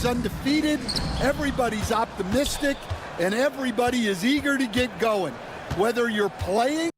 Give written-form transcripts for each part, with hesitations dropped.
Everybody's undefeated, everybody's optimistic, and everybody is eager to get going. Whether you're playing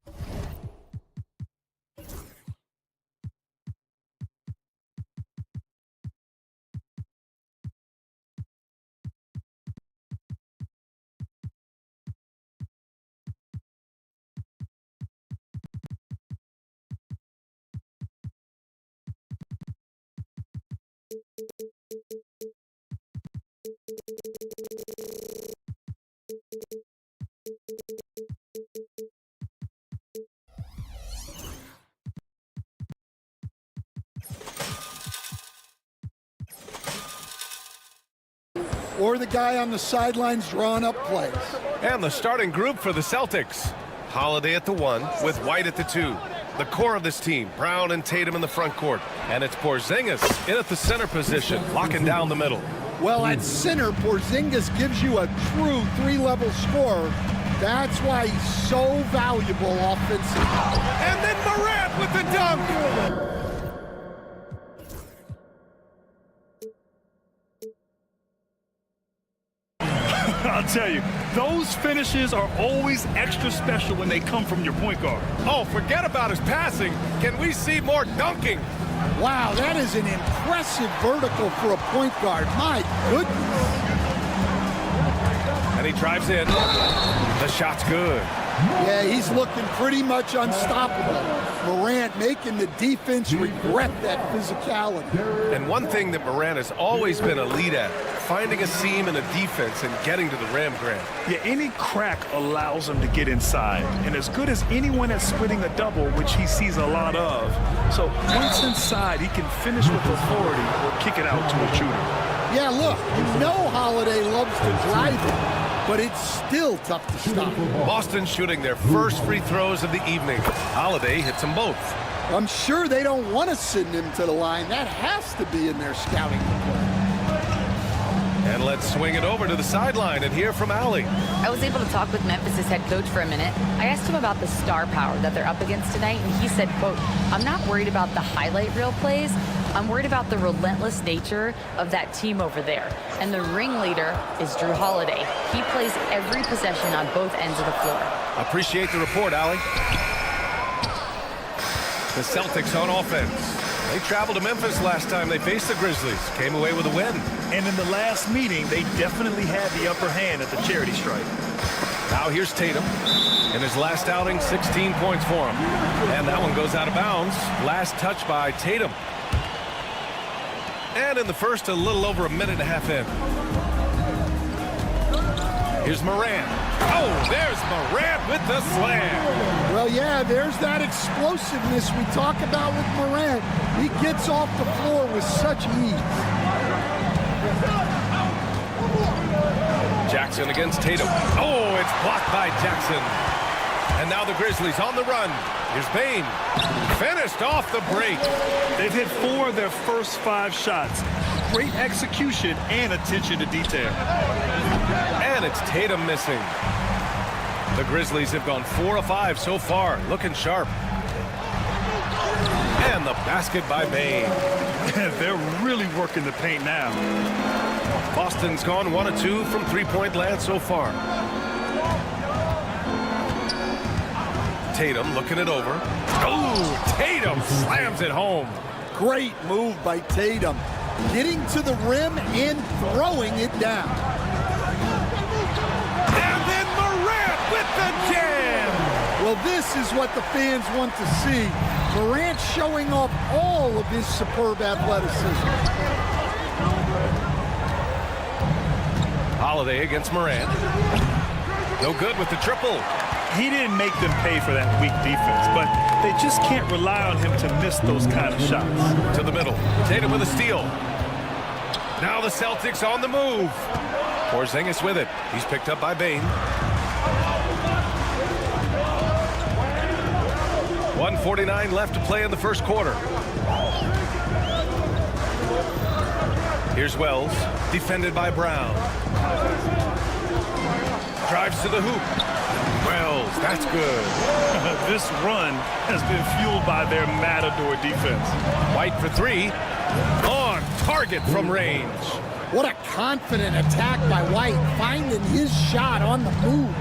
or the guy on the sidelines drawing up plays. And the starting group for the Celtics. Holiday at the 1 with White at the 2. The core of this team, Brown and Tatum in the front court. And it's Porzingis in at the center position, locking down the middle. Well, at center, Porzingis gives you a true three-level scorer. That's why he's so valuable offensively. And then Morant with the dunk! I'll tell you, those finishes are always extra special when they come from your point guard. Oh, forget about his passing. Can we see more dunking? Wow, that is an impressive vertical for a point guard. My goodness. And he drives in. The shot's good. Yeah, he's looking pretty much unstoppable. Morant making the defense regret that physicality. And one thing that Morant has always been elite at, finding a seam in a defense and getting to the rim, Grant. Yeah, any crack allows him to get inside. And as good as anyone at splitting a double, which he sees a lot of. So once inside, he can finish with authority or kick it out to a shooter. Yeah, look, you know Holiday loves to drive it, but it's still tough to stop. Boston shooting their first free throws of the evening. Holiday hits them both. I'm sure they don't want to send him to the line. That has to be in their scouting report. And let's swing it over to the sideline and hear from Allie. I was able to talk with Memphis' head coach for a minute. I asked him about the star power that they're up against tonight, and he said, quote, "I'm not worried about the highlight reel plays. I'm worried about the relentless nature of that team over there. And the ringleader is Drew Holiday. He plays every possession on both ends of the floor." Appreciate the report, Allie. The Celtics on offense. They traveled to Memphis last time they faced the Grizzlies. Came away with a win. And in the last meeting, they definitely had the upper hand at the charity stripe. Now here's Tatum. In his last outing, 16 points for him. And that one goes out of bounds. Last touch by Tatum. And in the first, a little over a minute and a half in. Here's Morant. Oh, there's Morant with the slam. Well, yeah, there's that explosiveness we talk about with Morant. He gets off the floor with such ease. Jackson against Tatum. Oh, it's blocked by Jackson. And now the Grizzlies on the run. Here's Bane. Finished off the break. They've hit 4 of their first 5 shots. Great execution and attention to detail. And it's Tatum missing. The Grizzlies have gone 4 of 5 so far. Looking sharp. And the basket by Bane. They're really working the paint now. Boston's gone 1 of 2 from three-point land so far. Tatum looking it over. Oh, Tatum slams it home. Great move by Tatum. Getting to the rim and throwing it down. And then Morant with the jam. Well, this is what the fans want to see. Morant showing off all of his superb athleticism. Holiday against Morant. No good with the triple. He didn't make them pay for that weak defense, but they just can't rely on him to miss those kind of shots. To the middle. Tatum with a steal. Now the Celtics on the move. Porzingis with it. He's picked up by Bane. 1:49 left to play in the first quarter. Here's Wells, defended by Brown. Drives to the hoop. Wells, that's good. This run has been fueled by their Matador defense. White for 3. On target from range. What a confident attack by White, finding his shot on the move.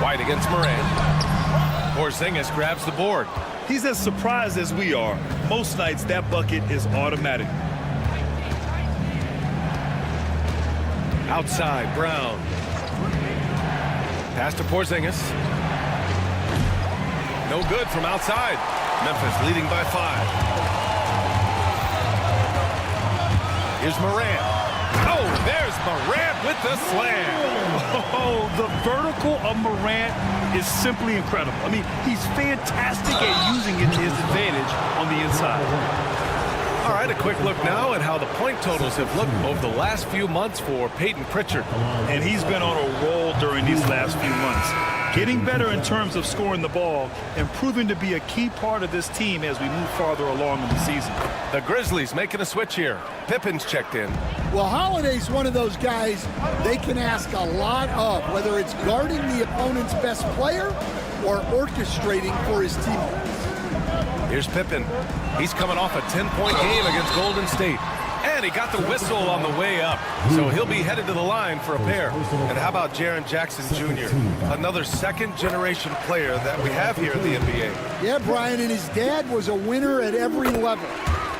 White against Morant. Porzingis grabs the board. He's as surprised as we are. Most nights, that bucket is automatic. Outside, Brown. Pass to Porzingis. No good from outside. Memphis leading by 5. Here's Morant. Oh, there's Morant with the slam. Oh, the vertical of Morant is simply incredible. I mean, he's fantastic at using it to his advantage on the inside. All right, a quick look now at how the point totals have looked over the last few months for Peyton Pritchard. And he's been on a roll during these last few months. Getting better in terms of scoring the ball and proving to be a key part of this team as we move farther along in the season. The Grizzlies making a switch here. Pippen's checked in. Well, Holiday's one of those guys they can ask a lot of, whether it's guarding the opponent's best player or orchestrating for his teammates. Here's Pippen. He's coming off a 10-point game against Golden State. And he got the whistle on the way up. So he'll be headed to the line for a pair. And how about Jaren Jackson Jr., another second-generation player that we have here in the NBA. Yeah, Brian, and his dad was a winner at every level.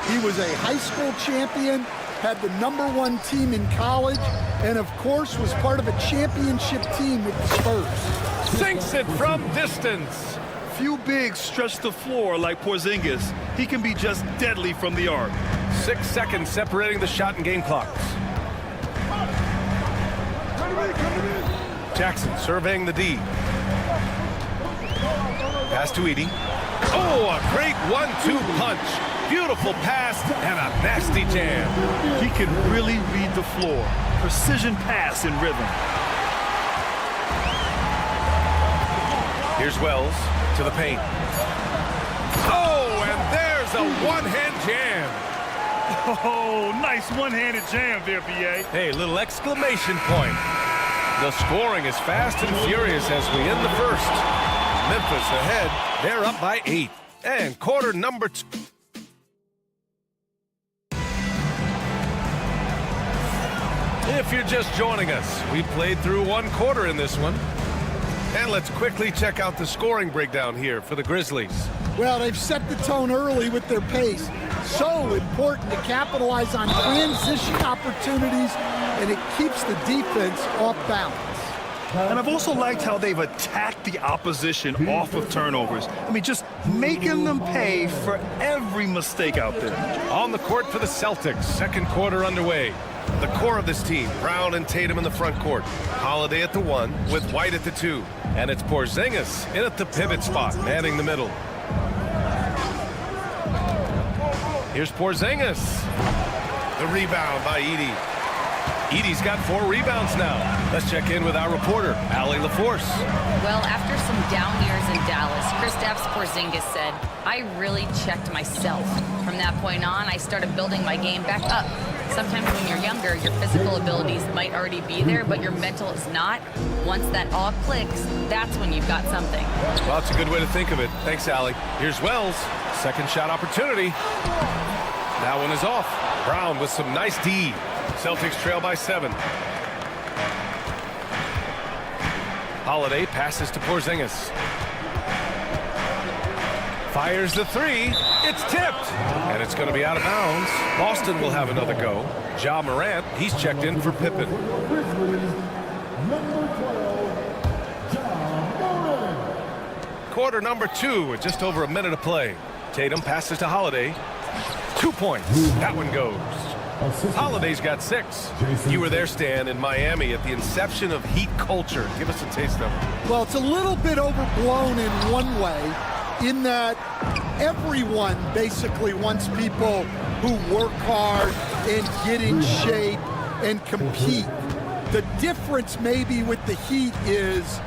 He was a high school champion, had the #1 team in college, and of course was part of a championship team with the Spurs. Sinks it from distance. Few bigs stretch the floor like Porzingis. He can be just deadly from the arc. 6 seconds separating the shot and game clocks. Jackson surveying the D. Pass to Edey. Oh, a great 1-2 punch. Beautiful pass and a nasty jam. He can really read the floor. Precision pass in rhythm. Here's Wells to the paint. Oh, and there's a one-hand jam. Oh, nice one-handed jam there, B.A. Hey, little exclamation point. The scoring is fast and furious as we end the first. Memphis ahead. They're up by 8. And quarter number 2. If you're just joining us, we played through 1 quarter in this one. And let's quickly check out the scoring breakdown here for the Grizzlies. Well, they've set the tone early with their pace. So important to capitalize on transition opportunities, and it keeps the defense off balance. And I've also liked how they've attacked the opposition off of turnovers. I mean, just making them pay for every mistake out there. On the court for the Celtics, second quarter underway. The core of this team, Brown and Tatum in the front court. Holiday at the 1 with White at the 2. And it's Porzingis in at the pivot spot, manning the middle. Here's Porzingis. The rebound by Edey. Edey's got 4 rebounds now. Let's check in with our reporter, Allie LaForce. Well, after some down years in Dallas, Kristaps Porzingis said, I really checked myself. From that point on, I started building my game back up. Sometimes when you're younger, your physical abilities might already be there, but your mental is not. Once that all clicks, that's when you've got something. Well, it's a good way to think of it. Thanks, Allie. Here's Wells. Second shot opportunity. That one is off. Brown with some nice D. Celtics trail by 7. Holiday passes to Porzingis. Fires the 3. It's tipped. And it's going to be out of bounds. Boston will have another go. Ja Morant, he's checked in for Pippen. Quarter number 2 with just over a minute to play. Tatum passes to Holiday. 2 points. That one goes. Holiday's got 6. You were there, Stan, in Miami at the inception of Heat culture. Give us a taste of it. Well, it's a little bit overblown in one way, in that everyone basically wants people who work hard and get in shape and compete. The difference maybe with the Heat is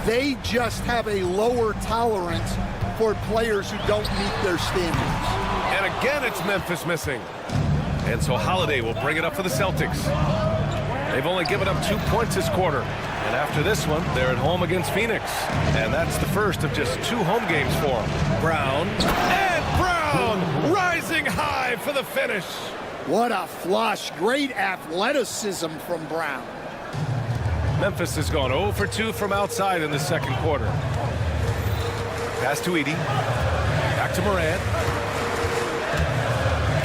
they just have a lower tolerance for players who don't meet their standards. And again, it's Memphis missing. And so Holiday will bring it up for the Celtics. They've only given up 2 points this quarter. And after this one, they're at home against Phoenix. And that's the first of just 2 home games for them. Brown. And Brown! Brown rising high for the finish. What a flush. Great athleticism from Brown. Memphis has gone 0 for 2 from outside in the second quarter. Pass to Edey. Back to Morant.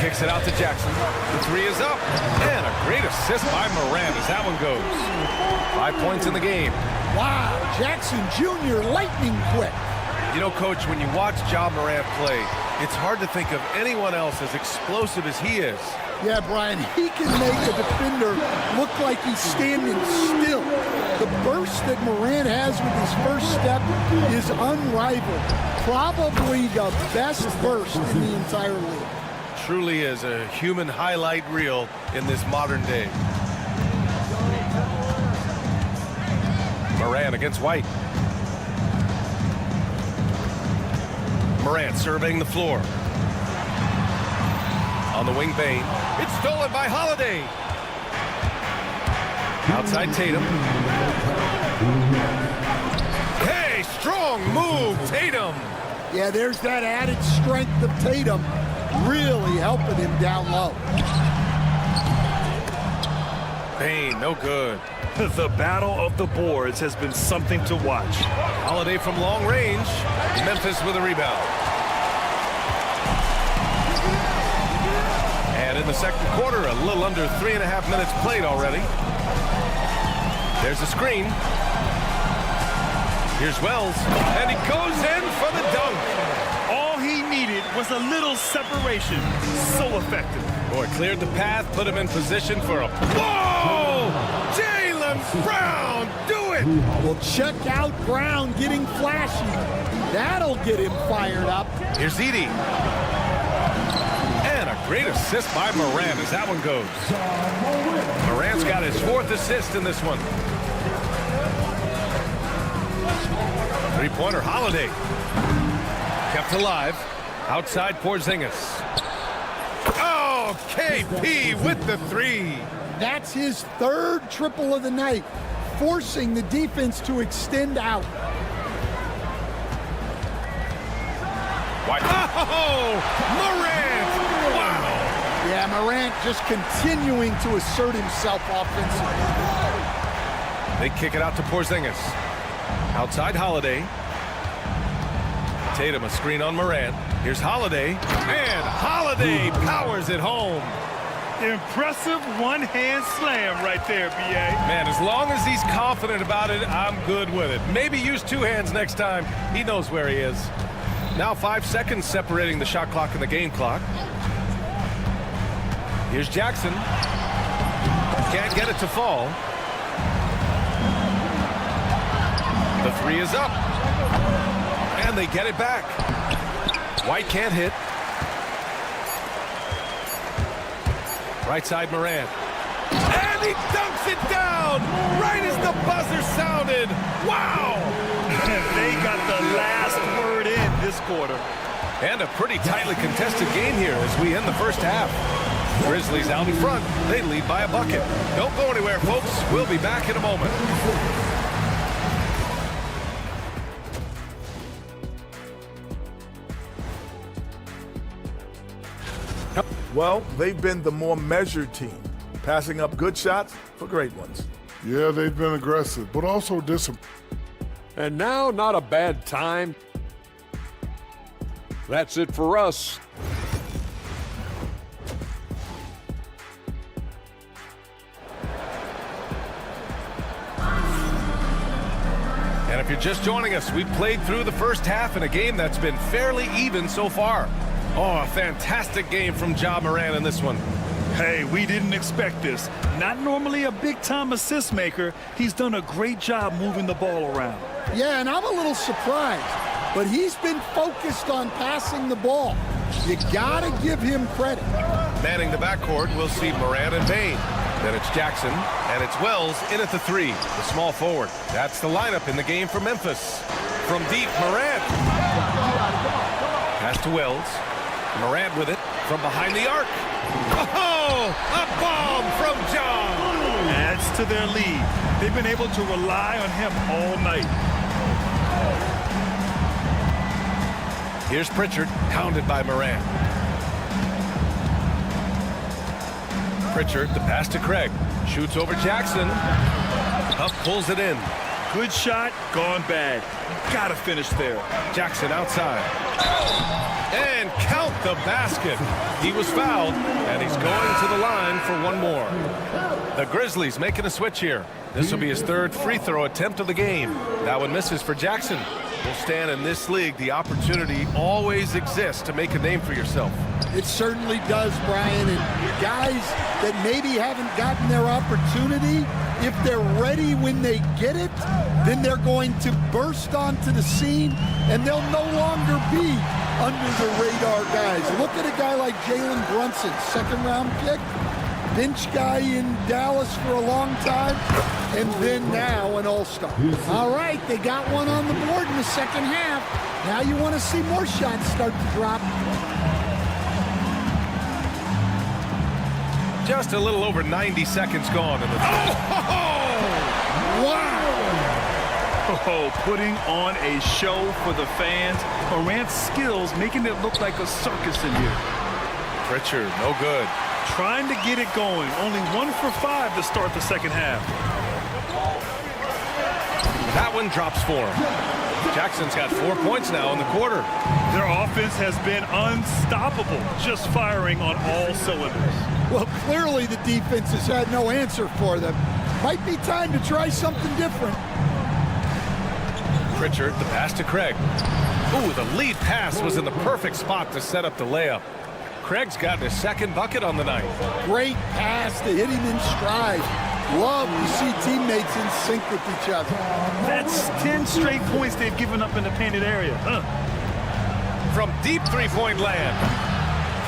Kicks it out to Jackson. The three is up. And a great assist by Morant as that one goes. 5 points in the game. Wow, Jackson Jr. lightning quick. You know, Coach, when you watch Ja Morant play, it's hard to think of anyone else as explosive as he is. Yeah, Brian, he can make a defender look like he's standing still. The burst that Morant has with his first step is unrivaled. Probably the best burst in the entire league. Truly is a human highlight reel in this modern day. Morant against White. Morant surveying the floor. On the wing, Bane. It's stolen by Holiday. Outside Tatum. Hey, strong move, Tatum. Yeah, there's that added strength of Tatum really helping him down low. Bane, no good. The battle of the boards has been something to watch. Holiday from long range. Memphis with a rebound. And in the second quarter, a little under 3.5 minutes played already. There's a screen. Here's Wells, and he goes in for the dunk. All he needed was a little separation. So effective. Boy, cleared the path, put him in position for a... Whoa! Jaylen Brown, do it! Well, check out Brown getting flashy. That'll get him fired up. Here's Edey. And a great assist by Morant as that one goes. Morant's got his 4th assist in this one. Three-pointer, Holiday. Kept alive. Outside Porzingis. Oh, KP with the 3. That's his 3rd triple of the night, forcing the defense to extend out. White. Oh, Morant! Wow! Yeah, Morant just continuing to assert himself offensively. They kick it out to Porzingis. Outside Holiday. Tatum a screen on Morant. Here's Holiday. And Holiday powers it home. Impressive one-hand slam right there, B.A. Man, as long as he's confident about it, I'm good with it. Maybe use 2 hands next time. He knows where he is. Now 5 seconds separating the shot clock and the game clock. Here's Jackson. Can't get it to fall. The 3 is up. And they get it back. White can't hit. Right side Morant. And he dunks it down right as the buzzer sounded. Wow! They got the last word in this quarter. And a pretty tightly contested game here as we end the first half. Grizzlies out in front. They lead by a bucket. Don't go anywhere, folks. We'll be back in a moment. Well, they've been the more measured team, passing up good shots for great ones. Yeah, they've been aggressive, but also disciplined. And now, not a bad time. That's it for us. And if you're just joining us, we've played through the first half in a game that's been fairly even so far. Oh, a fantastic game from Ja Morant in this one. Hey, we didn't expect this. Not normally a big-time assist maker. He's done a great job moving the ball around. Yeah, and I'm a little surprised, but he's been focused on passing the ball. You gotta give him credit. Manning the backcourt, we'll see Morant and Bane. Then it's Jackson, and it's Wells in at the 3, the small forward. That's the lineup in the game for Memphis. From deep, Morant. Pass to Wells. Morant with it from behind the arc. Oh, a bomb from Ja. Adds to their lead. They've been able to rely on him all night. Here's Pritchard, hounded by Morant. Pritchard, the pass to Craig. Shoots over Jackson. Up, pulls it in. Good shot, gone bad. Gotta finish there. Jackson outside. And count the basket. He was fouled, and he's going to the line for one more. The Grizzlies making a switch here. This will be his third free throw attempt of the game. That one misses for Jackson. Will stand in this league. The opportunity always exists to make a name for yourself. It certainly does, Brian. And guys that maybe haven't gotten their opportunity, if they're ready when they get it, then they're going to burst onto the scene, and they'll no longer be under the radar guys. Look at a guy like Jalen Brunson, second-round pick, bench guy in Dallas for a long time, and then now an all-star. All right, they got one on the board in the second half. Now you want to see more shots start to drop. Just a little over 90 seconds gone in the Wow! Oh, putting on a show for the fans. Morant's skills making it look like a circus in here. Pritchard, no good. Trying to get it going. Only 1 for 5 to start the second half. That one drops for him. Jackson's got 4 points now in the quarter. Their offense has been unstoppable, just firing on all cylinders. Well, clearly the defense has had no answer for them. Might be time to try something different. Pritchard, the pass to Craig. Ooh, the lead pass was in the perfect spot to set up the layup. Craig's gotten his second bucket on the night. Great pass to hit him in stride. Love to see teammates in sync with each other. That's 10 straight points they've given up in the painted area. From deep three-point land.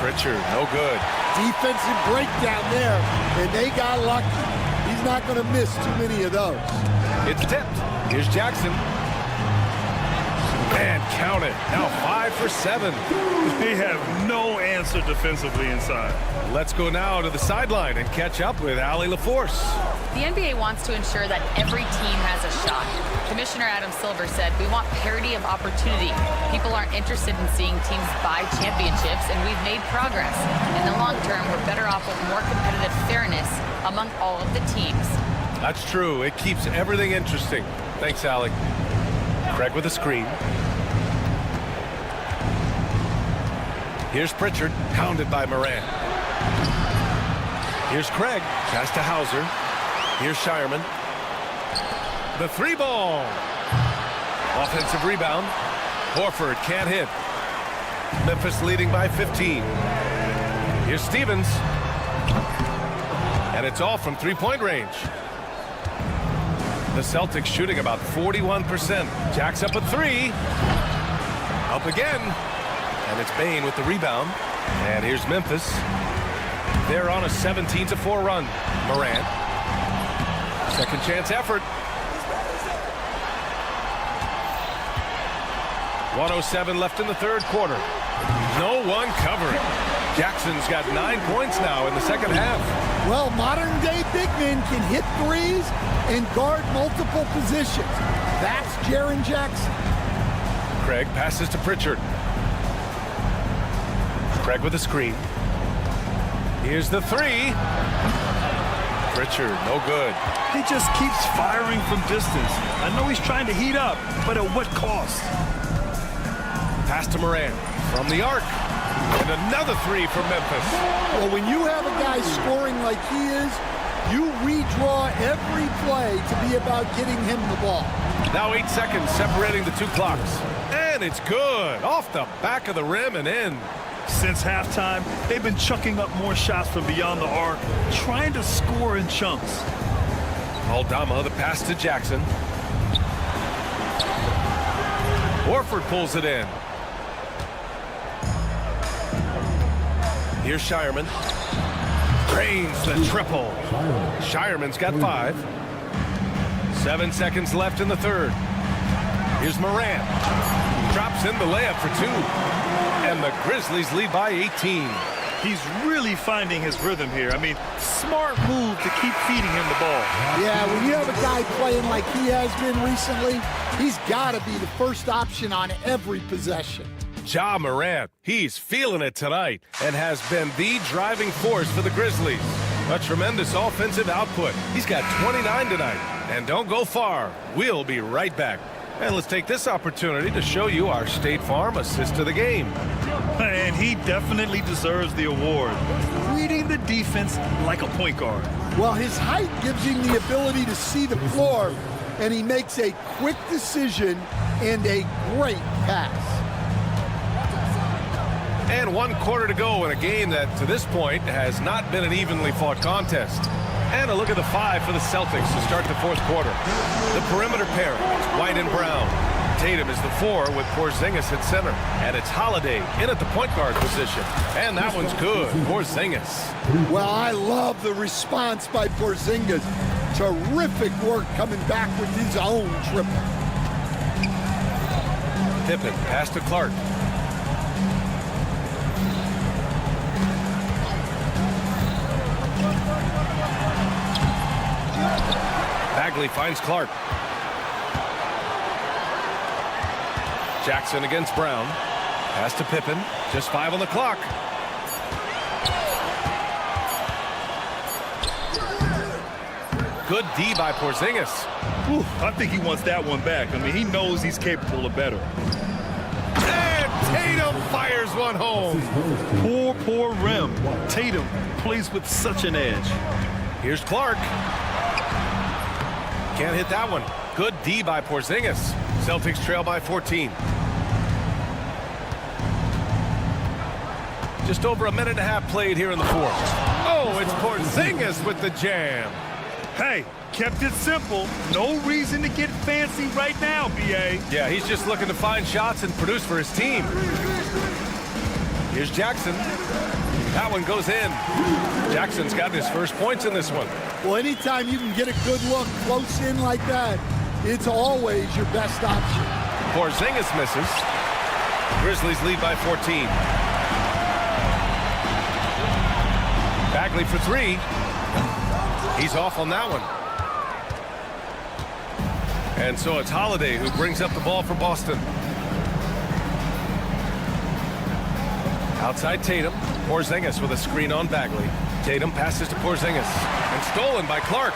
Pritchard, no good. Defensive breakdown there, and they got lucky. He's not going to miss too many of those. It's tipped. Here's Jackson. And count it. Now 5 for 7. They have no answer defensively inside. Let's go now to the sideline and catch up with Allie LaForce. The NBA wants to ensure that every team has a shot. Commissioner Adam Silver said, "We want parity of opportunity. People aren't interested in seeing teams buy championships, and we've made progress. In the long term, we're better off with more competitive fairness among all of the teams." That's true. It keeps everything interesting. Thanks, Allie. Craig with a screen. Here's Pritchard, hounded by Morant. Here's Craig, pass to Hauser. Here's Shireman. The three ball. Offensive rebound. Horford can't hit. Memphis leading by 15. Here's Stevens. And it's all from three-point range. The Celtics shooting about 41%. Jack's up at 3. Up again. And it's Bain with the rebound. And here's Memphis. They're on a 17-4 run. Morant. Second chance effort. 1:07 left in the third quarter. No one covering. Jackson's got 9 points now in the second half. Well, modern-day big men can hit threes and guard multiple positions. That's Jaren Jackson. Craig passes to Pritchard. Craig with a screen. Here's the three. Pritchard, no good. He just keeps firing from distance. I know he's trying to heat up, but at what cost? Pass to Morant from the arc. And another three from Memphis. Well, when you have a guy scoring like he is, you redraw every play to be about getting him the ball. Now 8 seconds separating the two clocks. And it's good. Off the back of the rim and in. Since halftime, they've been chucking up more shots from beyond the arc, trying to score in chunks. Aldama, the pass to Jackson. Horford pulls it in. Here's Shireman. Drains the triple. Shireman's got 5. 7 seconds left in the third. Here's Morant. Drops in the layup for 2. And the Grizzlies lead by 18. He's really finding his rhythm here. I mean, smart move to keep feeding him the ball. Yeah, when you have a guy playing like he has been recently, he's got to be the first option on every possession. Ja Morant, he's feeling it tonight and has been the driving force for the Grizzlies. A tremendous offensive output. He's got 29 tonight. And don't go far. We'll be right back. And let's take this opportunity to show you our State Farm assist to the game. And he definitely deserves the award. Reading the defense like a point guard. Well, his height gives him the ability to see the floor, and he makes a quick decision and a great pass. And 1 quarter to go in a game that, to this point, has not been an evenly fought contest. And a look at the 5 for the Celtics to start the 4th quarter. The perimeter pair, White and Brown. Tatum is the 4 with Porzingis at center. And it's Holiday in at the point guard position. And that one's good, Porzingis. Well, I love the response by Porzingis. Terrific work coming back with his own triple. Pippen, pass to Clark. Bagley finds Clark. Jackson against Brown. Pass to Pippen. Just 5 on the clock. Good D by Porzingis. Ooh, I think he wants that one back. I mean, he knows he's capable of better. And Tatum fires one home. Poor rim. Tatum plays with such an edge. Here's Clark. Can't hit that one. Good D by Porzingis. Celtics trail by 14. Just over a minute and a half played here in the 4th. Oh, it's Porzingis with the jam. Hey, kept it simple. No reason to get fancy right now, B.A. Yeah, he's just looking to find shots and produce for his team. Here's Jackson. That one goes in. Jackson's gotten his first points in this one. Well, anytime you can get a good look close in like that, it's always your best option. Porzingis misses. Grizzlies lead by 14. Bagley for 3. He's off on that one. And so it's Holiday who brings up the ball for Boston. Outside Tatum. Porzingis with a screen on Bagley. Tatum passes to Porzingis. And stolen by Clark.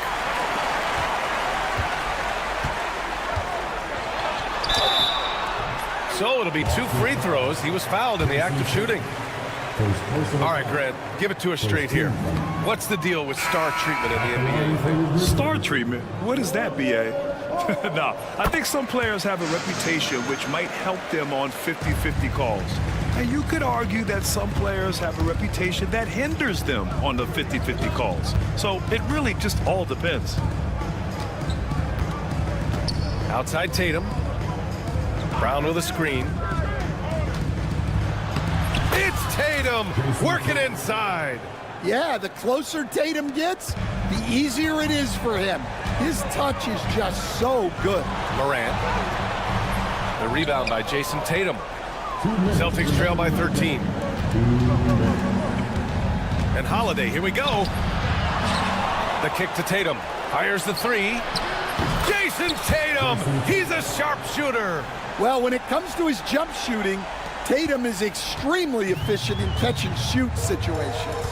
So it'll be 2 free throws. He was fouled in the act of shooting. All right, Grant, give it to us straight here. What's the deal with star treatment in the NBA, you think? Star treatment? What is that, B.A.? No, I think some players have a reputation which might help them on 50-50 calls. And you could argue that some players have a reputation that hinders them on the 50-50 calls. So it really just all depends. Outside Tatum. Brown with a screen. It's Tatum working inside. Yeah, the closer Tatum gets, the easier it is for him. His touch is just so good. Morant. The rebound by Jason Tatum. Celtics trail by 13. And Holiday, here we go. The kick to Tatum. Fires the 3. Jason Tatum, he's a sharpshooter. Well, when it comes to his jump shooting, Tatum is extremely efficient in catch-and-shoot situations.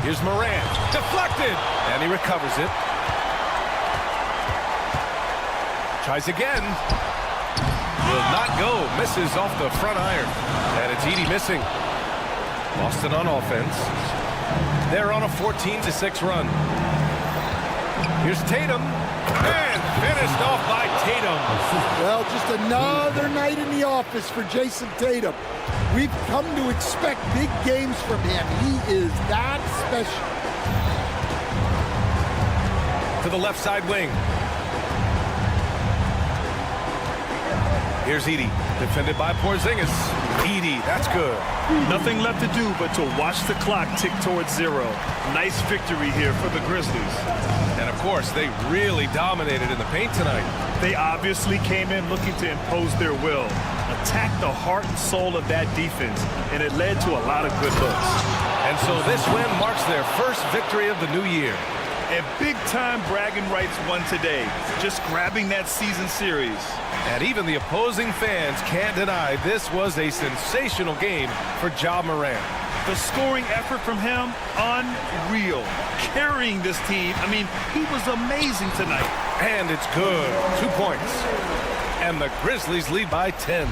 Here's Morant, deflected, and he recovers it. Tries again. Will not go, misses off the front iron. And it's Edey missing. Boston on offense. They're on a 14-6 run. Here's Tatum, and finished off by Tatum. Well, just another night in the office for Jason Tatum. We've come to expect big games from him. He is that special. To the left side wing. Here's Edey, defended by Porzingis. Edey, that's good. Nothing left to do but to watch the clock tick towards 0. Nice victory here for the Grizzlies. And of course, they really dominated in the paint tonight. They obviously came in looking to impose their will, attack the heart and soul of that defense, and it led to a lot of good looks. And so this win marks their first victory of the new year. And big-time bragging rights won today, just grabbing that season series. And even the opposing fans can't deny this was a sensational game for Ja Morant. The scoring effort from him, unreal. Carrying this team, I mean, he was amazing tonight. And it's good. 2 points. And the Grizzlies lead by 10.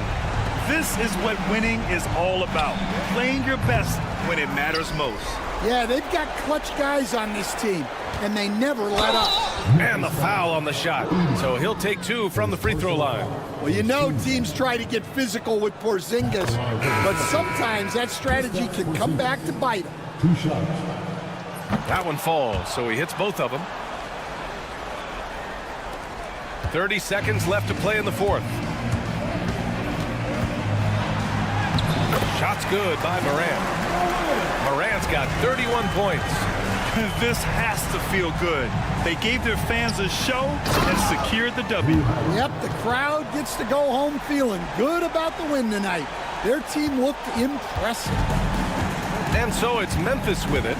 This is what winning is all about. Playing your best when it matters most. Yeah, they've got clutch guys on this team, and they never let up. And the foul on the shot. So he'll take 2 from the free throw line. Well, you know teams try to get physical with Porzingis, but sometimes that strategy can come back to bite him. 2 shots. That one falls, so he hits both of them. 30 seconds left to play in the fourth. Shot's good by Morant. Morant's got 31 points. This has to feel good. They gave their fans a show and secured the W. Yep, the crowd gets to go home feeling good about the win tonight. Their team looked impressive. And so it's Memphis with it.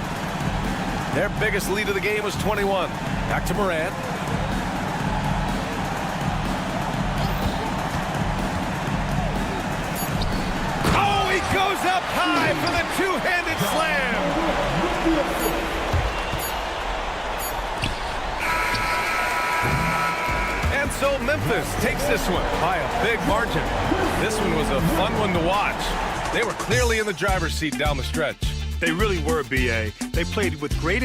Their biggest lead of the game was 21. Back to Morant. Oh, he goes up high for the two-handed slam. And so Memphis takes this one by a big margin. This one was a fun one to watch. They were clearly in the driver's seat down the stretch. They really were, B.A. They played with great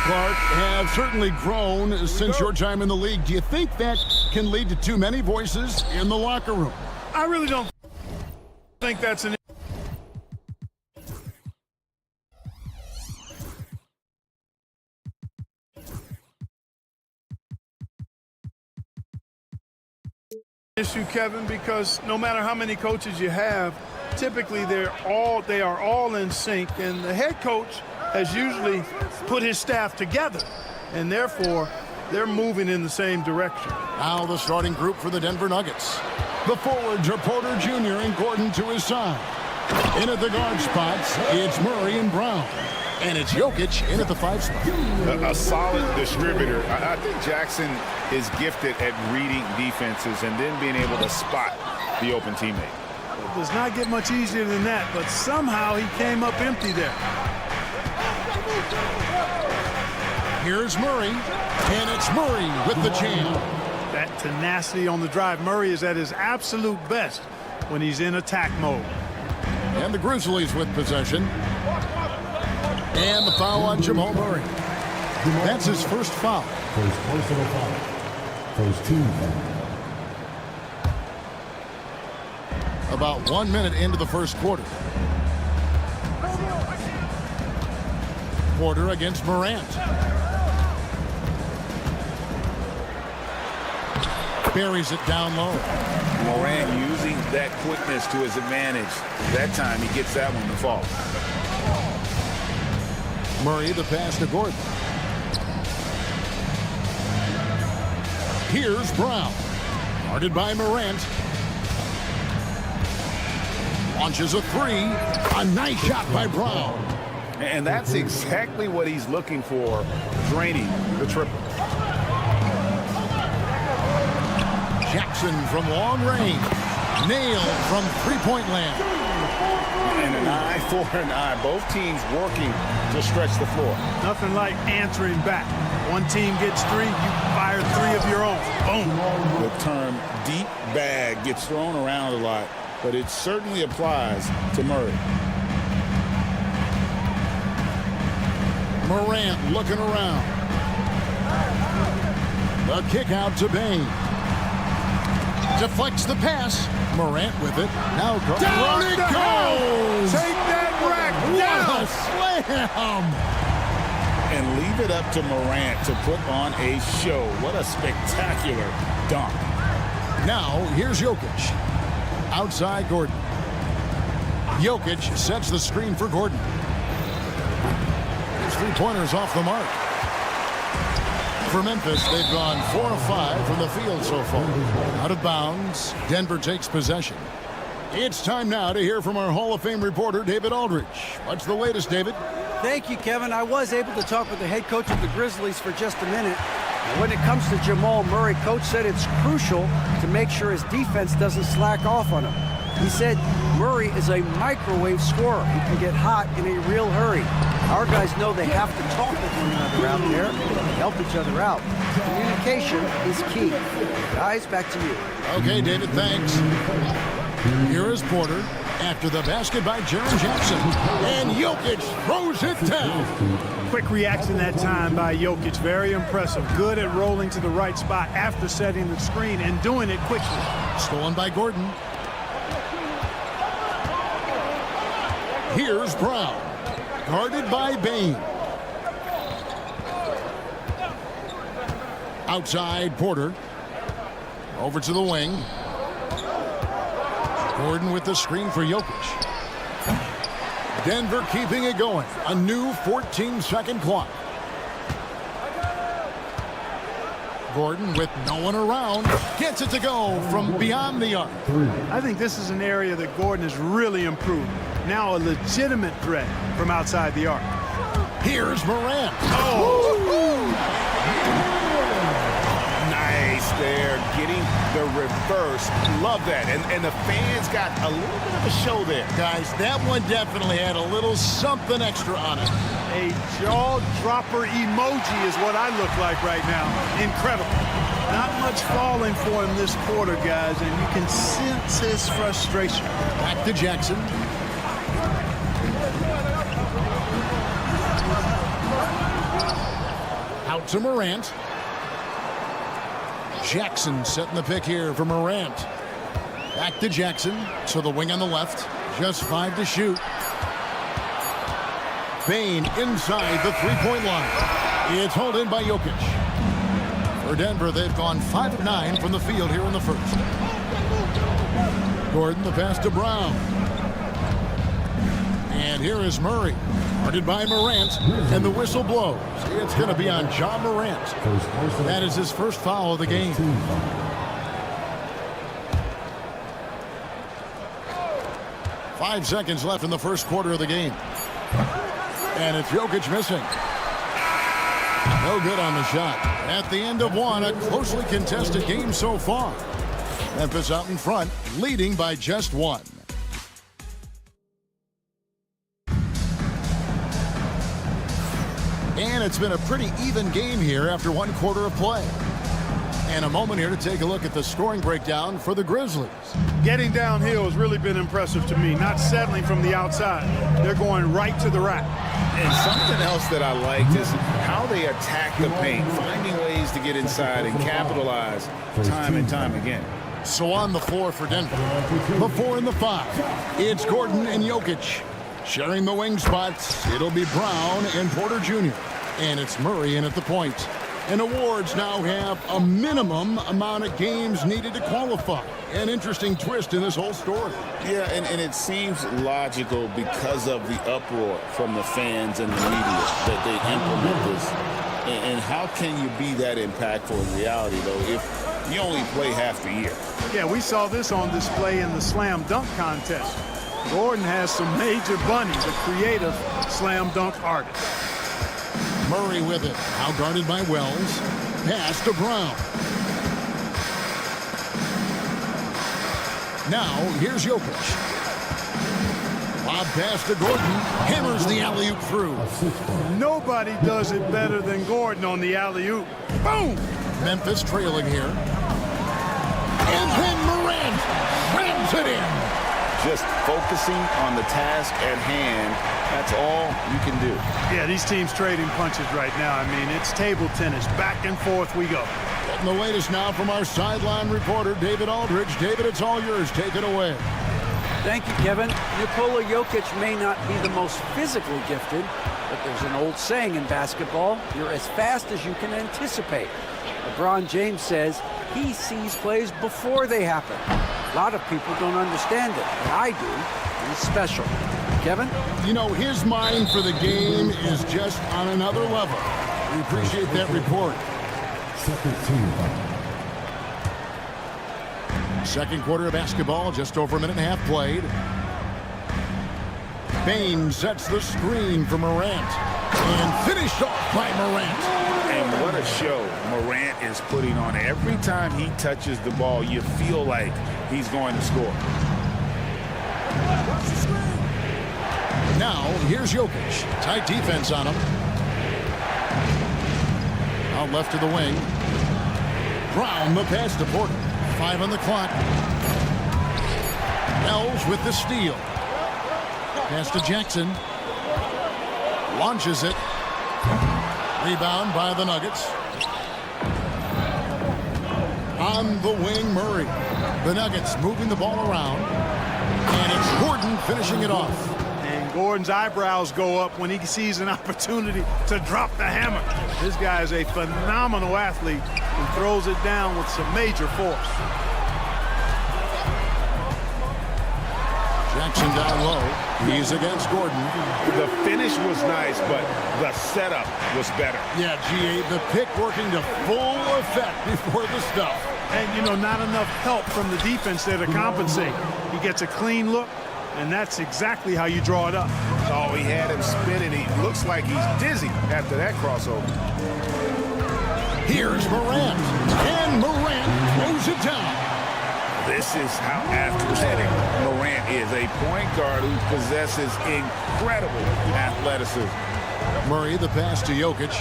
Clark, have certainly grown since your time in the league. Do you think that can lead to too many voices in the locker room? I really don't think that's an issue, Kevin, because no matter how many coaches you have, typically they are all in sync, and the head coach has usually put his staff together, and therefore they're moving in the same direction. Now the starting group for the Denver Nuggets. The forwards are Porter Jr. and Gordon to his side. In at the guard spots, it's Murray and Brown. And it's Jokic in at the 5 spot. A solid distributor. I think Jackson is gifted at reading defenses and then being able to spot the open teammate. It does not get much easier than that, but somehow he came up empty there. Here's Murray, and it's Murray with the jam. That tenacity on the drive. Murray is at his absolute best when he's in attack mode. And the Grizzlies with possession. And the foul on Jamal Murray. That's his first foul. First personal foul. First team foul. About 1 minute into the first quarter. Porter against Morant. Buries it down low. Morant using that quickness to his advantage. That time he gets that one to fall. Murray the pass to Gordon. Here's Brown. Guarded by Morant. Launches a 3. A nice shot by Brown. And that's exactly what he's looking for, draining the triple. Jackson from long range. Nailed from three-point land. And an eye for an eye. Both teams working to stretch the floor. Nothing like answering back. One team gets 3, you fire 3 of your own. Boom. The term deep bag gets thrown around a lot, but it certainly applies to Murray. Morant looking around. The kick out to Bain. Deflects the pass. Morant with it. Now down it goes. Take that rack What down. a slam. And leave it up to Morant to put on a show. What a spectacular dunk. Now here's Jokic. Outside Gordon. Jokic sets the screen for Gordon. His 3-pointers off the mark. For Memphis, they've gone 4 of 5 from the field so far. Out of bounds, Denver takes possession. It's time now to hear from our Hall of Fame reporter, David Aldridge. What's the latest, David? Thank you, Kevin. I was able to talk with the head coach of the Grizzlies for just a minute. When it comes to Jamal Murray, coach said it's crucial to make sure his defense doesn't slack off on him. He said Murray is a microwave scorer. He can get hot in a real hurry. Our guys know they have to talk with one another out there and help each other out. Communication is key. Guys, back to you. Okay, David, thanks. Here is Porter after the basket by Jaren Jackson. And Jokic throws it down. Quick reaction that time by Jokic. Very impressive. Good at rolling to the right spot after setting the screen and doing it quickly. Stolen by Gordon. Here's Brown. Guarded by Bain. Outside Porter. Over to the wing. Gordon with the screen for Jokic. Denver keeping it going. A new 14-second clock. Gordon with no one around. Gets it to go from beyond the arc. I think this is an area that Gordon has really improved. Now a legitimate threat from outside the arc. Here's Morant. Oh! Nice there, getting the reverse. Love that. And the fans got a little bit of a show there. Guys, that one definitely had a little something extra on it. A jaw-dropper emoji is what I look like right now. Incredible. Not much falling for him this quarter, guys, and you can sense his frustration. Back to Jackson. Out to Morant. Jackson setting the pick here for Morant. Back to Jackson. So the wing on the left. Just 5 to shoot. Bane inside the three-point line. It's hauled in by Jokic. For Denver, they've gone 5 of 9 from the field here in the first. Gordon, the pass to Brown. And here is Murray. Guarded by Morant. And the whistle blows. It's going to be on Ja Morant. That is his first foul of the game. 5 seconds left in the first quarter of the game. And it's Jokic missing. No good on the shot. At the end of one, a closely contested game so far. Memphis out in front, leading by just 1. And it's been a pretty even game here after 1 quarter of play. And a moment here to take a look at the scoring breakdown for the Grizzlies. Getting downhill has really been impressive to me. Not settling from the outside. They're going right to the rack. And something else that I liked is how they attack the paint, finding ways to get inside and capitalize time and time again. So on the floor for Denver, the 4 and the 5. It's Gordon and Jokic. Sharing the wing spots, it'll be Brown and Porter Jr. And it's Murray in at the point. And awards now have a minimum amount of games needed to qualify. An interesting twist in this whole story. Yeah, and it seems logical because of the uproar from the fans and the media that they implement this. And how can you be that impactful in reality, though, if you only play half the year? Yeah, we saw this on display in the slam dunk contest. Gordon has some major bunnies, a creative slam dunk artist. Murray with it. Now guarded by Wells. Pass to Brown. Now, here's Jokic. Lob pass to Gordon. Hammers the alley-oop through. Nobody does it better than Gordon on the alley-oop. Boom! Memphis trailing here. And then Morant rams it in. Just focusing on the task at hand, that's all you can do. Yeah, these teams trading punches right now. I mean, it's table tennis. Back and forth we go. Getting the latest now from our sideline reporter, David Aldridge. David, it's all yours. Take it away. Thank you, Kevin. Nikola Jokic may not be the most physically gifted, but there's an old saying in basketball, you're as fast as you can anticipate. LeBron James says he sees plays before they happen. A lot of people don't understand it, but I do. He's special. Kevin? You know, his mind for the game is just on another level. We appreciate that report. Second quarter of basketball, just over a minute and a half played. Bane sets the screen for Morant. And finished off by Morant. And what a show Morant is putting on. Every time he touches the ball, you feel like he's going to score. Now, here's Jokic. Tight defense on him. Out left to the wing. Brown, the pass to Porter. 5 on the clock. Wells with the steal. Pass to Jackson. Launches it. Rebound by the Nuggets. On the wing, Murray. The Nuggets moving the ball around. And it's Gordon finishing it off. And Gordon's eyebrows go up when he sees an opportunity to drop the hammer. This guy is a phenomenal athlete and throws it down with some major force. Jackson down low. He's against Gordon. The finish was nice, but the setup was better. Yeah, G8, the pick working to full effect before the stuff. And, you know, not enough help from the defense there to compensate. He gets a clean look, and that's exactly how you draw it up. Oh, he had him spinning. He looks like he's dizzy after that crossover. Here's Morant. And Morant throws it down. This is how athletic Morant is, a point guard who possesses incredible athleticism. Murray, the pass to Jokic.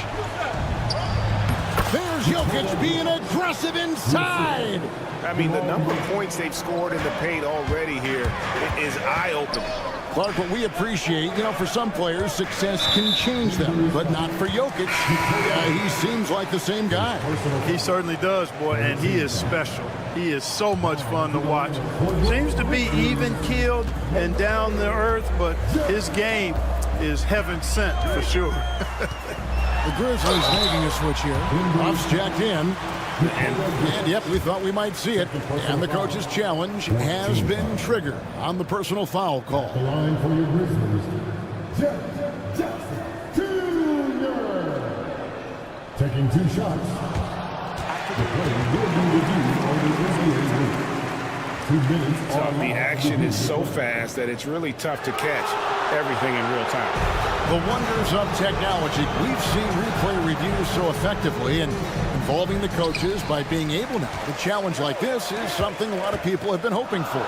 There's Jokic being aggressive inside. I mean, the number of points they've scored in the paint already here is eye-opening. Clark, what we appreciate, for some players, success can change them, but not for Jokic. He seems like the same guy. He certainly does, boy, and he is special. He is so much fun to watch. Seems to be even-keeled and down to earth, but his game is heaven sent for sure. The Grizzlies making a switch here. Buff's jacked in. And yep, we thought we might see it. And the coach's challenge has been triggered on the personal foul call. The line for your Grizzlies, Jr. Taking 2 shots. The play will be reviewed on the Grizzlies lead. 2 minutes. The action is so fast that it's really tough to catch everything in real time. The wonders of technology. We've seen replay reviews so effectively and involving the coaches by being able now to challenge like this is something a lot of people have been hoping for.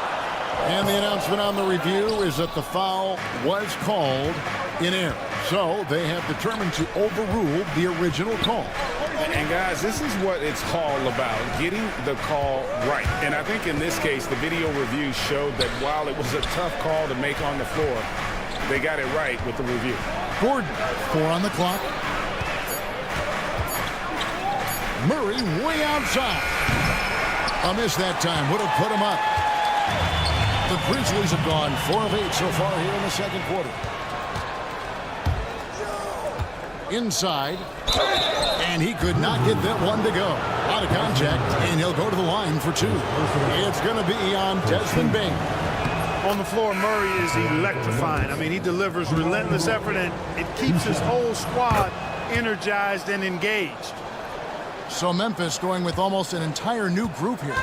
And the announcement on the review is that the foul was called in error. So they have determined to overrule the original call. And guys, this is what it's all about, getting the call right. And I think in this case, the video review showed that while it was a tough call to make on the floor, they got it right with the review. Gordon, 4 on the clock. Murray way outside. A miss that time would have put him up. The Grizzlies have gone 4 of 8 so far here in the second quarter. Inside. And he could not get that one to go. Out of contact, and he'll go to the line for 2. It's going to be on Desmond Bain. On the floor, Murray is electrifying. I mean, he delivers relentless effort, and it keeps his whole squad energized and engaged. So Memphis going with almost an entire new group here.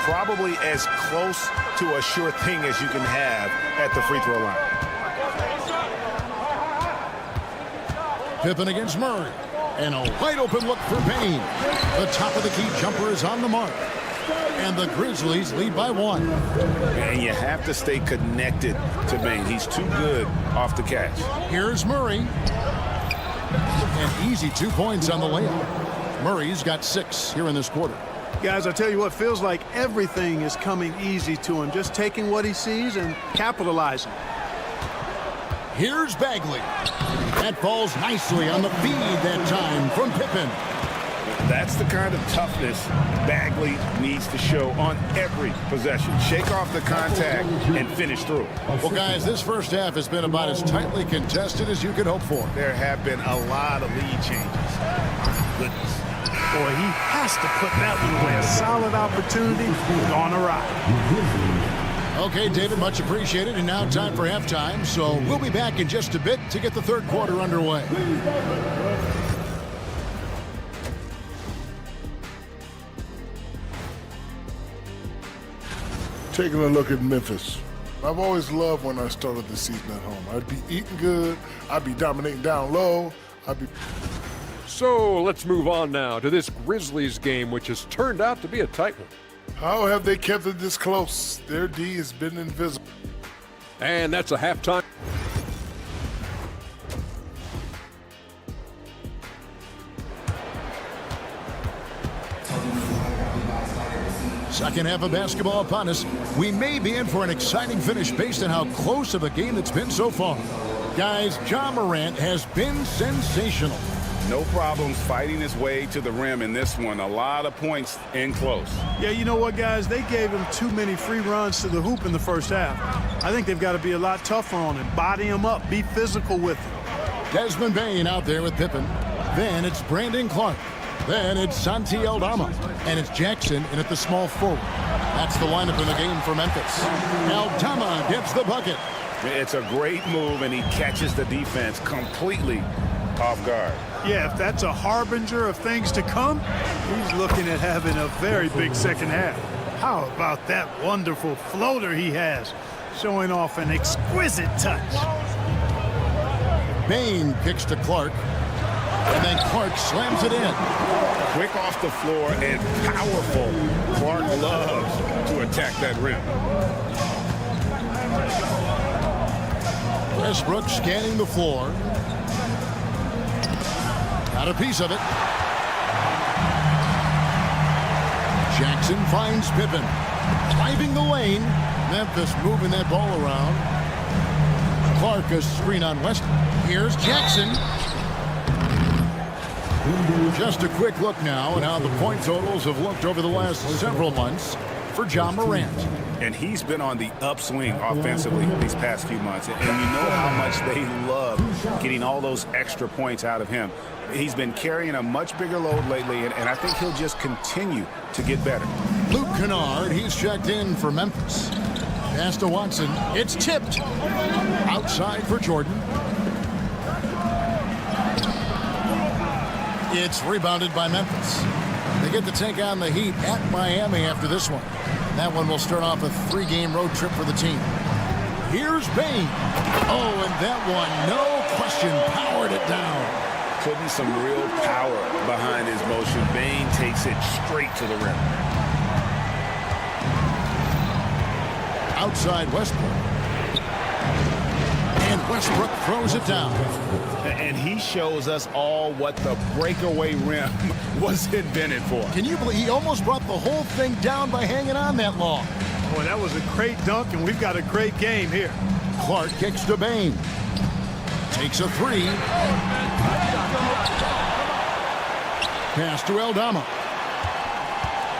Probably as close to a sure thing as you can have at the free throw line. Pippen against Murray. And a wide open look for Bain. The top of the key jumper is on the mark. And the Grizzlies lead by 1. And you have to stay connected to Bain. He's too good off the catch. Here's Murray. An easy 2 points on the layup. Murray's got 6 here in this quarter. Guys, I tell you what, feels like everything is coming easy to him. Just taking what he sees and capitalizing. Here's Bagley. That falls nicely on the feed that time from Pippen. That's the kind of toughness Bagley needs to show on every possession. Shake off the contact and finish through. Well, guys, this first half has been about as tightly contested as you could hope for. There have been a lot of lead changes. Goodness. Boy, he has to put that one away. A solid opportunity gone awry. Okay, David, much appreciated. And now time for halftime. So we'll be back in just a bit to get the third quarter underway. Taking a look at Memphis. I've always loved when I started the season at home. I'd be eating good. I'd be dominating down low. So let's move on now to this Grizzlies game, which has turned out to be a tight one. How have they kept it this close? Their D has been invisible. And that's a halftime. Second half of basketball upon us. We may be in for an exciting finish based on how close of a game it's been so far. Guys, Ja Morant has been sensational. No problems fighting his way to the rim in this one. A lot of points in close. Yeah, you know what, guys? They gave him too many free runs to the hoop in the first half. I think they've got to be a lot tougher on him. Body him up. Be physical with him. Desmond Bain out there with Pippen. Then it's Brandon Clark. Then it's Santi Aldama. And it's Jackson in at the small forward. That's the lineup in the game for Memphis. Aldama gets the bucket. It's a great move, and he catches the defense completely off guard. Yeah, if that's a harbinger of things to come, he's looking at having a very big second half. How about that wonderful floater he has, showing off an exquisite touch. Bain kicks to Clark, and then Clark slams it in. Quick off the floor and powerful. Clark loves to attack that rim. Westbrook scanning the floor. Got a piece of it. Jackson finds Pippen. Driving the lane. Memphis moving that ball around. Clark, a screen on Westbrook. Here's Jackson. Just a quick look now at how the point totals have looked over the last several months for Ja Morant. And he's been on the upswing offensively these past few months. And you know how much they love getting all those extra points out of him. He's been carrying a much bigger load lately, and I think he'll just continue to get better. Luke Kennard, he's checked in for Memphis. Pass to Watson. It's tipped. Outside for Jordan. It's rebounded by Memphis. They get to take on the Heat at Miami after this one. That one will start off a 3-game road trip for the team. Here's Bane. Oh, and that one, no question, powered it down. Putting some real power behind his motion. Bane takes it straight to the rim. Outside Westbrook. And Westbrook throws it down. And he shows us all what the breakaway rim was invented for. Can you believe he almost brought the whole thing down by hanging on that long? Boy, that was a great dunk, and we've got a great game here. Clark kicks to Bane. Takes a 3. Pass to Aldama.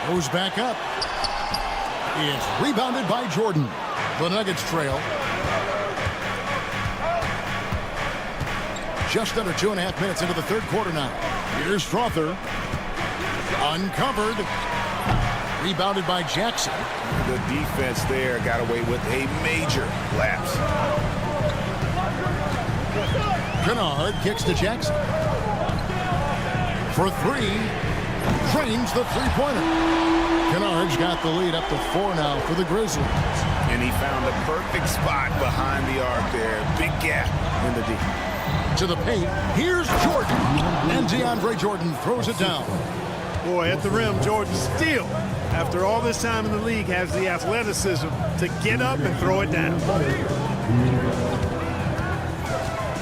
Goes back up. It's rebounded by Jordan. The Nuggets trail. Just under 2.5 minutes into the third quarter now. Here's Strother. Uncovered. Rebounded by Jackson. The defense there got away with a major lapse. Kennard kicks to Jackson. For 3. Trains the three-pointer. Kennard's got the lead up to 4 now for the Grizzlies. And he found the perfect spot behind the arc there. Big gap in the D. To the paint. Here's Jordan. And DeAndre Jordan throws it down. Boy, at the rim, Jordan still, after all this time in the league, has the athleticism to get up and throw it down.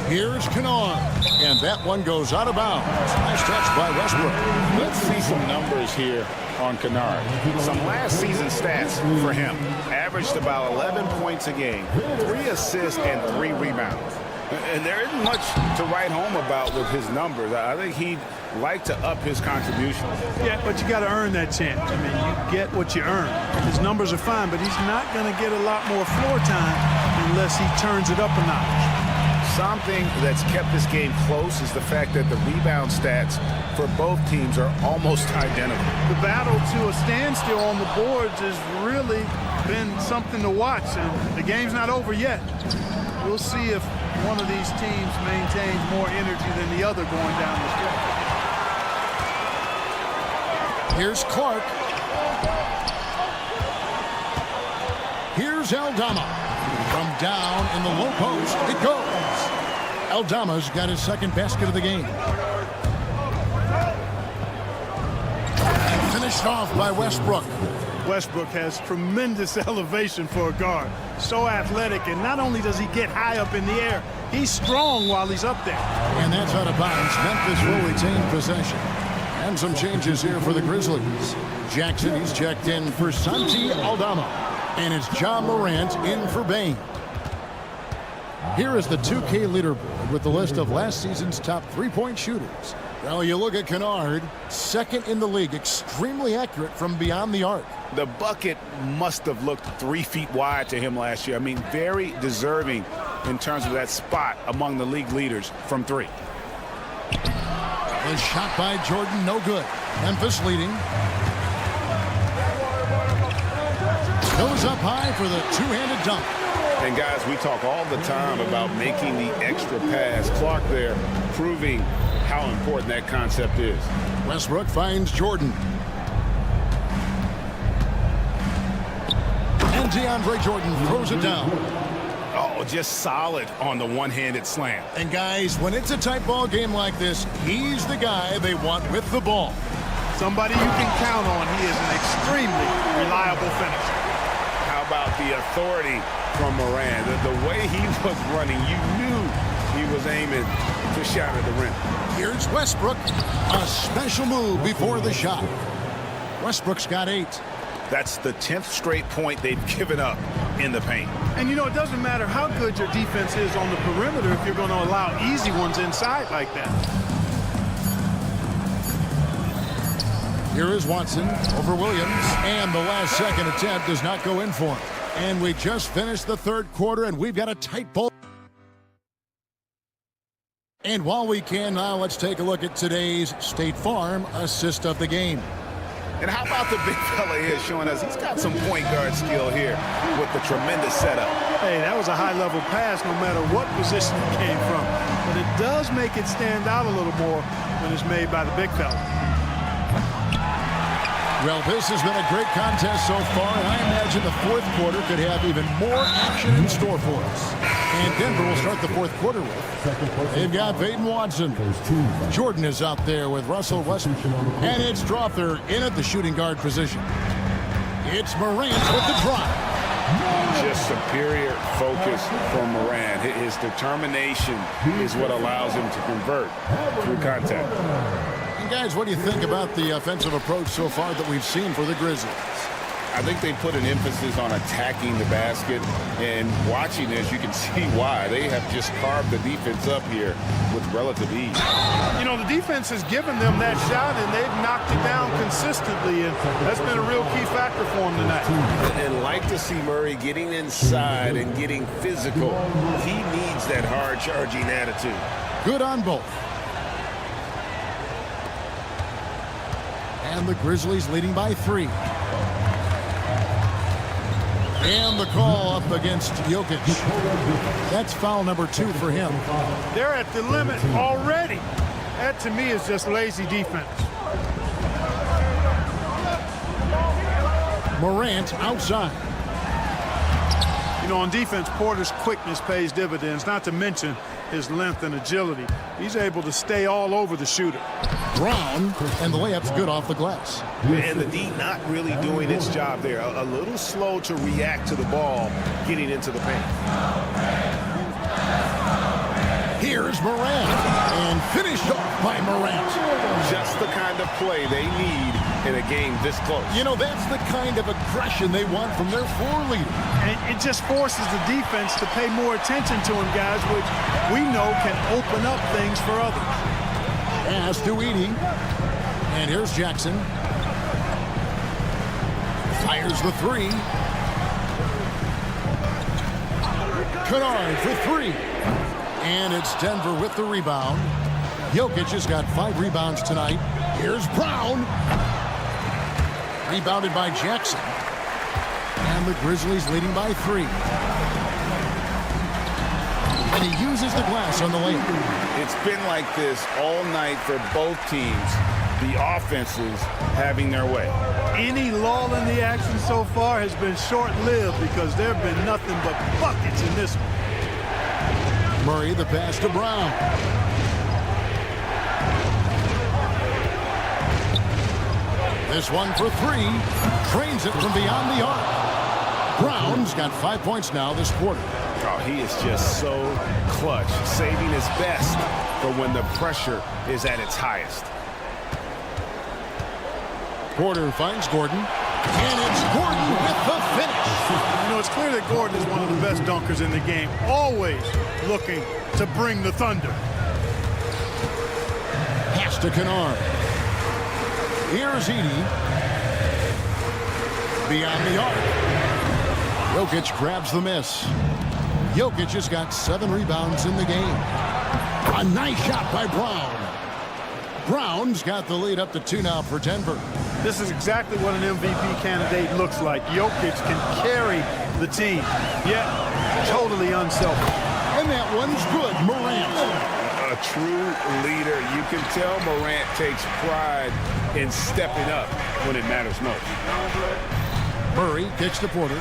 Here's Kennard. And that one goes out of bounds. Nice touch by Westbrook. Let's see some numbers here on Kennard. Some last season stats for him. Averaged about 11 points a game, 3 assists, and 3 rebounds. And there isn't much to write home about with his numbers. I think he'd like to up his contribution. Yeah, but you got to earn that chance. I mean, you get what you earn. His numbers are fine, but he's not going to get a lot more floor time unless he turns it up a notch. Something that's kept this game close is the fact that the rebound stats for both teams are almost identical. The battle to a standstill on the boards has really been something to watch, and the game's not over yet. We'll see if one of these teams maintains more energy than the other going down the stretch. Here's Clark. Here's Aldama. From down in the low post, it goes. Aldama's got his second basket of the game. And finished off by Westbrook. Westbrook has tremendous elevation for a guard. So athletic, and not only does he get high up in the air, he's strong while he's up there. And that's out of bounds. Memphis will retain possession. And some changes here for the Grizzlies. Jackson, he's checked in for Santi Aldama. And it's Ja Morant in for Bane. Here is the 2K leaderboard with the list of last season's top three-point shooters. Well, you look at Kennard, second in the league, extremely accurate from beyond the arc. The bucket must have looked 3 feet wide to him last year. I mean, very deserving in terms of that spot among the league leaders from 3. The shot by Jordan, no good. Memphis leading. Goes up high for the two-handed dunk. And guys, we talk all the time about making the extra pass. Clark there proving how important that concept is. Westbrook finds Jordan. And DeAndre Jordan throws it down. Oh, just solid on the one-handed slam. And guys, when it's a tight ball game like this, he's the guy they want with the ball. Somebody you can count on. He is an extremely reliable finisher. How about the authority from Moran? The way he was running, you knew he was aiming to shot at the rim. Here's Westbrook. A special move before the shot. Westbrook's got 8. That's the 10th straight point they've given up in the paint. And, you know, it doesn't matter how good your defense is on the perimeter if you're going to allow easy ones inside like that. Here is Watson over Williams, and the last second attempt does not go in for him. And we just finished the third quarter, and we've got a tight ball. And while we can now, let's take a look at today's State Farm assist of the game. And how about the big fella here showing us he's got some point guard skill here with the tremendous setup. Hey, that was a high-level pass no matter what position it came from. But it does make it stand out a little more when it's made by the big fella. Well, this has been a great contest so far, and I imagine the fourth quarter could have even more action in store for us. And Denver will start the fourth quarter with. They've got Peyton Watson. Jordan is out there with Russell Westbrook. And it's Strother in at the shooting guard position. It's Morant with the drive. Just superior focus from Morant. His determination is what allows him to convert through contact. And guys, what do you think about the offensive approach so far that we've seen for the Grizzlies? I think they put an emphasis on attacking the basket, and watching this, you can see why. They have just carved the defense up here with relative ease. You know, the defense has given them that shot, and they've knocked it down consistently, and that's been a real key factor for them tonight. And like to see Murray getting inside and getting physical. He needs that hard-charging attitude. Good on both. And the Grizzlies leading by 3. And the call up against Jokic. That's foul number 2 for him. They're at the limit already. That, to me, is just lazy defense. Morant outside. You know, on defense, Porter's quickness pays dividends, not to mention his length and agility. He's able to stay all over the shooter. Brown, and the layup's good off the glass. And the D not really doing its job there. A little slow to react to the ball getting into the paint. Here's Morant, and finished off by Morant. Just the kind of play they need in a game this close. You know, that's the kind of aggression they want from their floor leader. And it just forces the defense to pay more attention to him, guys, which we know can open up things for others. Pass to Edey. And here's Jackson. Fires the 3. Kennard for 3. And it's Denver with the rebound. Jokic has got 5 rebounds tonight. Here's Brown. Rebounded by Jackson. And the Grizzlies leading by 3. And he uses the glass on the layup. It's been like this all night for both teams. The offenses having their way. Any lull in the action so far has been short-lived because there have been nothing but buckets in this one. Murray, the pass to Brown. This one for 3. Trains it from beyond the arc. Brown's got 5 points now this quarter. Oh, he is just so clutch, saving his best for when the pressure is at its highest. Porter finds Gordon. And it's Gordon with the finish. You know, it's clear that Gordon is one of the best dunkers in the game. Always looking to bring the thunder. Pass to Kennard. Here's Edey. Beyond the arc. Jokic grabs the miss. Jokic has got 7 rebounds in the game. A nice shot by Brown. Brown's got the lead up to 2 now for Denver. This is exactly what an MVP candidate looks like. Jokic can carry the team, yet totally unselfish. And that one's good, Morant. A true leader. You can tell Morant takes pride in stepping up when it matters most. Murray kicks to Porter.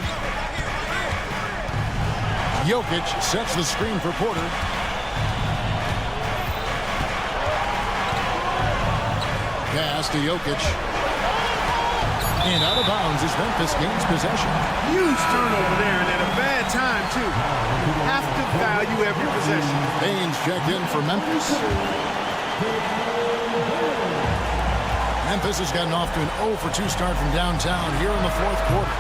Jokic sets the screen for Porter. Pass to Jokic. And out of bounds as Memphis gains possession. Huge turnover there, and at a bad time, too. Have to value every possession. Baines checked in for Memphis. Memphis has gotten off to an 0 for 2 start from downtown here in the fourth quarter.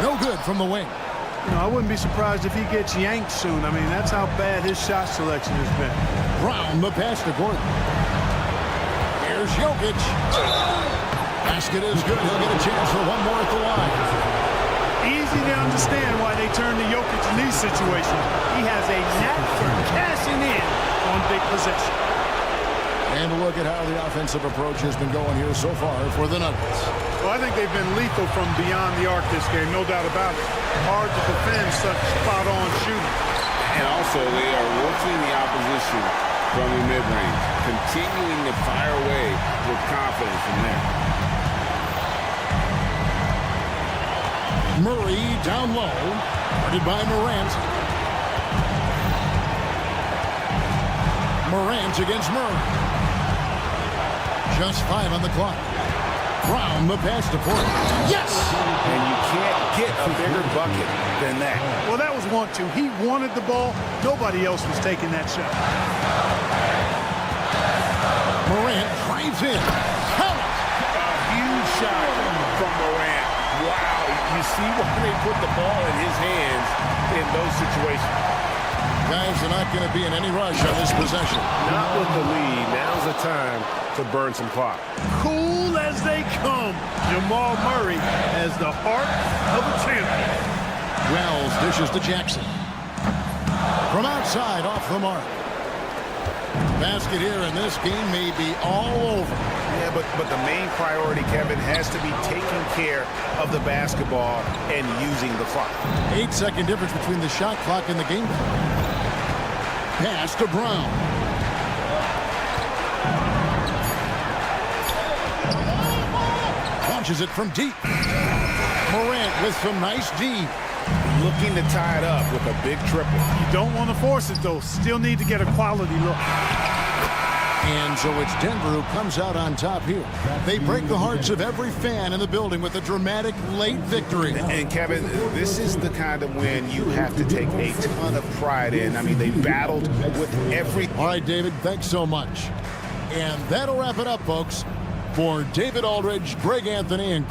No good from the wing. You know, I wouldn't be surprised if he gets yanked soon. I mean, that's how bad his shot selection has been. Brown, the pass to Gordon. Here's Jokic. Basket is good. He'll get a chance for one more at the line. Easy to understand why they turn to Jokic in these situations. He has a knack for cashing in on big possession. And look at how the offensive approach has been going here so far for the Nuggets. Well, I think they've been lethal from beyond the arc this game, no doubt about it. Hard to defend such spot-on shooting. And also, they are working the opposition from the mid-range, continuing to fire away with confidence from there. Murray down low, guarded by Morant. Morant against Murray. Just 5 on the clock. Brown, the pass to Porter. Yes! And you can't get a bigger bucket than that. Well, that was 1-2. He wanted the ball. Nobody else was taking that shot. Morant drives in. Count it! A huge shot from Morant. Wow. You see why they put the ball in his hands in those situations. Guys are not going to be in any rush on this possession. Not with the lead. Now's the time to burn some clock. Cool as they come. Jamal Murray has the heart of a champion. Wells dishes to Jackson. From outside, off the mark. Basket here, and this game may be all over. Yeah, but the main priority, Kevin, has to be taking care of the basketball and using the clock. 8-second difference between the shot clock and the game clock. Pass to Brown. Launches it from deep. Morant with some nice D. Looking to tie it up with a big triple. You don't want to force it, though. Still need to get a quality look. And so it's Denver who comes out on top here. They break the hearts of every fan in the building with a dramatic late victory. And Kevin, this is the kind of win you have to take a ton of pride in. I mean, they battled with every... All right, David, thanks so much. And that'll wrap it up, folks. For David Aldridge, Greg Anthony, and...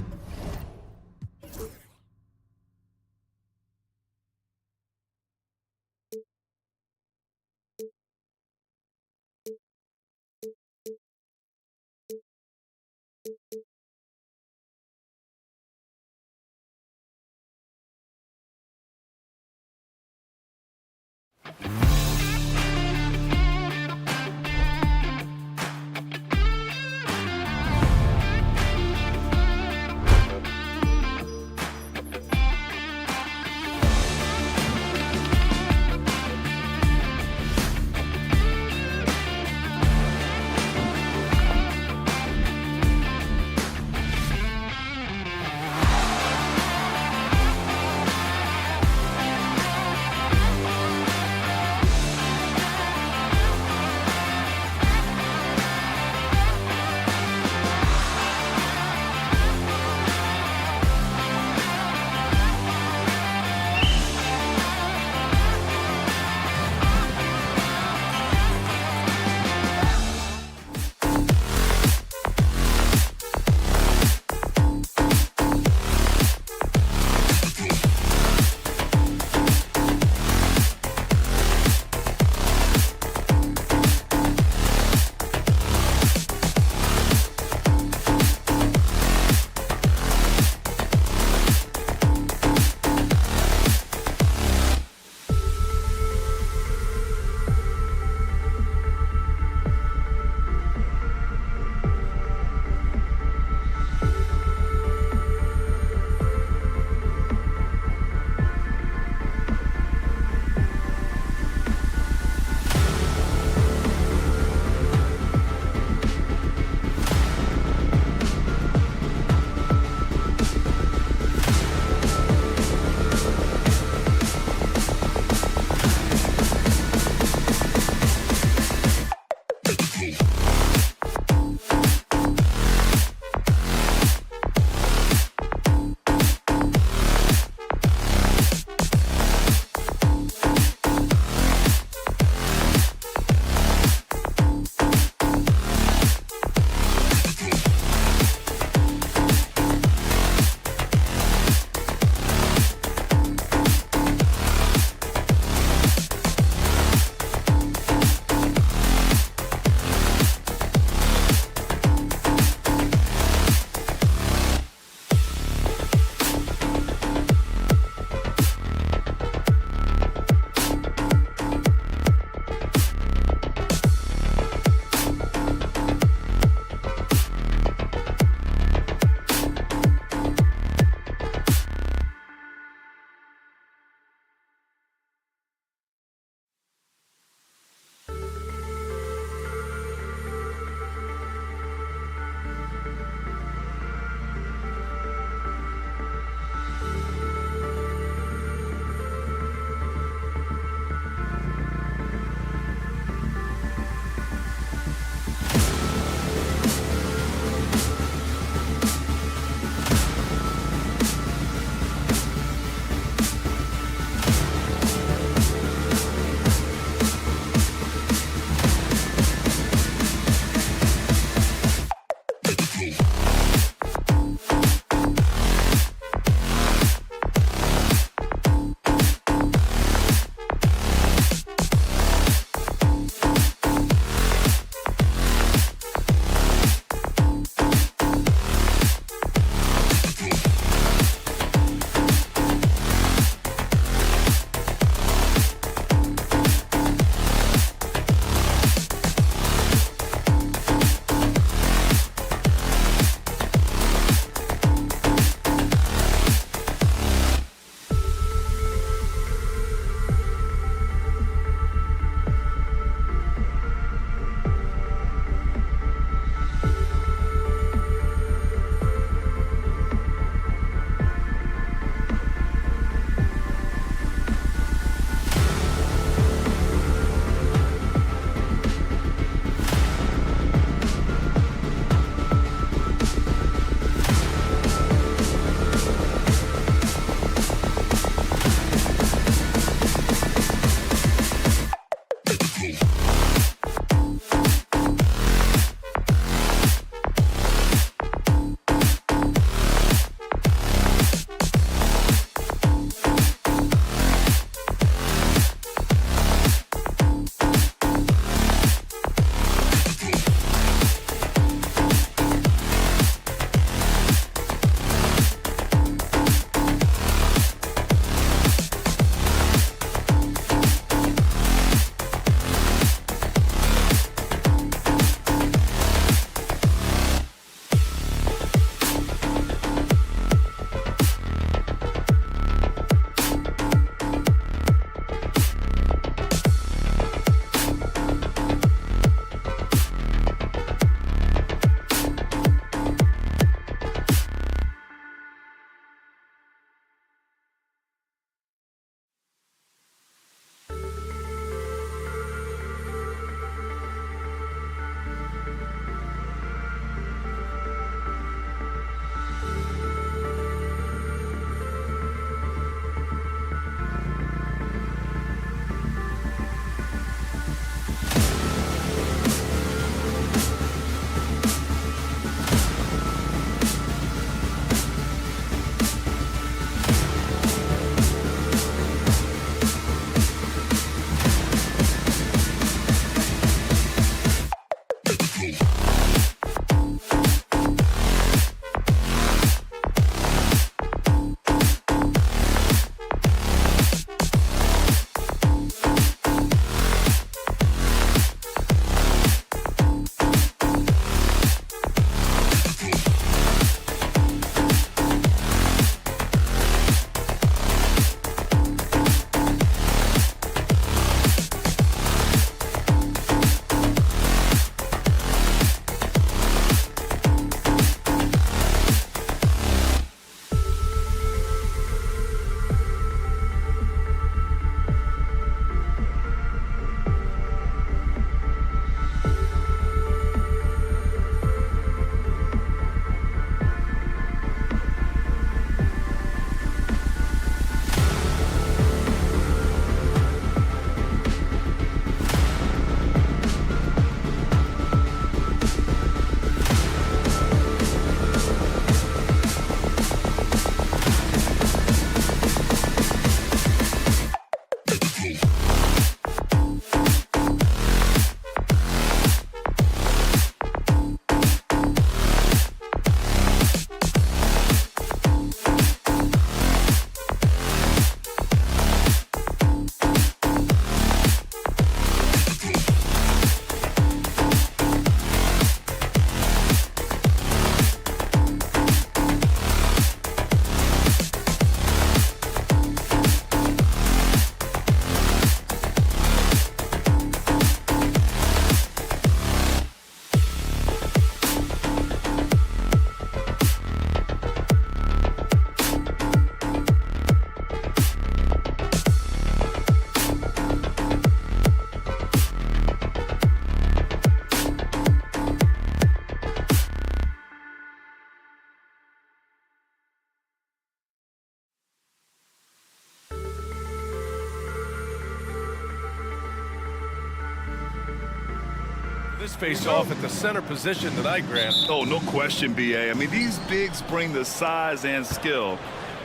this face-off at the center position tonight, Grant. Oh, no question, B.A. I mean, these bigs bring the size and skill.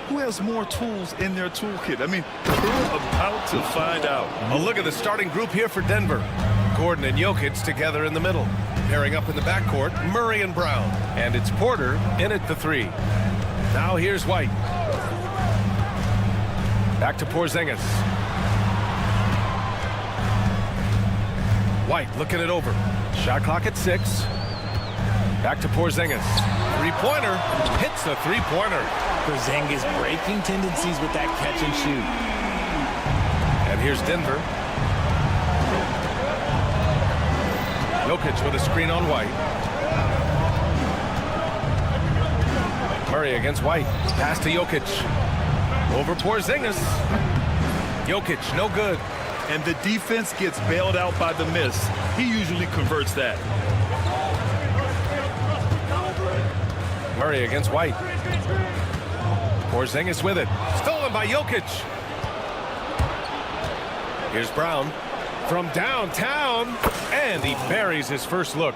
Who has more tools in their toolkit? I mean, we're about to find out. A look at the starting group here for Denver. Gordon and Jokic together in the middle. Pairing up in the backcourt, Murray and Brown. And it's Porter in at the 3. Now here's White. Back to Porzingis. White looking it over. Shot clock at 6. Back to Porzingis. Three-pointer. Hits a three-pointer. Porzingis breaking tendencies with that catch and shoot. And here's Denver. Jokic with a screen on White. Murray against White. Pass to Jokic. Over Porzingis. Jokic, no good. And the defense gets bailed out by the miss. He usually converts that. Murray against White. Porzingis with it. Stolen by Jokic. Here's Brown from downtown. And he buries his first look.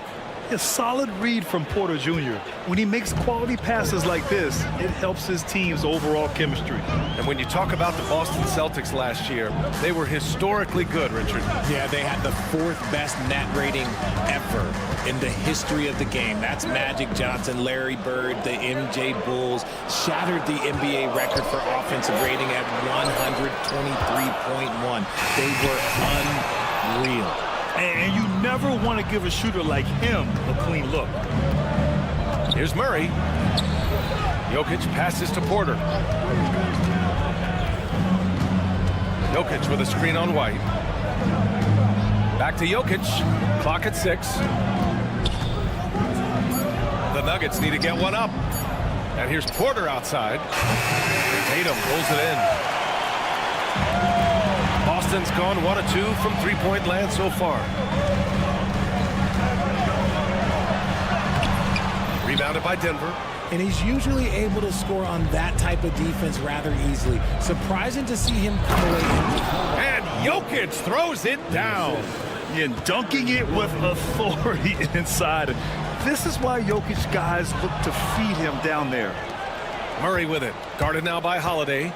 A solid read from Porter Jr. When he makes quality passes like this, it helps his team's overall chemistry. And when you talk about the Boston Celtics last year, they were historically good, Richard. Yeah, they had the 4th best net rating ever in the history of the game. That's Magic Johnson, Larry Bird, the MJ Bulls. Shattered the NBA record for offensive rating at 123.1. They were unreal. And you never want to give a shooter like him a clean look. Here's Murray. Jokic passes to Porter. Jokic with a screen on White. Back to Jokic. Clock at 6. The Nuggets need to get one up. And here's Porter outside. Tatum pulls it in. Boston's gone 1 of 2 from three-point land so far. Rebounded by Denver. And he's usually able to score on that type of defense rather easily. Surprising to see him come away. And Jokic throws it down. And dunking it with authority inside. This is why Jokic guys look to feed him down there. Murray with it. Guarded now by Holiday.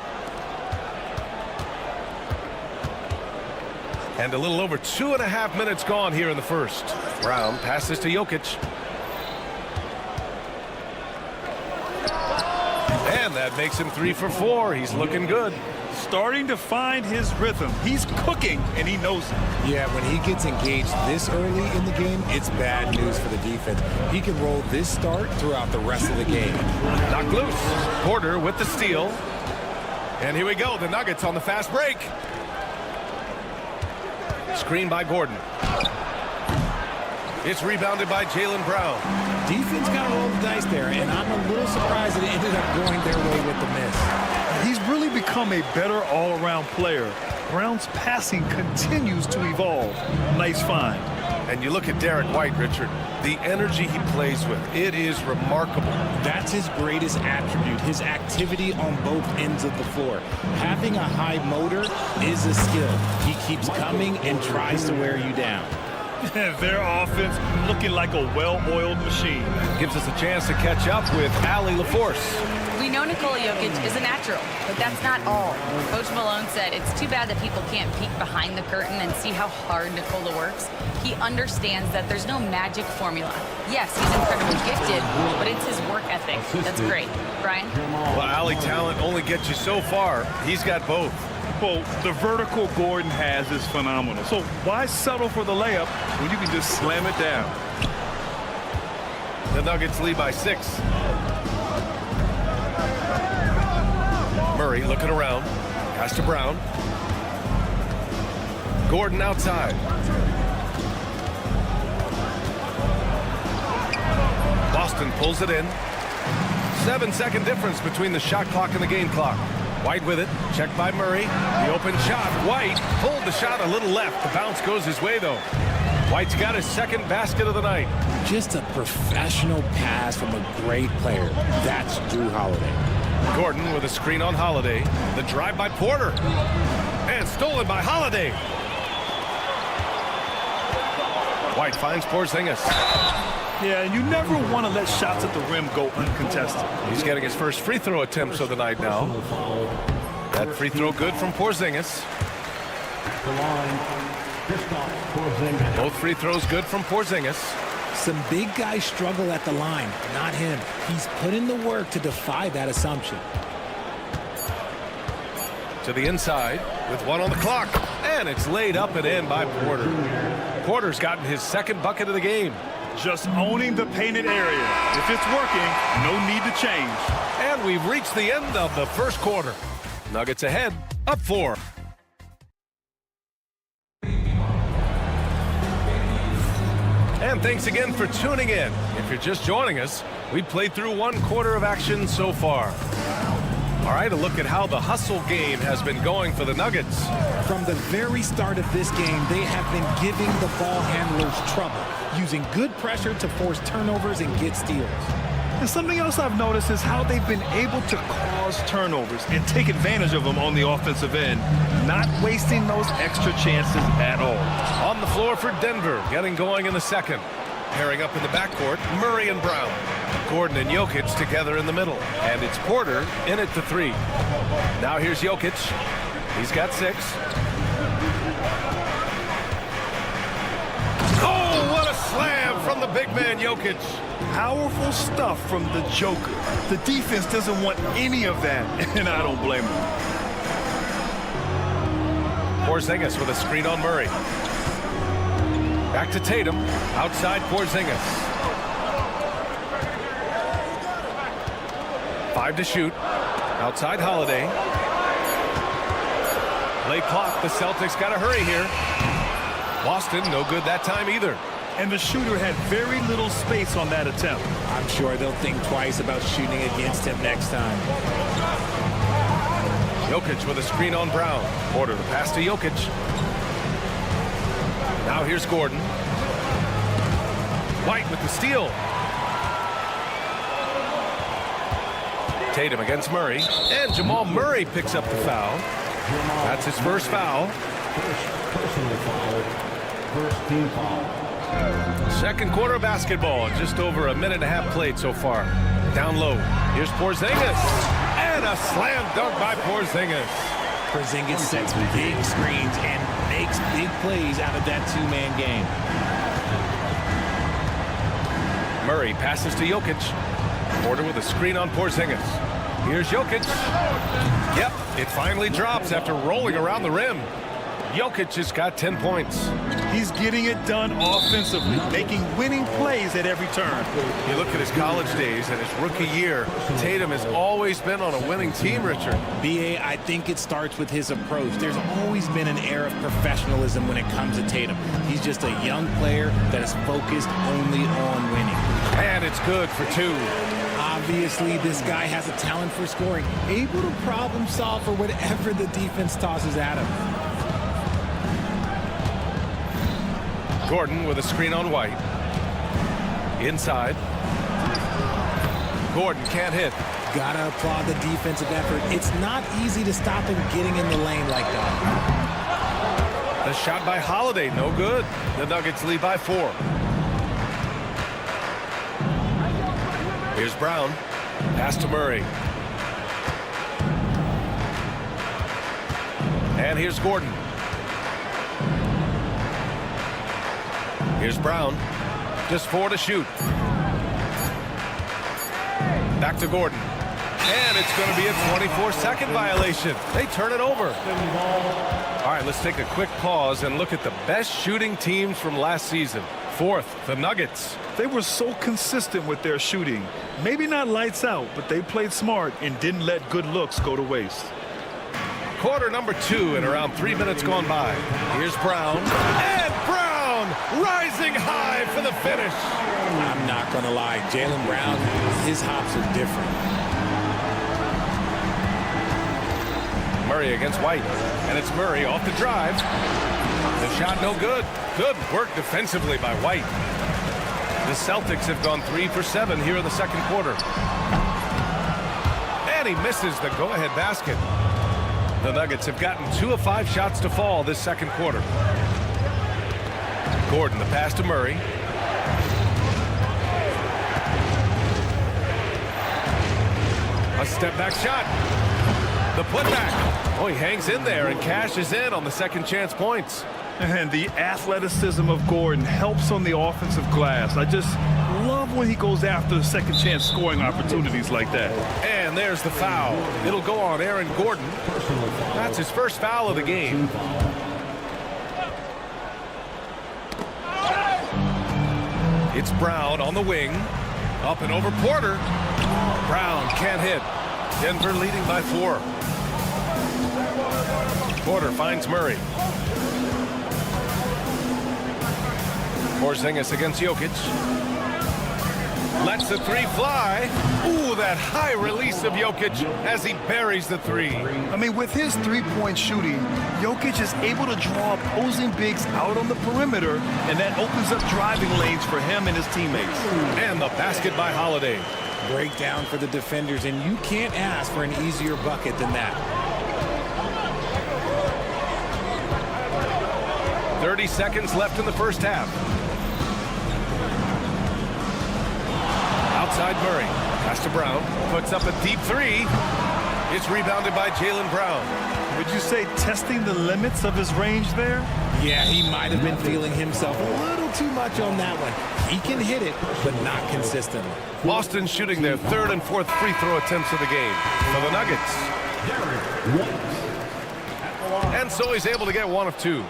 And a little over 2.5 minutes gone here in the first. Brown passes to Jokic. And that makes him 3 for 4. He's looking good. Starting to find his rhythm. He's cooking, and he knows it. Yeah, when he gets engaged this early in the game, it's bad news for the defense. He can roll this start throughout the rest of the game. Knocked loose. Porter with the steal. And here we go. The Nuggets on the fast break. Screen by Gordon. It's rebounded by Jaylen Brown. Defense got to roll the dice there, and I'm a little surprised that it ended up going their way with the miss. He's really become a better all-around player. Brown's passing continues to evolve. Nice find. And you look at Derek White, Richard, the energy he plays with, it is remarkable. That's his greatest attribute, his activity on both ends of the floor. Having a high motor is a skill. He keeps coming and tries to wear you down. Their offense looking like a well-oiled machine. Gives us a chance to catch up with Allie LaForce. We know Nikola Jokic is a natural, but that's not all. Coach Malone said it's too bad that people can't peek behind the curtain and see how hard Nikola works. He understands that there's no magic formula. Yes, he's incredibly gifted, but it's his work ethic that's great. Brian? Well, Allie, talent only gets you so far. He's got both. Well, the vertical Gordon has is phenomenal. So why settle for the layup when you can just slam it down? The Nuggets lead by 6. Murray looking around. Pass to Brown. Gordon outside. Boston pulls it in. 7-second difference between the shot clock and the game clock. White with it. Checked by Murray. The open shot. White pulled the shot a little left. The bounce goes his way, though. White's got his second basket of the night. Just a professional pass from a great player. That's Jrue Holiday. Gordon with a screen on Holiday. The drive by Porter. And stolen by Holiday. White finds Porzingis. Yeah, and you never want to let shots at the rim go uncontested. He's getting his first free throw attempts of the night now. That free throw good from Porzingis. Both free throws good from Porzingis. Some big guys struggle at the line, not him. He's put in the work to defy that assumption. To the inside with 1 on the clock. And it's laid up and in by Porter. Porter's gotten his second bucket of the game. Just owning the painted area. If it's working, no need to change. And we've reached the end of the first quarter. Nuggets ahead, up 4. And thanks again for tuning in. If you're just joining us, we played through 1 quarter of action so far. All right, a look at how the hustle game has been going for the Nuggets. From the very start of this game, they have been giving the ball handlers trouble, using good pressure to force turnovers and get steals. And something else I've noticed is how they've been able to cause turnovers and take advantage of them on the offensive end, not wasting those extra chances at all. On the floor for Denver, getting going in the second. Pairing up in the backcourt, Murray and Brown. Gordon and Jokic together in the middle. And it's Porter in at the 3. Now here's Jokic. He's got 6. Oh, what a slam from the big man Jokic. Powerful stuff from the Joker. The defense doesn't want any of that, and I don't blame them. Porzingis with a screen on Murray. Back to Tatum. Outside Porzingis. 5 to shoot. Outside Holiday. Late clock. The Celtics got to hurry here. Boston, no good that time either. And the shooter had very little space on that attempt. I'm sure they'll think twice about shooting against him next time. Jokic with a screen on Brown. Porter the pass to Jokic. Now here's Gordon. White with the steal. Tatum against Murray. And Jamal Murray picks up the foul. That's his first foul. Personal foul. First team foul. Second quarter of basketball. Just over a minute and a half played so far. Down low. Here's Porzingis. And a slam dunk by Porzingis. Porzingis sets big screens and makes big plays out of that 2-man game. Murray passes to Jokic. Porter with a screen on Porzingis. Here's Jokic. Yep, it finally drops after rolling around the rim. Jokic has got 10 points. He's getting it done offensively, making winning plays at every turn. You look at his college days and his rookie year, Tatum has always been on a winning team, Richard. B.A., I think it starts with his approach. There's always been an air of professionalism when it comes to Tatum. He's just a young player that is focused only on winning. And it's good for 2. Obviously, this guy has a talent for scoring, able to problem solve for whatever the defense tosses at him. Gordon with a screen on White. Inside. Gordon can't hit. Gotta applaud the defensive effort. It's not easy to stop him getting in the lane like that. The shot by Holiday, no good. The Nuggets lead by 4. Here's Brown. Pass to Murray. And here's Gordon. Here's Brown. Just 4 to shoot. Back to Gordon. And it's going to be a 24-second violation. They turn it over. All right, let's take a quick pause and look at the best shooting teams from last season. 4th, the Nuggets. They were so consistent with their shooting. Maybe not lights out, but they played smart and didn't let good looks go to waste. Quarter number 2 and around 3 minutes gone by. Here's Brown. And Brown rising high for the finish. I'm not going to lie. Jaylen Brown, his hops are different. Murray against White. And it's Murray off the drive. The shot no good. Good work defensively by White. The Celtics have gone 3 for 7 here in the second quarter. And he misses the go-ahead basket. The Nuggets have gotten 2 of 5 shots to fall this second quarter. Gordon, the pass to Murray. A step-back shot. The putback. Oh, he hangs in there and cashes in on the second chance points. And the athleticism of Gordon helps on the offensive glass. I just love when he goes after the second chance scoring opportunities like that. And there's the foul. It'll go on Aaron Gordon. That's his first foul of the game. It's Brown on the wing. Up and over Porter. Brown can't hit. Denver leading by 4. Porter finds Murray. Porzingis against Jokic. Lets the 3 fly. Ooh, that high release of Jokic as he buries the 3. I mean, with his three-point shooting, Jokic is able to draw opposing bigs out on the perimeter, and that opens up driving lanes for him and his teammates. And the basket by Holiday. Breakdown for the defenders, and you can't ask for an easier bucket than that. 30 seconds left in the first half. Outside Murray. Pass to Brown. Puts up a deep 3. It's rebounded by Jaylen Brown. Would you say testing the limits of his range there? Yeah, he might have been feeling himself a little too much on that one. He can hit it, but not consistently. Boston shooting their 3rd and 4th free throw attempts of the game for the Nuggets. And so he's able to get 1 of 2.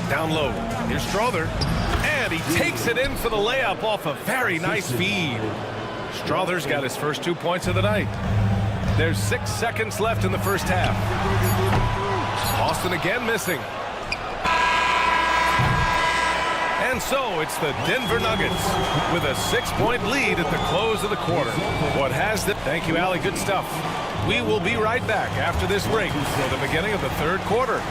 Down low. Here's Strother. And he takes it in for the layup off a very nice feed. Strother's got his first 2 points of the night. There's 6 seconds left in the first half. Boston again missing. And so it's the Denver Nuggets with a 6-point lead at the close of the quarter. What has the... Thank you, Allie. Good stuff. We will be right back after this break for the beginning of the 3rd quarter.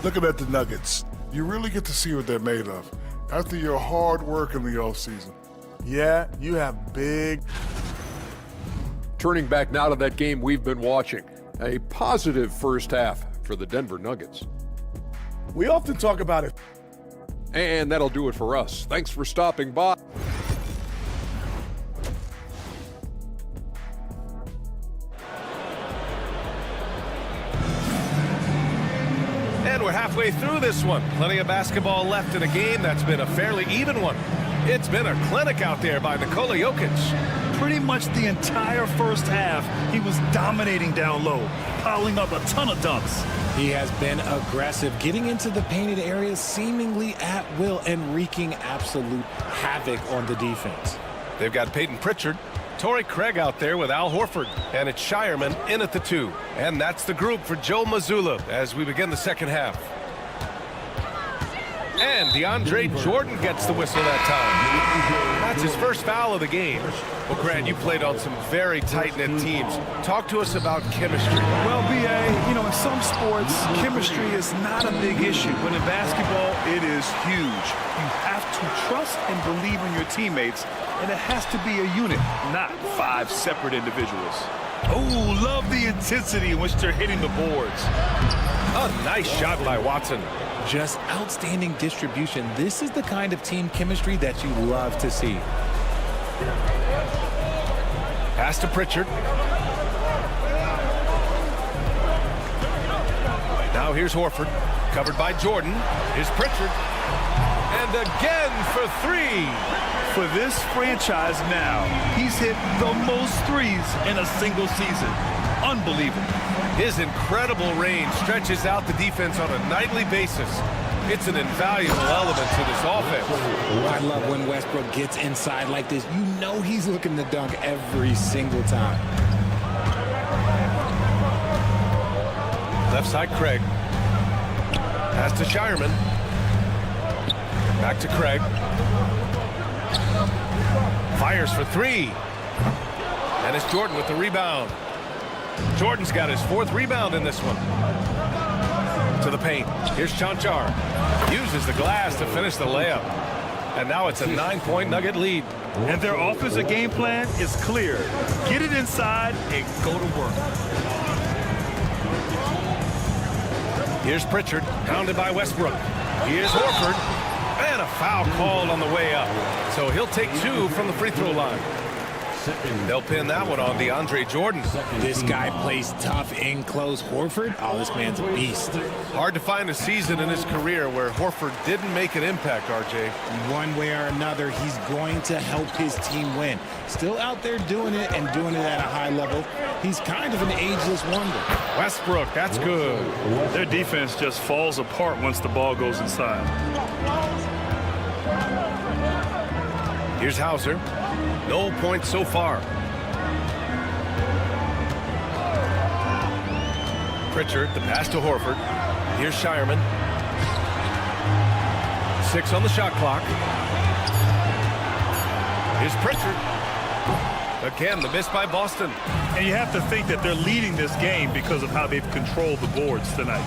Looking at the Nuggets, you really get to see what they're made of after your hard work in the offseason. Yeah, you have big... Turning back now to that game we've been watching. A positive first half for the Denver Nuggets. We often talk about it. And that'll do it for us. Thanks for stopping by. And we're halfway through this one. Plenty of basketball left in a game that's been a fairly even one. It's been a clinic out there by Nikola Jokic. Pretty much the entire first half, he was dominating down low, piling up a ton of dunks. He has been aggressive, getting into the painted areas seemingly at will and wreaking absolute havoc on the defense. They've got Peyton Pritchard, Torrey Craig out there with Al Horford, and it's Shireman in at the 2. And that's the group for Joe Mazzulla as we begin the second half. And DeAndre Jordan gets the whistle that time. That's his first foul of the game. Well, Grant, you played on some very tight-knit teams. Talk to us about chemistry. Well, B.A., in some sports, chemistry is not a big issue. But in basketball, it is huge. You have to trust and believe in your teammates, and it has to be a unit, not 5 separate individuals. Oh, love the intensity in which they're hitting the boards. A nice shot by Watson. Just outstanding distribution. This is the kind of team chemistry that you love to see. Pass to Pritchard. Now here's Horford. Covered by Jordan. Here's Pritchard. And again for 3. For this franchise now, he's hit the most threes in a single season. Unbelievable. His incredible range stretches out the defense on a nightly basis. It's an invaluable element to this offense. I love when Westbrook gets inside like this. You know he's looking to dunk every single time. Left side, Craig. Pass to Shireman. Back to Craig. Fires for 3. And it's Jordan with the rebound. Jordan's got his 4th rebound in this one. To the paint. Here's Chanchar. Uses the glass to finish the layup. And now it's a 9-point Nugget lead. And their offensive game plan is clear. Get it inside and go to work. Here's Pritchard, pounded by Westbrook. Here's Horford, and a foul called on the way up. So he'll take 2 from the free throw line. They'll pin that one on DeAndre Jordan. This guy plays tough in close. Horford, oh, this man's a beast. Hard to find a season in his career where Horford didn't make an impact, RJ. One way or another, he's going to help his team win. Still out there doing it and doing it at a high level. He's kind of an ageless wonder. Westbrook, that's good. Their defense just falls apart once the ball goes inside. Here's Hauser. No points so far. Pritchard, the pass to Horford. Here's Shireman. 6 on the shot clock. Here's Pritchard. Again, the miss by Boston. And you have to think that they're leading this game because of how they've controlled the boards tonight.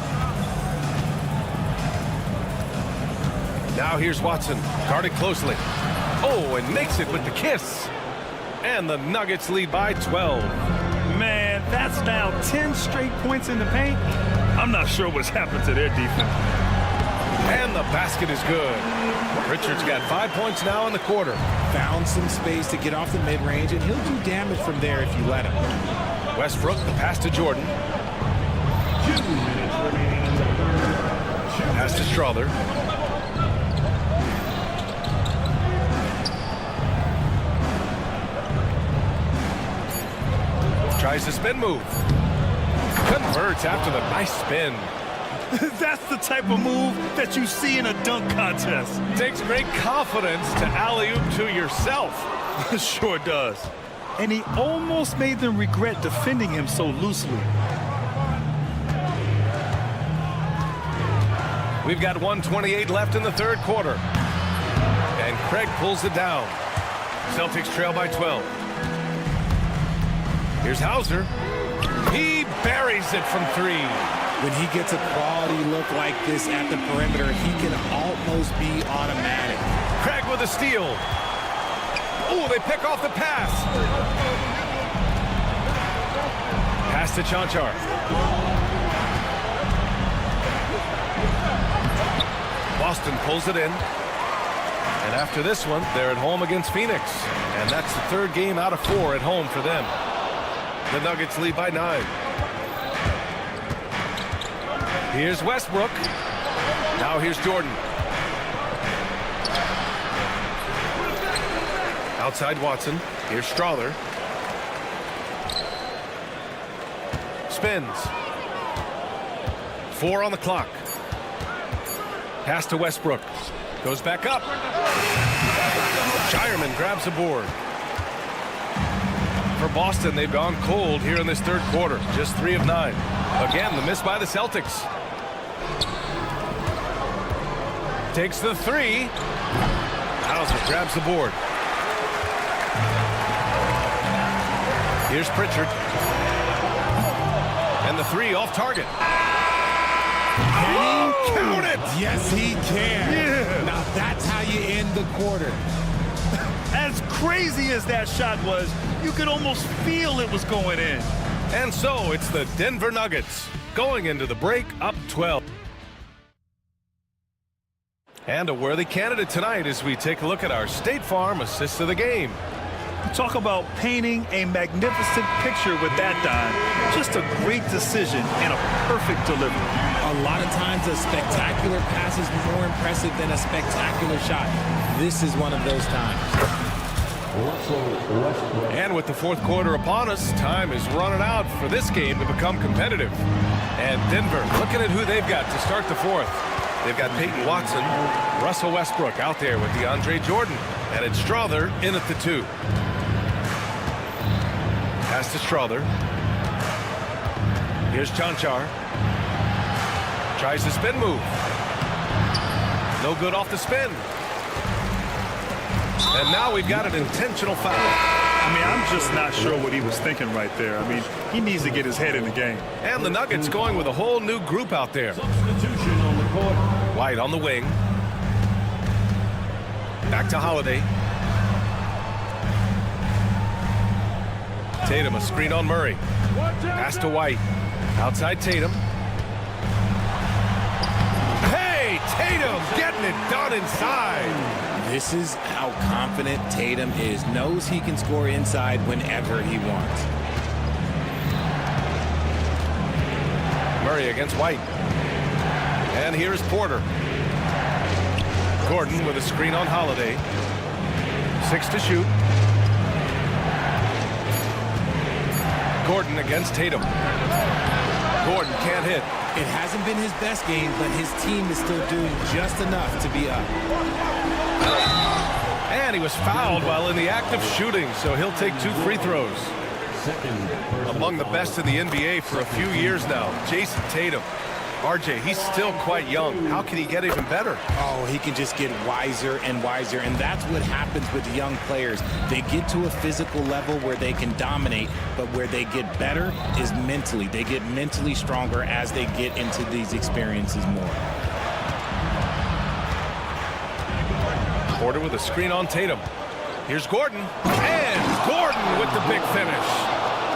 Now here's Watson, guarded closely. Oh, and makes it with the kiss. And the Nuggets lead by 12. Man, that's now 10 straight points in the paint. I'm not sure what's happened to their defense. And the basket is good. Richard's got 5 points now in the quarter. Found some space to get off the mid-range, and he'll do damage from there if you let him. Westbrook, the pass to Jordan. Pass to Strother. Tries the spin move. Converts after the nice spin. That's the type of move that you see in a dunk contest. Takes great confidence to alley-oop to yourself. Sure does. And he almost made them regret defending him so loosely. We've got 1:28 left in the third quarter. And Craig pulls it down. Celtics trail by 12. Here's Hauser. He buries it from 3. When he gets a quality look like this at the perimeter, he can almost be automatic. Craig with a steal. Oh, they pick off the pass. Pass to Chanchar. Boston pulls it in. And after this one, they're at home against Phoenix. And that's the 3rd game out of 4 at home for them. The Nuggets lead by 9. Here's Westbrook. Now here's Jordan. Outside Watson. Here's Strother. Spins. 4 on the clock. Pass to Westbrook. Goes back up. Shireman grabs a board. For Boston, they've gone cold here in this third quarter. Just 3 of 9. Again, the miss by the Celtics. Takes the 3. Hauser grabs the board. Here's Pritchard. And the 3 off target. Can he count it? Yes, he can. Yeah. Now that's how you end the quarter. As crazy as that shot was, you could almost feel it was going in. And so it's the Denver Nuggets going into the break up 12. And a worthy candidate tonight as we take a look at our State Farm assist of the game. Talk about painting a magnificent picture with that dime. Just a great decision and a perfect delivery. A lot of times a spectacular pass is more impressive than a spectacular shot. This is one of those times. And with the fourth quarter upon us, time is running out for this game to become competitive. And Denver looking at who they've got to start the fourth. They've got Peyton Watson, Russell Westbrook out there with DeAndre Jordan, and it's Strother in at the 2. Pass to Strother. Here's Chanchar. Tries the spin move. No good off the spin. And now we've got an intentional foul. I mean, I'm just not sure what he was thinking right there. I mean, he needs to get his head in the game. And the Nuggets going with a whole new group out there. Substitution on the court. White on the wing. Back to Holiday. Tatum, a screen on Murray. Pass to White. Outside Tatum. Hey, Tatum getting it done inside. This is how confident Tatum is. Knows he can score inside whenever he wants. Murray against White. And here's Porter. Gordon with a screen on Holiday. 6 to shoot. Gordon against Tatum. Gordon can't hit. It hasn't been his best game, but his team is still doing just enough to be up. And he was fouled while in the act of shooting, so he'll take 2 free throws. Among the best in the NBA for a few years now, Jason Tatum. RJ, he's still quite young. How can he get even better? Oh, he can just get wiser and wiser, and that's what happens with young players. They get to a physical level where they can dominate, but where they get better is mentally. They get mentally stronger as they get into these experiences more. Porter with a screen on Tatum. Here's Gordon. And Gordon with the big finish.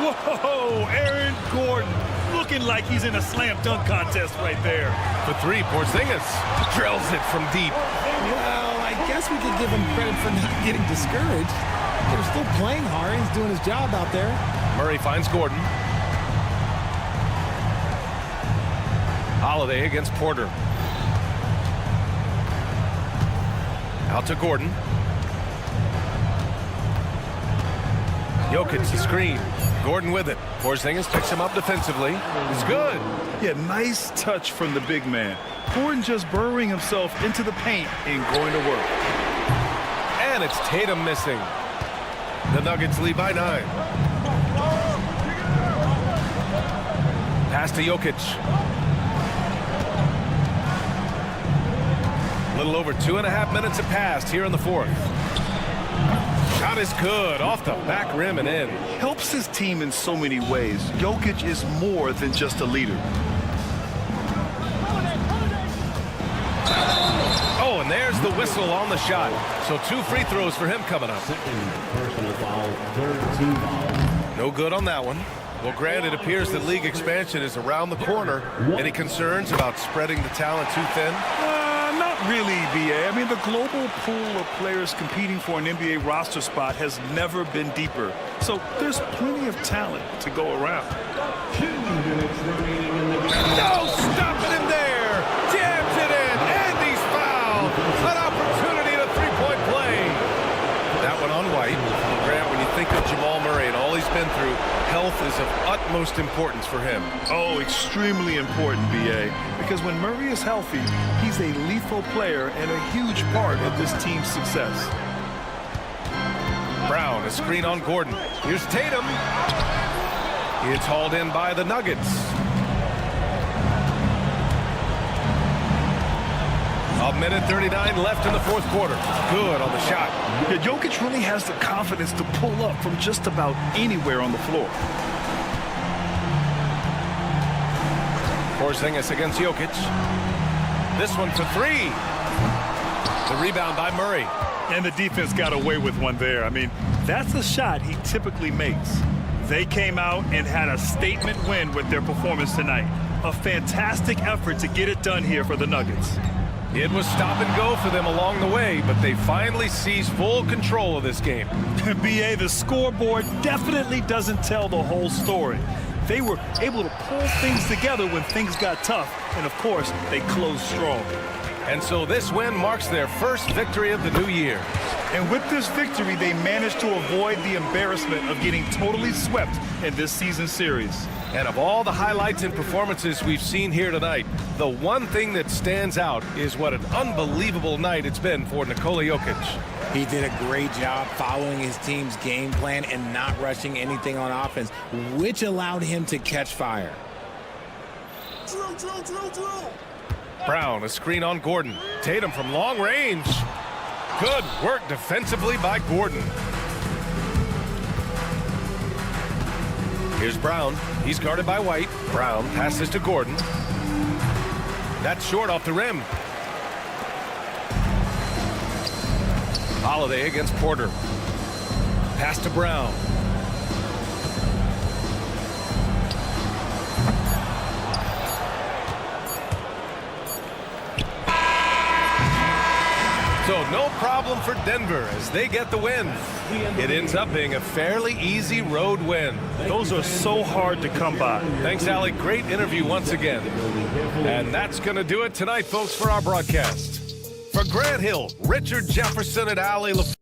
Whoa, Aaron Gordon. Looking like he's in a slam dunk contest right there. For 3, Porzingis drills it from deep. Well, I guess we could give him credit for not getting discouraged. They're still playing hard. He's doing his job out there. Murray finds Gordon. Holiday against Porter. Out to Gordon. Jokic the screen. Gordon with it. Porzingis picks him up defensively. It's good. Yeah, nice touch from the big man. Gordon just burrowing himself into the paint and going to work. And it's Tatum missing. The Nuggets lead by 9. Pass to Jokic. A little over 2.5 minutes have passed here in the 4th. Shot is good, off the back rim and in. Helps his team in so many ways. Jokic is more than just a leader. Oh, and there's the whistle on the shot. So 2 free throws for him coming up. No good on that one. Well, Grant, it appears that league expansion is around the corner. Any concerns about spreading the talent too thin? Not really, BA. I mean, the global pool of players competing for an NBA roster spot has never been deeper. So there's plenty of talent to go around. 2 minutes remaining in the game. No, stopping him there. Jams it in, and he's fouled. An opportunity to 3-point play. That one on White. Grant, when you think of Jamal Murray and all he's been through, health is of utmost importance for him. Oh, extremely important, BA. Because when Murray is healthy, he's a lethal player and a huge part of this team's success. Brown, a screen on Gordon. Here's Tatum. It's hauled in by the Nuggets. A minute 39 left in the 4th quarter. Good on the shot. Yeah, Jokic really has the confidence to pull up from just about anywhere on the floor. Porzingis against Jokic. This one for 3. The rebound by Murray. And the defense got away with one there. I mean, that's a shot he typically makes. They came out and had a statement win with their performance tonight. A fantastic effort to get it done here for the Nuggets. It was stop and go for them along the way, but they finally seized full control of this game. BA, the scoreboard definitely doesn't tell the whole story. They were able to pull things together when things got tough, and of course, they closed strong. And so this win marks their first victory of the new year. And with this victory, they managed to avoid the embarrassment of getting totally swept in this season series. And of all the highlights and performances we've seen here tonight, the one thing that stands out is what an unbelievable night it's been for Nikola Jokic. He did a great job following his team's game plan and not rushing anything on offense, which allowed him to catch fire. Brown, a screen on Gordon. Tatum from long range. Good work defensively by Gordon. Here's Brown. He's guarded by White. Brown passes to Gordon. That's short off the rim. Holiday against Porter. Pass to Brown. So no problem for Denver as they get the win. It ends up being a fairly easy road win. Those are so hard to come by. Thanks, Allie. Great interview once again. And that's going to do it tonight, folks, for our broadcast. For Grant Hill, Richard Jefferson, and Allie LaFleur.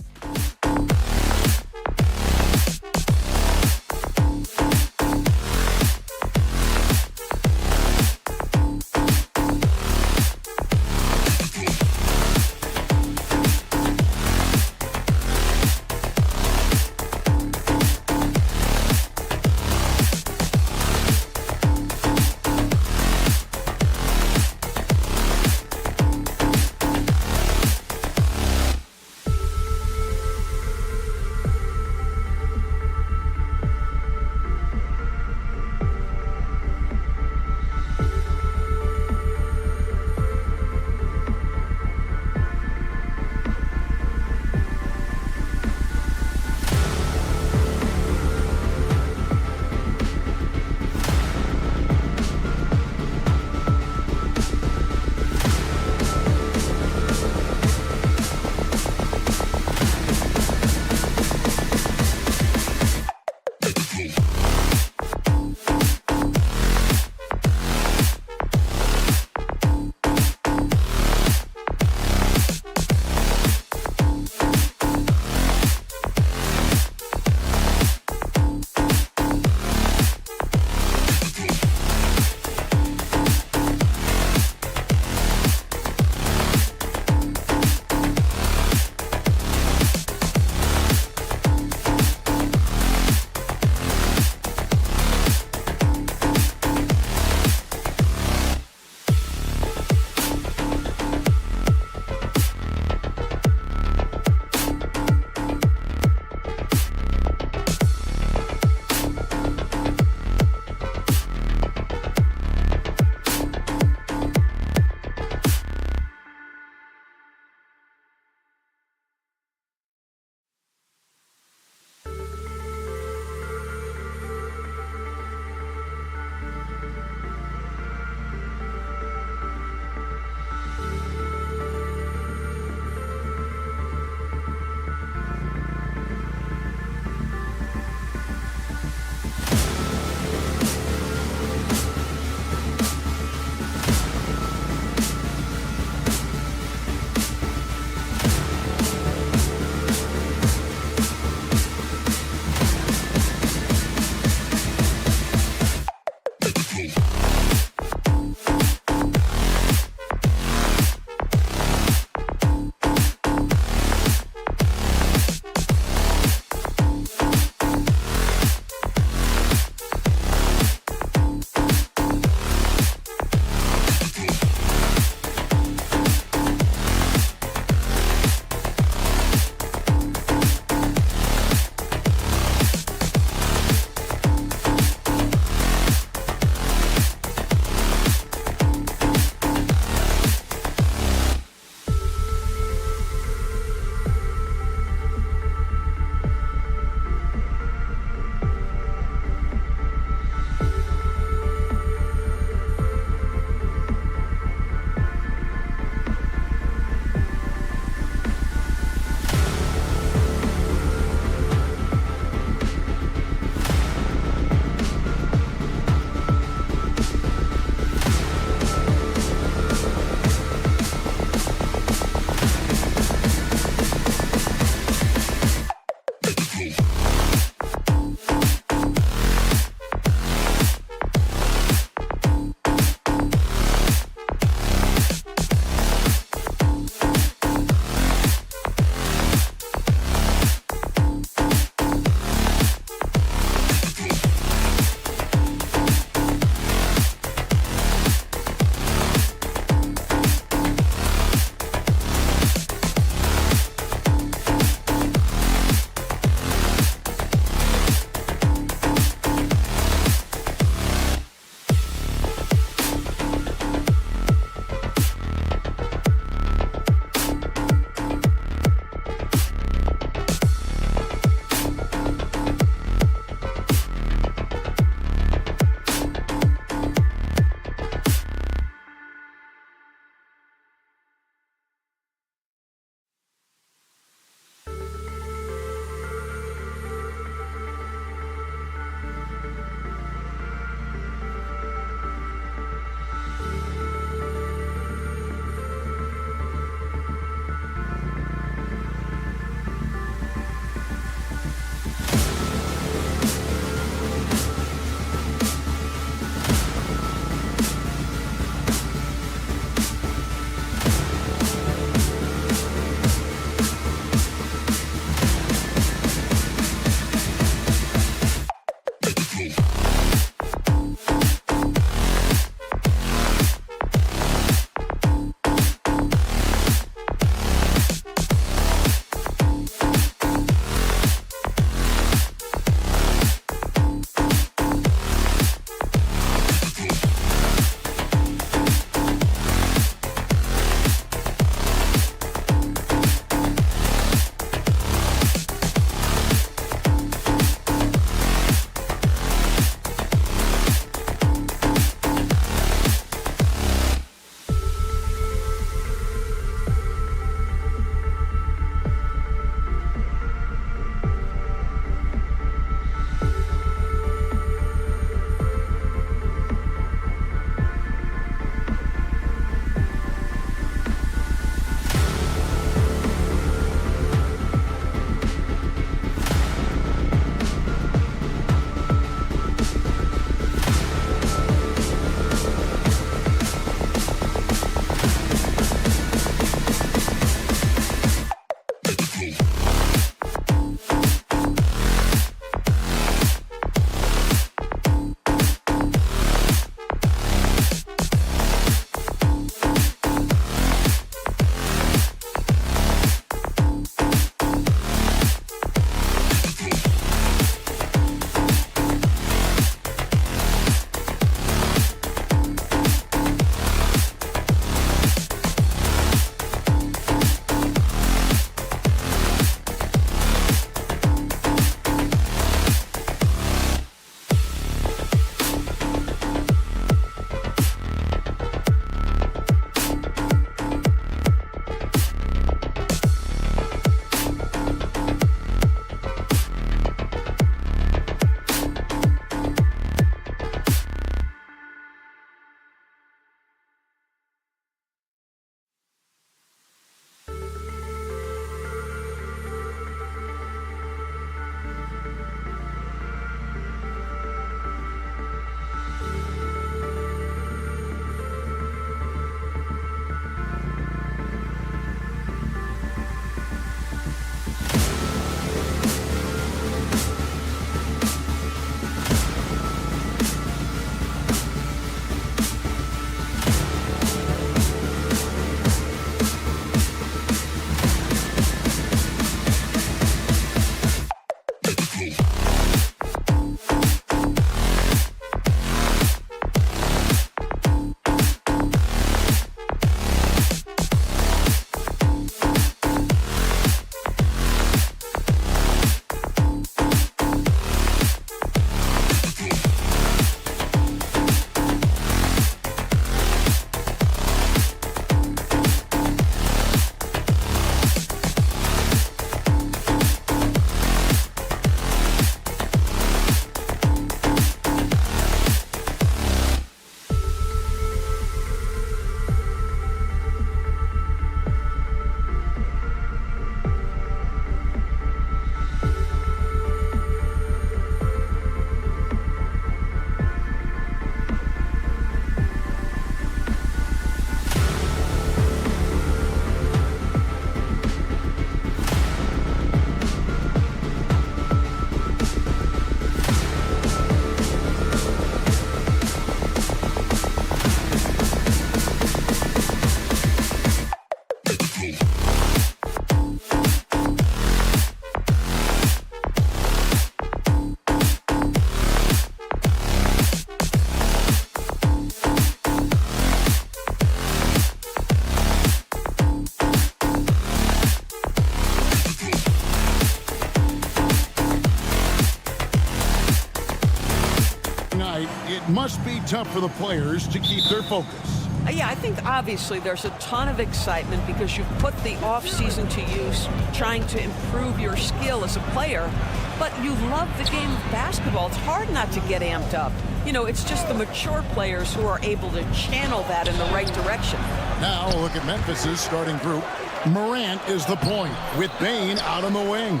must be tough for the players to keep their focus. Yeah, I think obviously there's a ton of excitement because you've put the offseason to use trying to improve your skill as a player, but you love the game of basketball. It's hard not to get amped up. You know, it's just the mature players who are able to channel that in the right direction. Now we'll look at Memphis's starting group. Morant is the point with Bane out on the wing.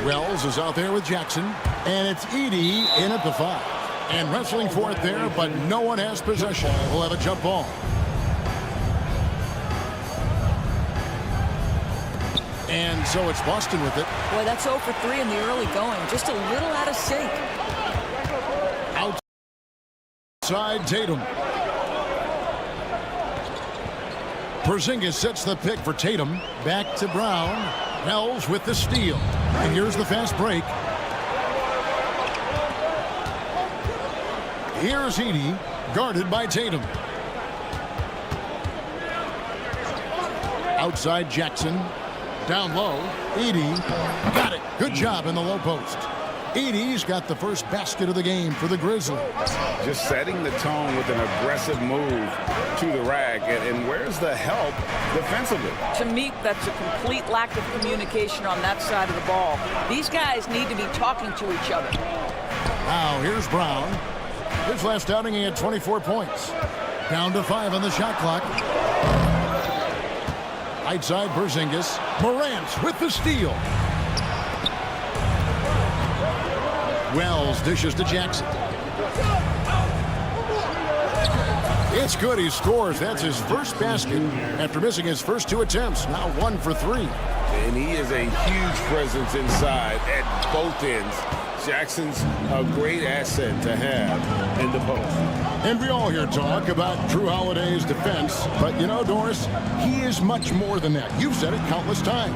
Wells is out there with Jackson, and it's Edey in at the 5. And wrestling for it there, but no one has possession. We'll have a jump ball. And so it's Boston with it. Boy, that's 0 for 3 in the early going. Just a little out of sync. Outside Tatum. Porzingis sets the pick for Tatum. Back to Brown. Wells with the steal. And here's the fast break. Here's Edey, guarded by Tatum. Outside Jackson. Down low. Edey got it. Good job in the low post. Edey's got the first basket of the game for the Grizzlies. Just setting the tone with an aggressive move to the rack. And where's the help defensively? To me, that's a complete lack of communication on that side of the ball. These guys need to be talking to each other. Now here's Brown. His last outing, he had 24 points. Down to 5 on the shot clock. Outside Porzingis. Morant with the steal. Wells dishes to Jackson. It's good. He scores. That's his first basket after missing his first 2 attempts. Now 1 for 3. And he is a huge presence inside at both ends. Jackson's a great asset to have in the post. And we all hear talk about Drew Holiday's defense, but you know, Doris, he is much more than that. You've said it countless times.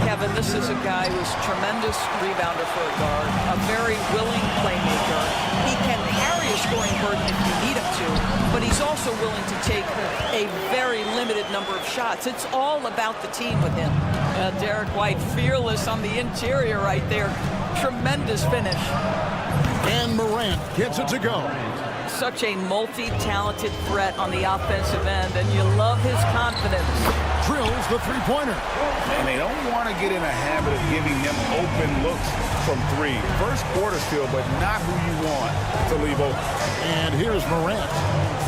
Kevin, this is a guy who's a tremendous rebounder for a guard, a very willing playmaker. He can carry a scoring burden if you need him to, but he's also willing to take a very limited number of shots. It's all about the team with him. Derek White, fearless on the interior right there. Tremendous finish. And Morant gets it to go. Such a multi-talented threat on the offensive end, and you love his confidence. Drills the three-pointer. And they don't want to get in a habit of giving him open looks from 3. First quarter still, but not who you want to leave open. And here's Morant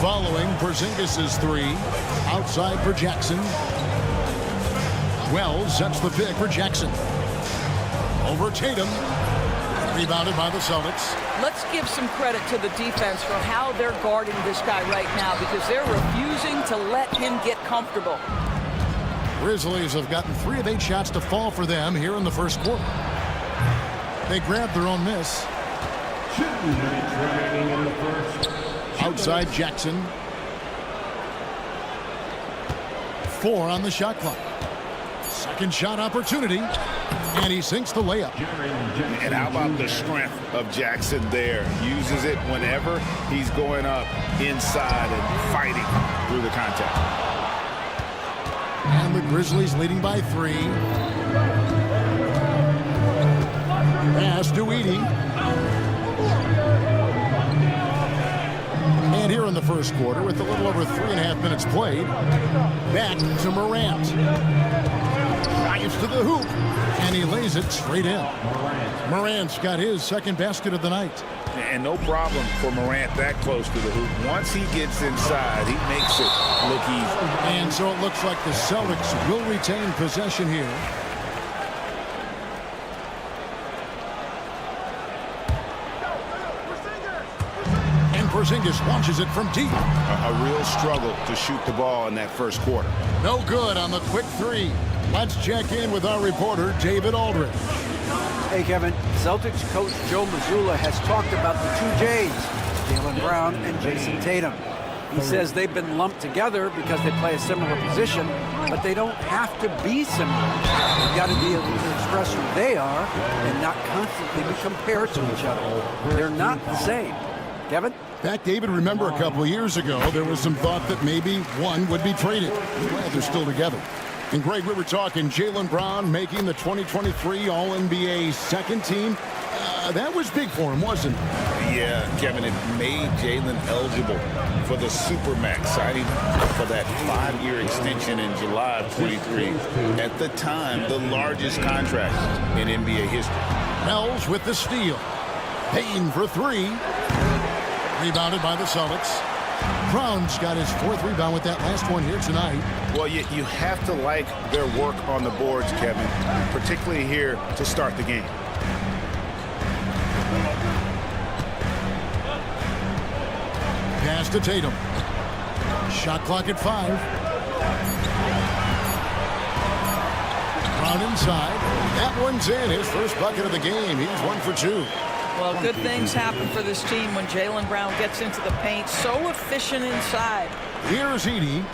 following Porzingis' 3. Outside for Jackson. Wells sets the pick for Jackson. Over Tatum. Rebounded by the Celtics. Let's give some credit to the defense for how they're guarding this guy right now because they're refusing to let him get comfortable. Grizzlies have gotten 3 of 8 shots to fall for them here in the first quarter. They grabbed their own miss. 2 minutes remaining in the first. Outside Jackson. 4 on the shot clock. Second shot opportunity. And he sinks the layup. And how about the strength of Jackson there? Uses it whenever he's going up inside and fighting through the contact. And the Grizzlies leading by 3. Pass to Edey. And here in the first quarter, with a little over 3.5 minutes played, back to Morant. Drives to the hoop. And he lays it straight in. Morant's got his second basket of the night. And no problem for Morant that close to the hoop. Once he gets inside, he makes it look easy. And so it looks like the Celtics will retain possession here. And Porzingis launches it from deep. A real struggle to shoot the ball in that first quarter. No good on the quick 3. Let's check in with our reporter, David Aldridge. Hey, Kevin. Celtics coach Joe Mazzulla has talked about the 2 J's, Jaylen Brown and Jason Tatum. He says they've been lumped together because they play a similar position, but they don't have to be similar. They've got to be able to express who they are and not constantly be compared to each other. They're not the same. Kevin? In fact, David, remember a couple of years ago, there was some thought that maybe one would be traded. I'm glad they're still together. And Greg, we were talking Jaylen Brown making the 2023 All-NBA second team. That was big for him, wasn't it? Yeah, Kevin, it made Jalen eligible for the Supermax, signing for that 5-year extension in July of 23. At the time, the largest contract in NBA history. Mills with the steal. Payne for 3. Rebounded by the Celtics. Brown's got his 4th rebound with that last one here tonight. Well, you have to like their work on the boards, Kevin, particularly here to start the game. Pass to Tatum. Shot clock at 5. Brown inside. That one's in. His first bucket of the game. He's 1 for 2. Well, good things happen for this team when Jaylen Brown gets into the paint. So efficient inside. Here's Edey.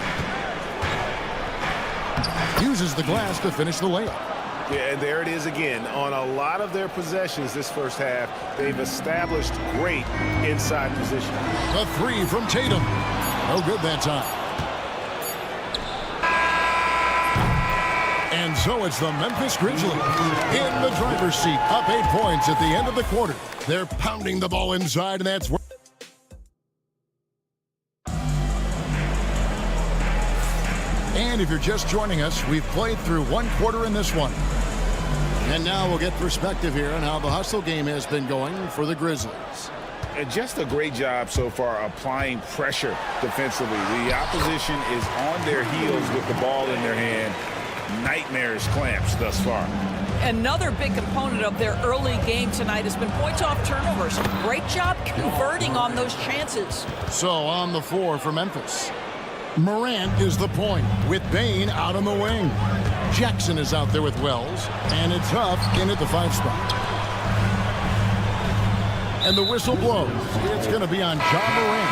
Uses the glass to finish the layup. Yeah, and there it is again. On a lot of their possessions this first half, they've established great inside position. The 3 from Tatum. No good that time. And so it's the Memphis Grizzlies in the driver's seat, up 8 points at the end of the quarter. They're pounding the ball inside, and that's where. And if you're just joining us, we've played through 1 quarter in this one. And now we'll get perspective here on how the hustle game has been going for the Grizzlies. And just a great job so far applying pressure defensively. The opposition is on their heels with the ball in their hand. Nightmares clamps thus far. Another big component of their early game tonight has been points off turnovers. Great job converting on those chances. So on the floor for Memphis, Morant is the point with Payne out on the wing. Jackson is out there with Wells, and it's Huff in at the 5 spot. And the whistle blows. It's going to be on Ja Morant.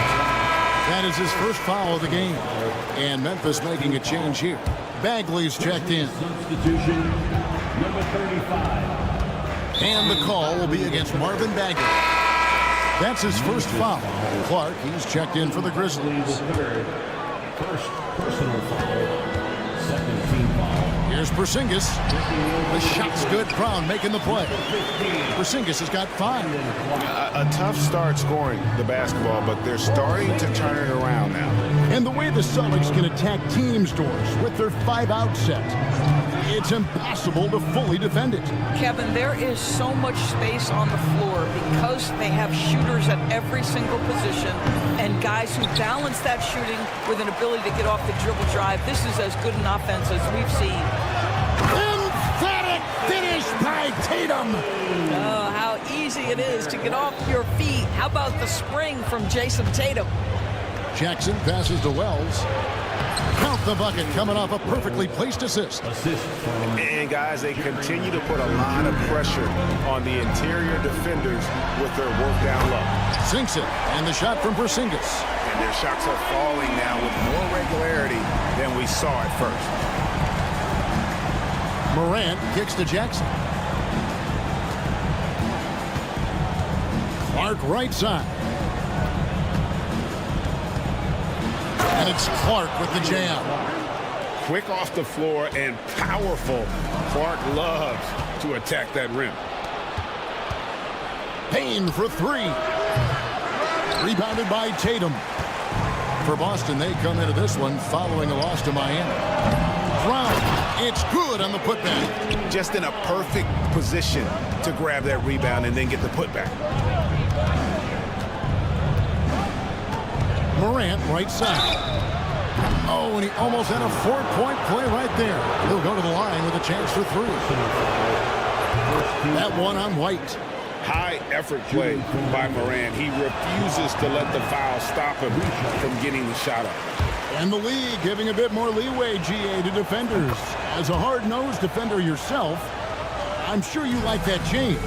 That is his first foul of the game. And Memphis making a change here. Bagley's checked in. Substitution, number 35. And the call will be against Marvin Bagley. That's his first foul. Clark, he's checked in for the Grizzlies. First personal foul, second team foul. Here's Porzingis. The shot's good. Brown making the play. Porzingis has got 5. A tough start scoring the basketball, but they're starting to turn it around now. And the way the Celtics can attack teams' doors with their 5-out set, it's impossible to fully defend it. Kevin, there is so much space on the floor because they have shooters at every single position and guys who balance that shooting with an ability to get off the dribble drive. This is as good an offense as we've seen. Emphatic finish by Tatum. Oh, how easy it is to get off your feet. How about the spring from Jason Tatum? Jackson passes to Wells. Count the bucket coming off a perfectly placed assist. And guys, they continue to put a lot of pressure on the interior defenders with their work down low. Sinks it, and the shot from Porzingis. And their shots are falling now with more regularity than we saw at first. Morant kicks to Jackson. Clark right side. And it's Clark with the jam. Quick off the floor and powerful. Clark loves to attack that rim. Payne for 3. Rebounded by Tatum. For Boston, they come into this one following a loss to Miami. Brown, it's good on the putback. Just in a perfect position to grab that rebound and then get the putback. Morant right side. Oh, and he almost had a 4-point play right there. He'll go to the line with a chance for 3. That one on White. High effort play by Morant. He refuses to let the foul stop him from getting the shot up. And the league giving a bit more leeway, GA, to defenders. As a hard-nosed defender yourself, I'm sure you like that change.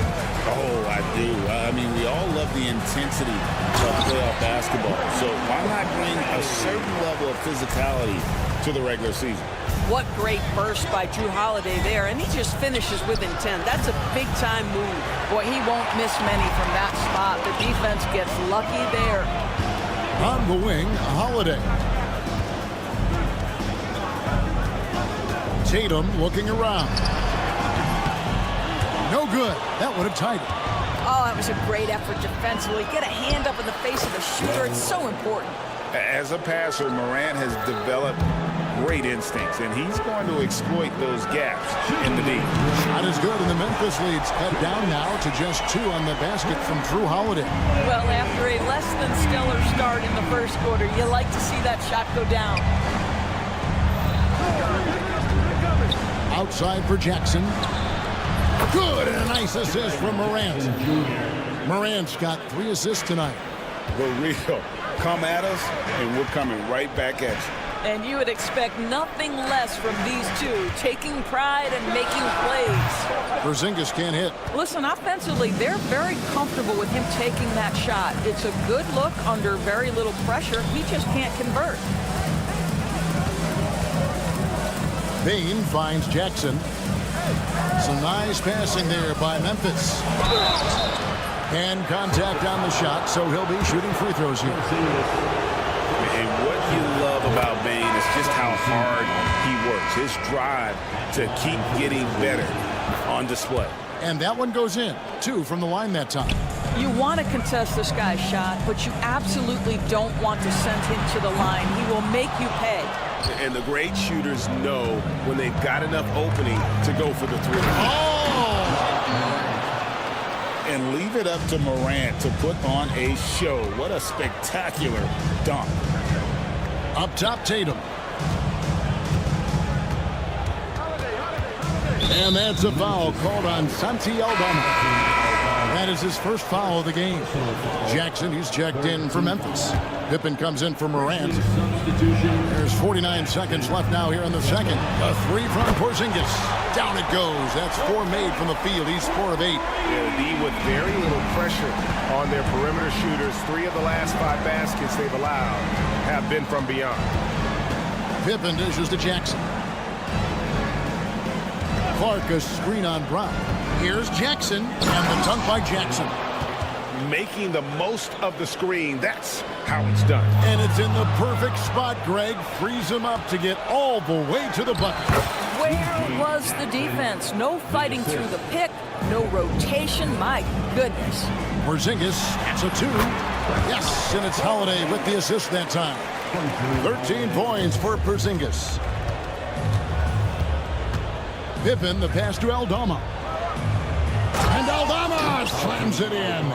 Oh, I do. I mean, we all love the intensity of playoff basketball. So why not bring a certain level of physicality to the regular season? What great burst by Drew Holiday there, and he just finishes with intent. That's a big-time move. Boy, he won't miss many from that spot. The defense gets lucky there. On the wing, Holiday. Tatum looking around. No good. That would have tied it. Oh, that was a great effort defensively. Get a hand up in the face of the shooter. It's so important. As a passer, Morant has developed great instincts, and he's going to exploit those gaps in the D. Shot is good, and the Memphis leads cut down now to just 2 on the basket from Drew Holiday. Well, after a less than stellar start in the first quarter, you like to see that shot go down. Outside for Jackson. Good, and a nice assist from Morant. Morant's got 3 assists tonight. The real. Come at us, and we're coming right back at you. And you would expect nothing less from these two, taking pride and making plays. Porzingis can't hit. Listen, offensively, they're very comfortable with him taking that shot. It's a good look under very little pressure. He just can't convert. Bain finds Jackson. Some nice passing there by Memphis. And contact on the shot, so he'll be shooting free throws here. And what you love about Bain is just how hard he works. His drive to keep getting better on display. And that one goes in. 2 from the line that time. You want to contest this guy's shot, but you absolutely don't want to send him to the line. He will make you pay. And the great shooters know when they've got enough opening to go for the 3. And leave it up to Morant to put on a show. What a spectacular dunk. Up top, Tatum. And that's a foul called on Santi Aldama. That is his first foul of the game. Jackson, he's checked in for Memphis. Pippen comes in for Morant. There's 49 seconds left now here in the second. A 3 from Porzingis. Down it goes. That's 4 made from the field. He's 4 of 8. Yeah, D with very little pressure on their perimeter shooters. 3 of the last 5 baskets they've allowed have been from beyond. Pippen dishes to Jackson. Clark, a screen on Brown. Here's Jackson, and the dunk by Jackson. Making the most of the screen. That's how it's done. And it's in the perfect spot. Greg frees him up to get all the way to the bucket. Where was the defense? No fighting through the pick, no rotation. My goodness. Porzingis, that's a 2. Yes, and it's Holiday with the assist that time. 13 points for Porzingis. Pippen, the pass to Aldama. And Aldama slams it in.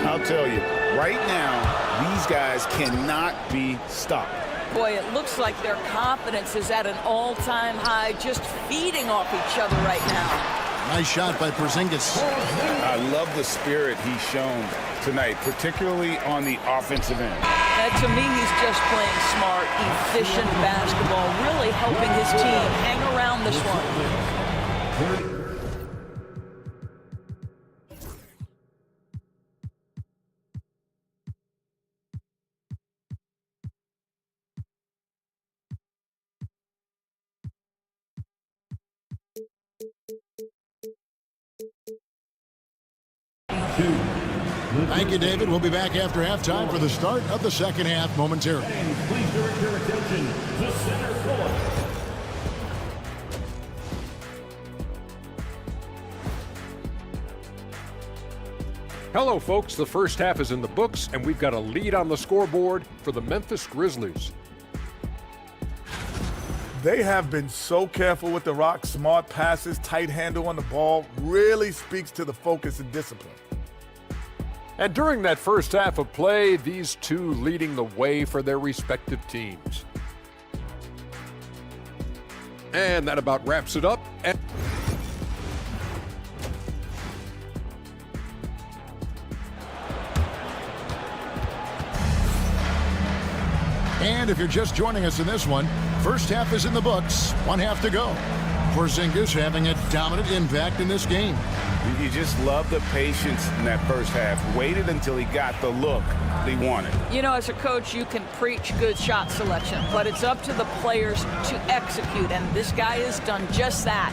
I'll tell you, right now, these guys cannot be stopped. Boy, it looks like their confidence is at an all-time high, just feeding off each other right now. Nice shot by Porzingis. I love the spirit he's shown tonight, particularly on the offensive end. To me, he's just playing smart, efficient basketball, really helping his team hang around this one. Thank you, David. We'll be back after halftime for the start of the second half momentarily. Please direct your attention to center court. Hello, folks. The first half is in the books, and we've got a lead on the scoreboard for the Memphis Grizzlies. They have been so careful with the rock. Smart passes, tight handle on the ball. Really speaks to the focus and discipline. And during that first half of play, these two leading the way for their respective teams. And that about wraps it up. And if you're just joining us in this one, first half is in the books, 1 half to go. Porzingis having a dominant impact in this game. You just love the patience in that first half. Waited until he got the look he wanted. You know, as a coach, you can preach good shot selection, but it's up to the players to execute, and this guy has done just that.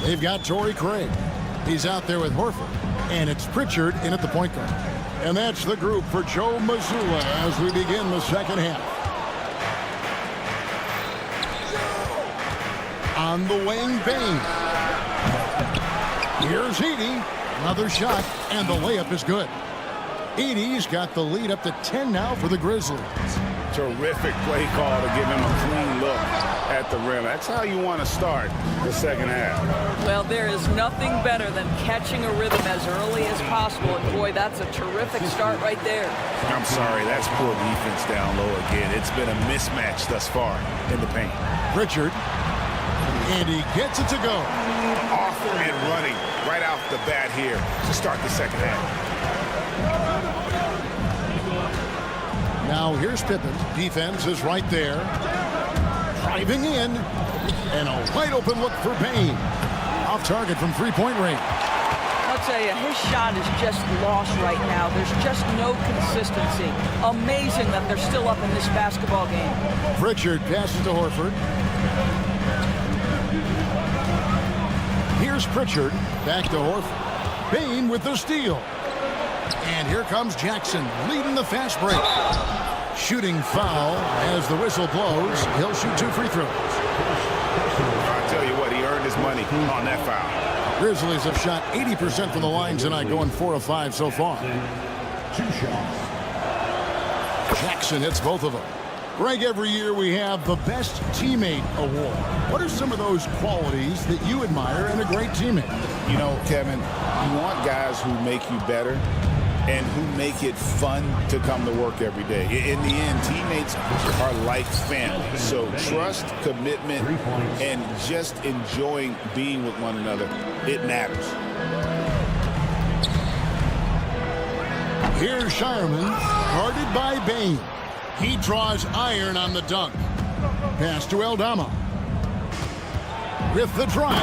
They've got Torrey Craig. He's out there with Horford, and it's Pritchard in at the point guard. And that's the group for Joe Mazzulla as we begin the second half. On the wing, Bain. Here's Heaney. Another shot, and the layup is good. Edey's got the lead up to 10 now for the Grizzlies. Terrific play call to give him a clean look at the rim. That's how you want to start the second half. Well, there is nothing better than catching a rhythm as early as possible. And boy, that's a terrific start right there. I'm sorry, that's poor defense down low again. It's been a mismatch thus far in the paint. Richard, and he gets it to go. Off and running right off the bat here to start the second half. Now here's Pippen. Defense is right there. Driving in. And a wide open look for Bain. Off target from three-point range. I'll tell you, his shot is just lost right now. There's just no consistency. Amazing that they're still up in this basketball game. Richard passes to Horford. Here's Pritchard. Back to Horford. Bain with the steal. And here comes Jackson leading the fast break. Shooting foul as the whistle blows. He'll shoot 2 free throws. I'll tell you what, he earned his money on that foul. Grizzlies have shot 80% from the line tonight, going 4 of 5 so far. 2 shots. Jackson hits both of them. Greg, every year we have the Best Teammate Award. What are some of those qualities that you admire in a great teammate? You know, Kevin, you want guys who make you better and who make it fun to come to work every day. In the end, teammates are like family. So trust, commitment, and just enjoying being with one another, it matters. Here's Shireman, guarded by Bain. He draws iron on the dunk. Pass to Aldama. With the drive,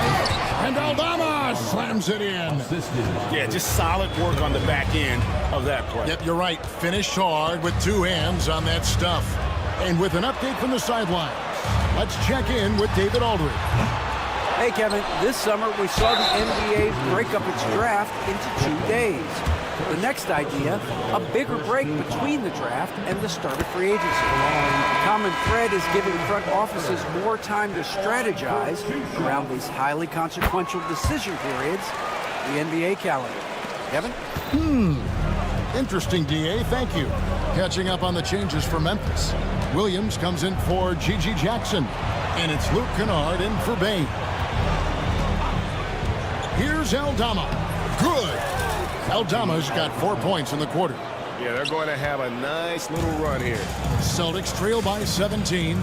and Aldama slams it in. Yeah, just solid work on the back end of that play. Yep, you're right. Finished hard with 2 hands on that stuff. And with an update from the sideline, let's check in with David Aldridge. Hey, Kevin, this summer we saw the NBA break up its draft into 2 days. The next idea, a bigger break between the draft and the start of free agency. The common thread is giving front offices more time to strategize around these highly consequential decision periods, the NBA calendar. Kevin? Interesting, DA. Thank you. Catching up on the changes for Memphis. Williams comes in for Gigi Jackson. And it's Luke Kennard in for Bain. Here's Aldama. Good. Aldama's got 4 points in the quarter. Yeah, they're going to have a nice little run here. Celtics trail by 17.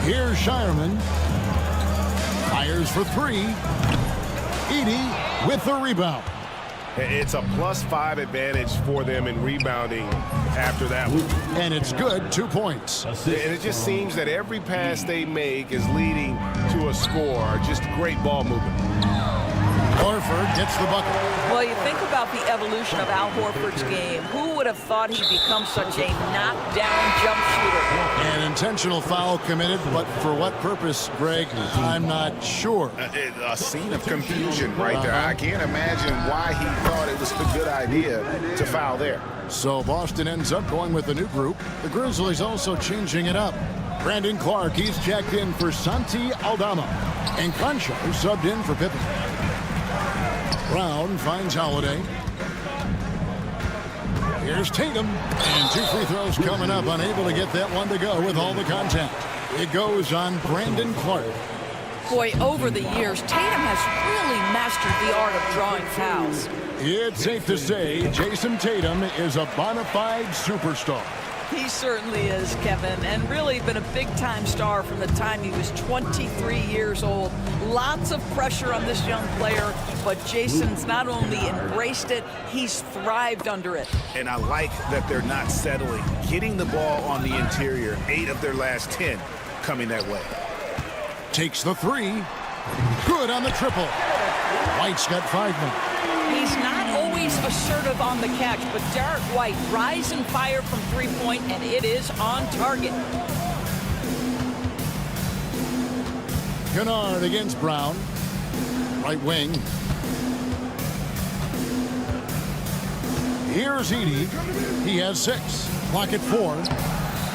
Here's Shireman. Fires for 3. Edey with the rebound. It's a +5 advantage for them in rebounding after that one. And it's good, 2 points. And it just seems that every pass they make is leading to a score. Just great ball movement. Horford gets the bucket. Well, you think about the evolution of Al Horford's game. Who would have thought he'd become such a knockdown jump shooter? An intentional foul committed, but for what purpose, Greg? I'm not sure. A scene of confusion right there. I can't imagine why he thought it was a good idea to foul there. So Boston ends up going with a new group. The Grizzlies also changing it up. Brandon Clark, he's checked in for Santi Aldama. And Concho subbed in for Pippen. Brown finds Holiday. Here's Tatum. And 2 free throws coming up. Unable to get that one to go with all the contact. It goes on Brandon Clark. Boy, over the years, Tatum has really mastered the art of drawing fouls. It's safe to say Jason Tatum is a bona fide superstar. He certainly is, Kevin, and really been a big-time star from the time he was 23 years old. Lots of pressure on this young player, but Jason's not only embraced it, he's thrived under it. And I like that they're not settling. Getting the ball on the interior, 8 of their last 10 coming that way. Takes the 3. Good on the triple. White's got 5 now. He's not always assertive on the catch, but Derek White rise and fire from three-point, and it is on target. Kennard against Brown. Right wing. Here's Edey. He has 6. Clock at 4.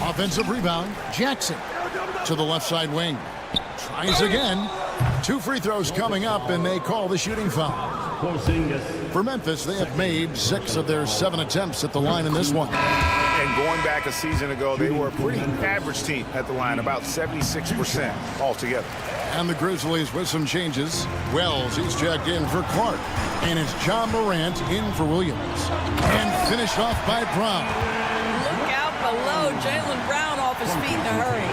Offensive rebound. Jackson to the left side wing. Tries again. 2 free throws coming up, and they call the shooting foul. For Memphis, they have made 6 of their 7 attempts at the line in this one. And going back a season ago, they were a pretty average team at the line, about 76% altogether. And the Grizzlies with some changes. Wells, he's checked in for Clark. And it's John Morant in for Williams. And finished off by Brown. Look out below. Jaylen Brown off his feet in a hurry.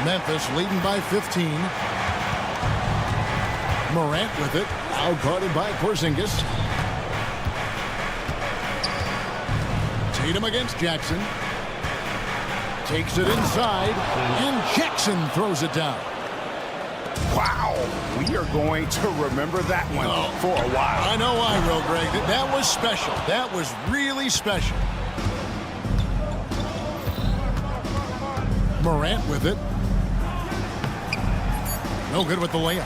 Memphis leading by 15. Morant with it. Out-guarded by Porzingis. Tatum against Jackson. Takes it inside. And Jackson throws it down. Wow, we are going to remember that one for a while. I know I will, Greg. That was special. That was really special. Morant with it. No good with the layup.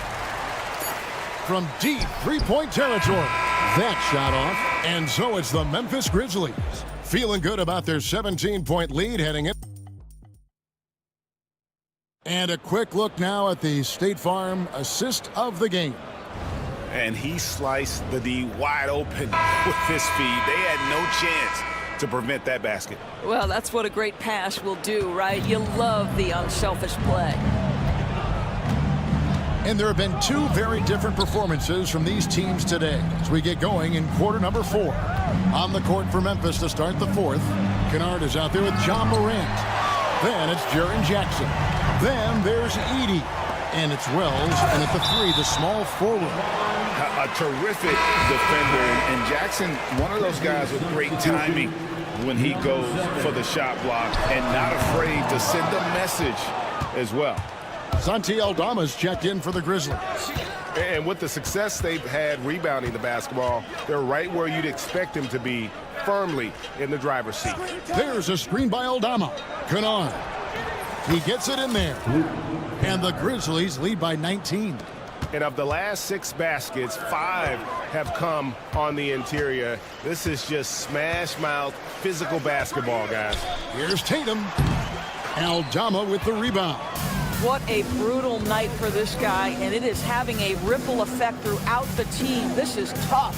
From deep three-point territory. That shot off. And so it's the Memphis Grizzlies. Feeling good about their 17-point lead heading in. And a quick look now at the State Farm assist of the game. And he sliced the D wide open with his feed. They had no chance to prevent that basket. Well, that's what a great pass will do, right? You love the unselfish play. And there have been 2 very different performances from these teams today as we get going in quarter number 4. On the court for Memphis to start the 4th. Kennard is out there with John Morant. Then it's Jaren Jackson. Then there's Edey. And it's Wells. And at the 3, the small forward. A terrific defender. And Jackson, one of those guys with great timing when he goes for the shot block and not afraid to send a message as well. Santi Aldama's checked in for the Grizzlies. And with the success they've had rebounding the basketball, they're right where you'd expect them to be, firmly in the driver's seat. There's a screen by Aldama. Kennard. He gets it in there. And the Grizzlies lead by 19. And of the last 6 baskets, 5 have come on the interior. This is just smash-mouth, physical basketball, guys. Here's Tatum. Aldama with the rebound. What a brutal night for this guy, and it is having a ripple effect throughout the team. This is tough.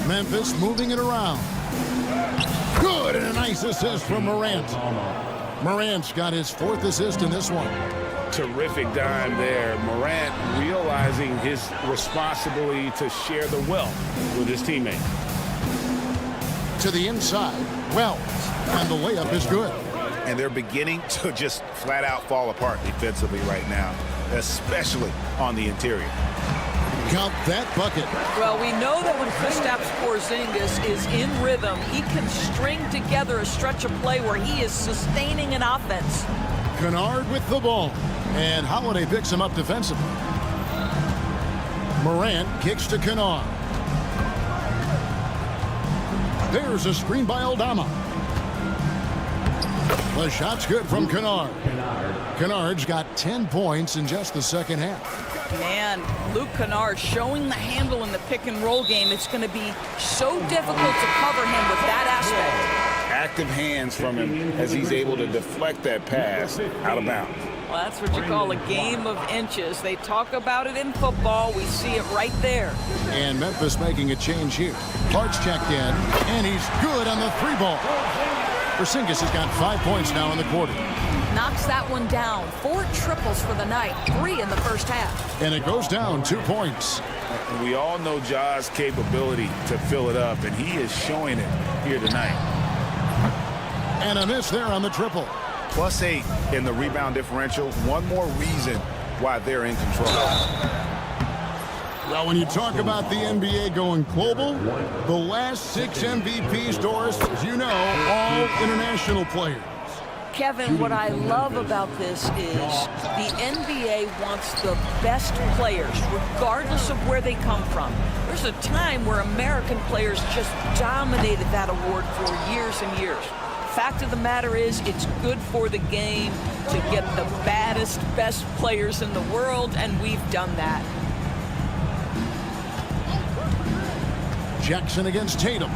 Memphis moving it around. Good, and a nice assist from Morant. Morant's got his 4th assist in this one. Terrific dime there. Morant realizing his responsibility to share the wealth with his teammate. To the inside, Wells, and the layup is good. And they're beginning to just flat out fall apart defensively right now, especially on the interior. Count that bucket. Well, we know that when Kristaps Porzingis is in rhythm, he can string together a stretch of play where he is sustaining an offense. Kennard with the ball. And Holiday picks him up defensively. Morant kicks to Kennard. There's a screen by Aldama. The shot's good from Kennard. Kennard's got 10 points in just the second half. Man, Luke Kennard showing the handle in the pick-and-roll game. It's going to be so difficult to cover him with that aspect. Active hands from him as he's able to deflect that pass out of bounds. Well, that's what you call a game of inches. They talk about it in football. We see it right there. And Memphis making a change here. Clark's checked in, and he's good on the 3-ball. Porzingis has got 5 points now in the quarter. Knocks that one down. 4 triples for the night. 3 in the first half. And it goes down 2 points. We all know Ja's capability to fill it up, and he is showing it here tonight. And a miss there on the triple. +8 in the rebound differential. One more reason why they're in control. Well, when you talk about the NBA going global, the last 6 MVPs, Doris, as you know, all international players. Kevin, what I love about this is the NBA wants the best players, regardless of where they come from. There's a time where American players just dominated that award for years and years. Fact of the matter is, it's good for the game to get the baddest, best players in the world, and we've done that. Jackson against Tatum.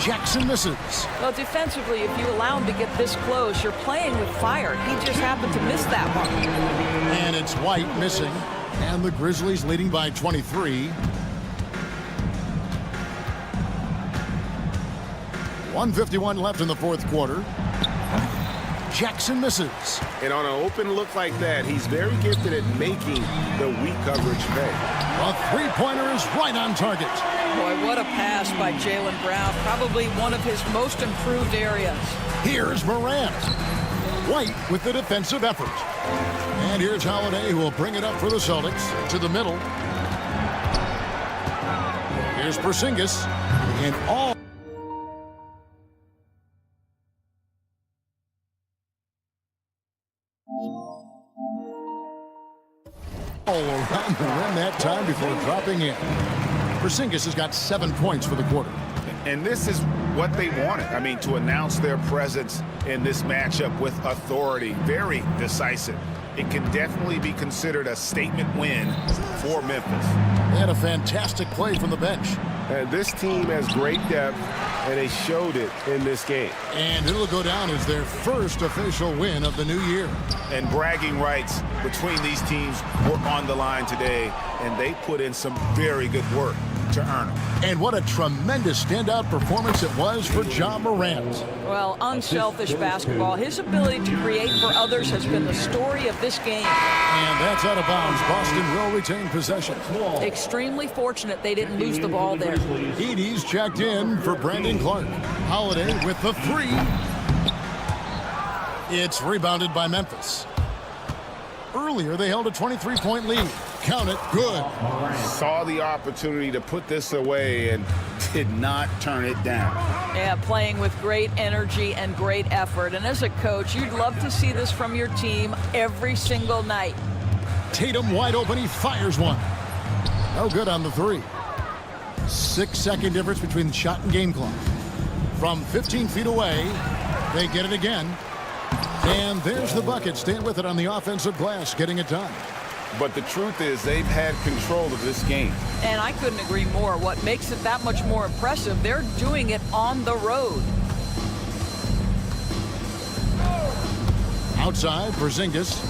Jackson misses. Well, defensively, if you allow him to get this close, you're playing with fire. He just happened to miss that one. And it's White missing. And the Grizzlies leading by 23. 1:51 left in the fourth quarter. Jackson misses. And on an open look like that, he's very gifted at making the weak coverage pay. A three-pointer is right on target. Boy, what a pass by Jaylen Brown. Probably one of his most improved areas. Here's Morant. White with the defensive effort. And here's Holiday, who will bring it up for the Celtics to the middle. Here's Porzingis. And all around the rim that time before dropping in. Porzingis has got 7 points for the quarter. And this is what they wanted. I mean, to announce their presence in this matchup with authority. Very decisive. It can definitely be considered a statement win for Memphis. They had a fantastic play from the bench. And this team has great depth, and they showed it in this game. And it'll go down as their first official win of the new year. And bragging rights between these teams were on the line today, and they put in some very good work to earn them. And what a tremendous standout performance it was for Ja Morant. Well, unselfish basketball. His ability to create for others has been the story of this game. And that's out of bounds. Boston will retain possession. Extremely fortunate they didn't lose the ball there. Edey's checked in for Brandon Clark. Holiday with the three. It's rebounded by Memphis. Earlier, they held a 23-point lead. Count it. Good. Saw the opportunity to put this away and did not turn it down. Yeah, playing with great energy and great effort. And as a coach, you'd love to see this from your team every single night. Tatum wide open. He fires one. No good on the three. 6-second difference between the shot and game clock. From 15 feet away, they get it again. And there's the bucket. Staying with it on the offensive glass, getting it done. But the truth is they've had control of this game. And I couldn't agree more. What makes it that much more impressive, they're doing it on the road. Outside, Porzingis.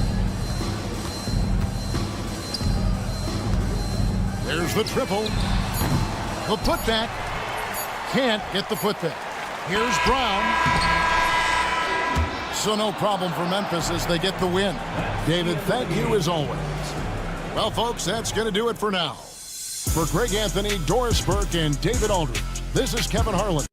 There's the triple. The putback. Can't get the putback. Here's Brown. So no problem for Memphis as they get the win. David, thank you as always. Well, folks, that's going to do it for now. For Greg Anthony, Doris Burke, and David Aldridge, this is Kevin Harlan.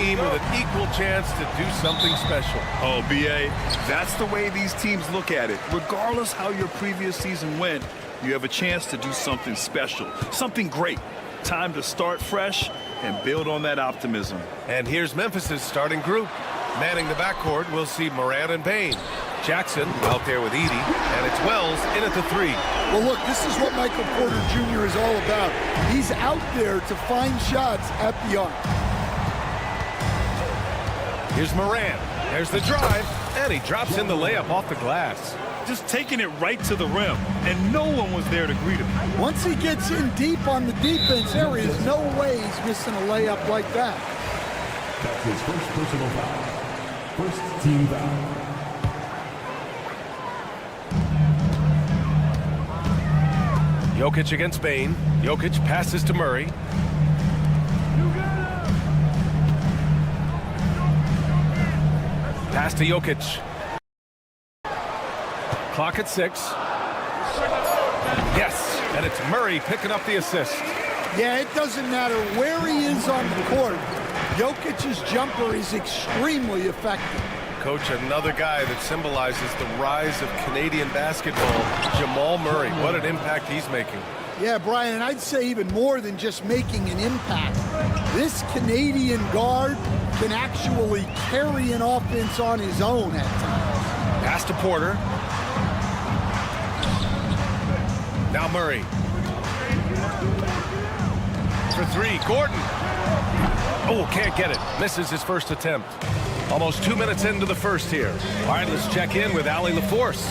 team with an equal chance to do something special. Oh, B.A., that's the way these teams look at it. Regardless how your previous season went, you have a chance to do something special, something great. Time to start fresh and build on that optimism. And here's Memphis's starting group. Manning the backcourt, we'll see Morant and Bane. Jackson out there with Edey, and it's Wells in at the 3. Well, look, this is what Michael Porter Jr. is all about. He's out there to find shots at the arc. Here's Morant. There's the drive, and he drops in the layup off the glass. Just taking it right to the rim, and no one was there to greet him. Once he gets in deep on the defense, there is no way he's missing a layup like that. That's his first personal foul. First team foul. Jokic against Bane. Jokic passes to Murray. Pass to Jokic. Clock at 6. Yes, and it's Murray picking up the assist. Yeah, it doesn't matter where he is on the court. Jokic's jumper is extremely effective. Coach, another guy that symbolizes the rise of Canadian basketball, Jamal Murray. What an impact he's making. Yeah, Brian, and I'd say even more than just making an impact. This Canadian guard can actually carry an offense on his own at times. Pass to Porter. Now Murray. For 3, Gordon. Oh, can't get it. Misses his first attempt. Almost 2 minutes into the first here. All right, let's check in with Allie LaForce.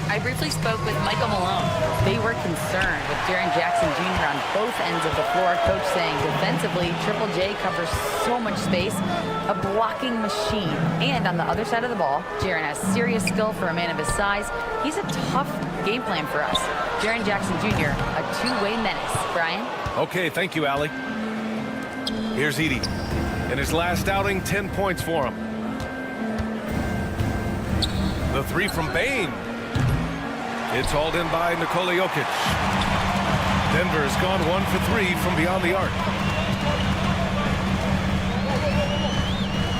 I briefly spoke with Michael Malone. They were concerned with Jaren Jackson Jr. on both ends of the floor. Coach saying defensively, Triple J covers so much space, a blocking machine. And on the other side of the ball, Jaren has serious skill for a man of his size. He's a tough game plan for us. Jaren Jackson Jr., a two-way menace. Brian? Okay, thank you, Allie. Here's Edey. In his last outing, 10 points for him. The 3 from Bane. It's hauled in by Nikola Jokic. Denver's gone 1 for 3 from beyond the arc.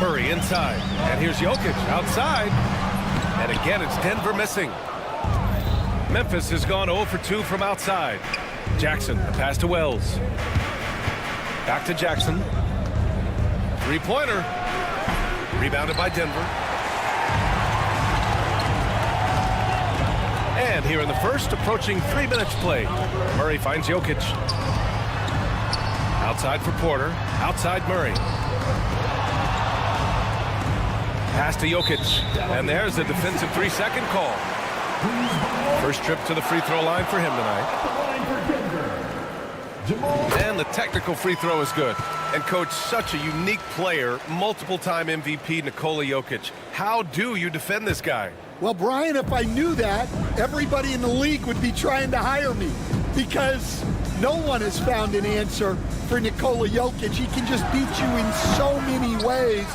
Murray inside. And here's Jokic outside. And again, it's Denver missing. Memphis has gone 0 for 2 from outside. Jackson, a pass to Wells. Back to Jackson. Three-pointer. Rebounded by Denver. And here in the first, approaching 3 minutes play. Murray finds Jokic. Outside for Porter. Outside Murray. Pass to Jokic. And there's a defensive 3-second call. First trip to the free throw line for him tonight. And the technical free throw is good. And coach, such a unique player, multiple-time MVP Nikola Jokic. How do you defend this guy? Well, Brian, if I knew that, everybody in the league would be trying to hire me because no one has found an answer for Nikola Jokic. He can just beat you in so many ways.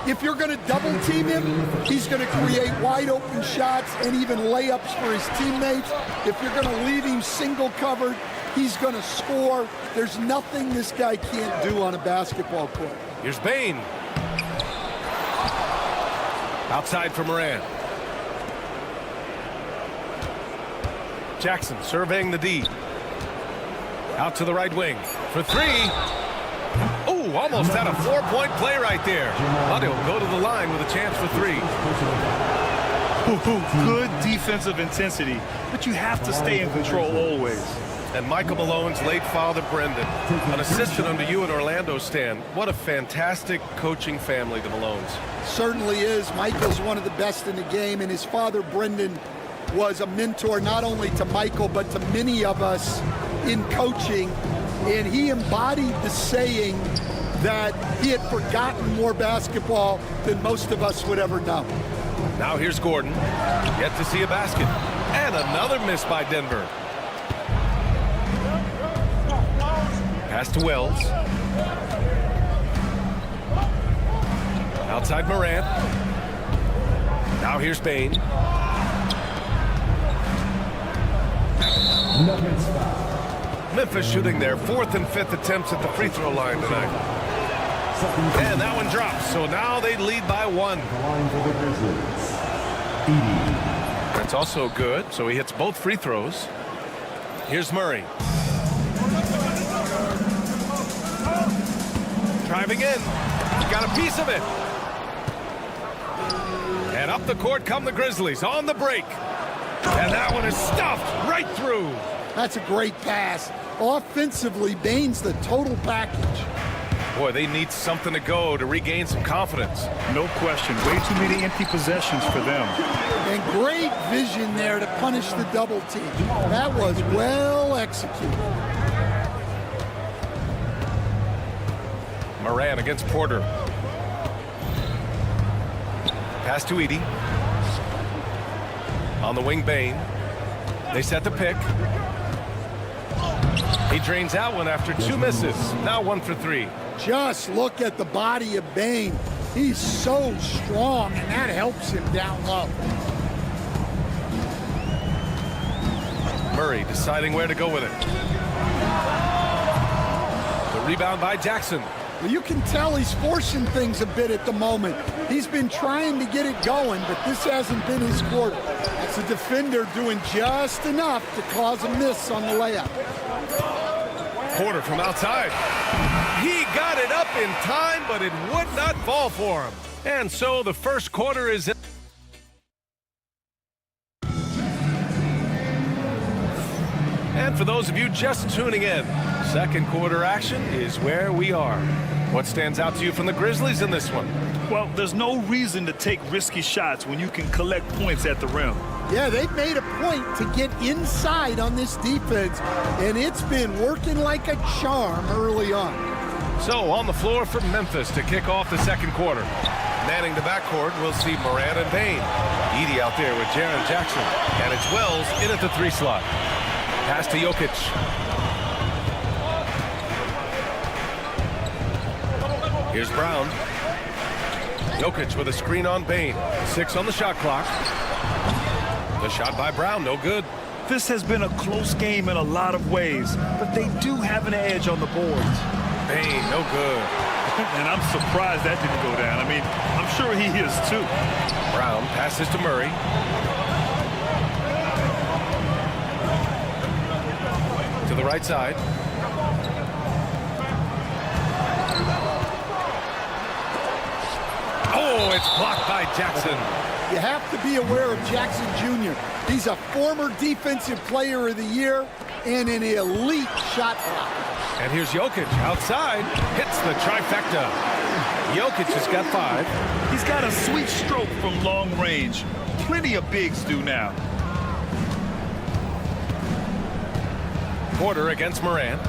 If you're going to double team him, he's going to create wide open shots and even layups for his teammates. If you're going to leave him single covered, he's going to score. There's nothing this guy can't do on a basketball court. Here's Bane. Outside for Morant. Jackson surveying the D. Out to the right wing for 3. Oh, almost had a 4-point play right there. But he'll go to the line with a chance for 3. Good defensive intensity, but you have to stay in control always. And Michael Malone's late father, Brendan, an assistant under you in Orlando, Stan. What a fantastic coaching family, the Malones. Certainly is. Michael's one of the best in the game, and his father, Brendan, was a mentor not only to Michael, but to many of us in coaching. And he embodied the saying that he had forgotten more basketball than most of us would ever know. Now here's Gordon. Yet to see a basket. And another miss by Denver. Pass to Wells. Outside Morant. Now here's Bane. Memphis shooting their 4th and 5th attempts at the free throw line tonight. And that one drops, so now they lead by 1. Line for the Grizzlies. That's also good, so he hits both free throws. Here's Murray. Driving in. Got a piece of it. And up the court come the Grizzlies on the break. And that one is stuffed right through. That's a great pass. Offensively, Bain's the total package. Boy, they need something to go to regain some confidence. No question. Way too many empty possessions for them. And great vision there to punish the double team. That was well executed. Moran against Porter. Pass to Edey. On the wing, Bain. They set the pick. He drains that one after 2 misses. Now 1 for 3. Just look at the body of Bain. He's so strong, and that helps him down low. Murray deciding where to go with it. The rebound by Jackson. Well, you can tell he's forcing things a bit at the moment. He's been trying to get it going, but this hasn't been his quarter. That's a defender doing just enough to cause a miss on the layup. Porter from outside. He got it up in time, but it would not fall for him. And so the first quarter is in. And for those of you just tuning in, second quarter action is where we are. What stands out to you from the Grizzlies in this one? Well, there's no reason to take risky shots when you can collect points at the rim. Yeah, they've made a point to get inside on this defense, and it's been working like a charm early on. So on the floor for Memphis to kick off the second quarter. Manning the backcourt, we'll see Moran and Bain. Edey out there with Jaren Jackson. And it's Wells in at the 3 slot. Pass to Jokic. Here's Brown. Jokic with a screen on Bain. 6 on the shot clock. The shot by Brown, no good. This has been a close game in a lot of ways, but they do have an edge on the boards. Bain, no good. And I'm surprised that didn't go down. I mean, I'm sure he is too. Brown passes to Murray. To the right side. Oh, it's blocked by Jackson. You have to be aware of Jackson Jr. He's a former Defensive Player of the Year and an elite shot blocker. And here's Jokic outside, hits the trifecta. Jokic has got 5. He's got a sweet stroke from long range. Plenty of bigs do now. Porter against Moran.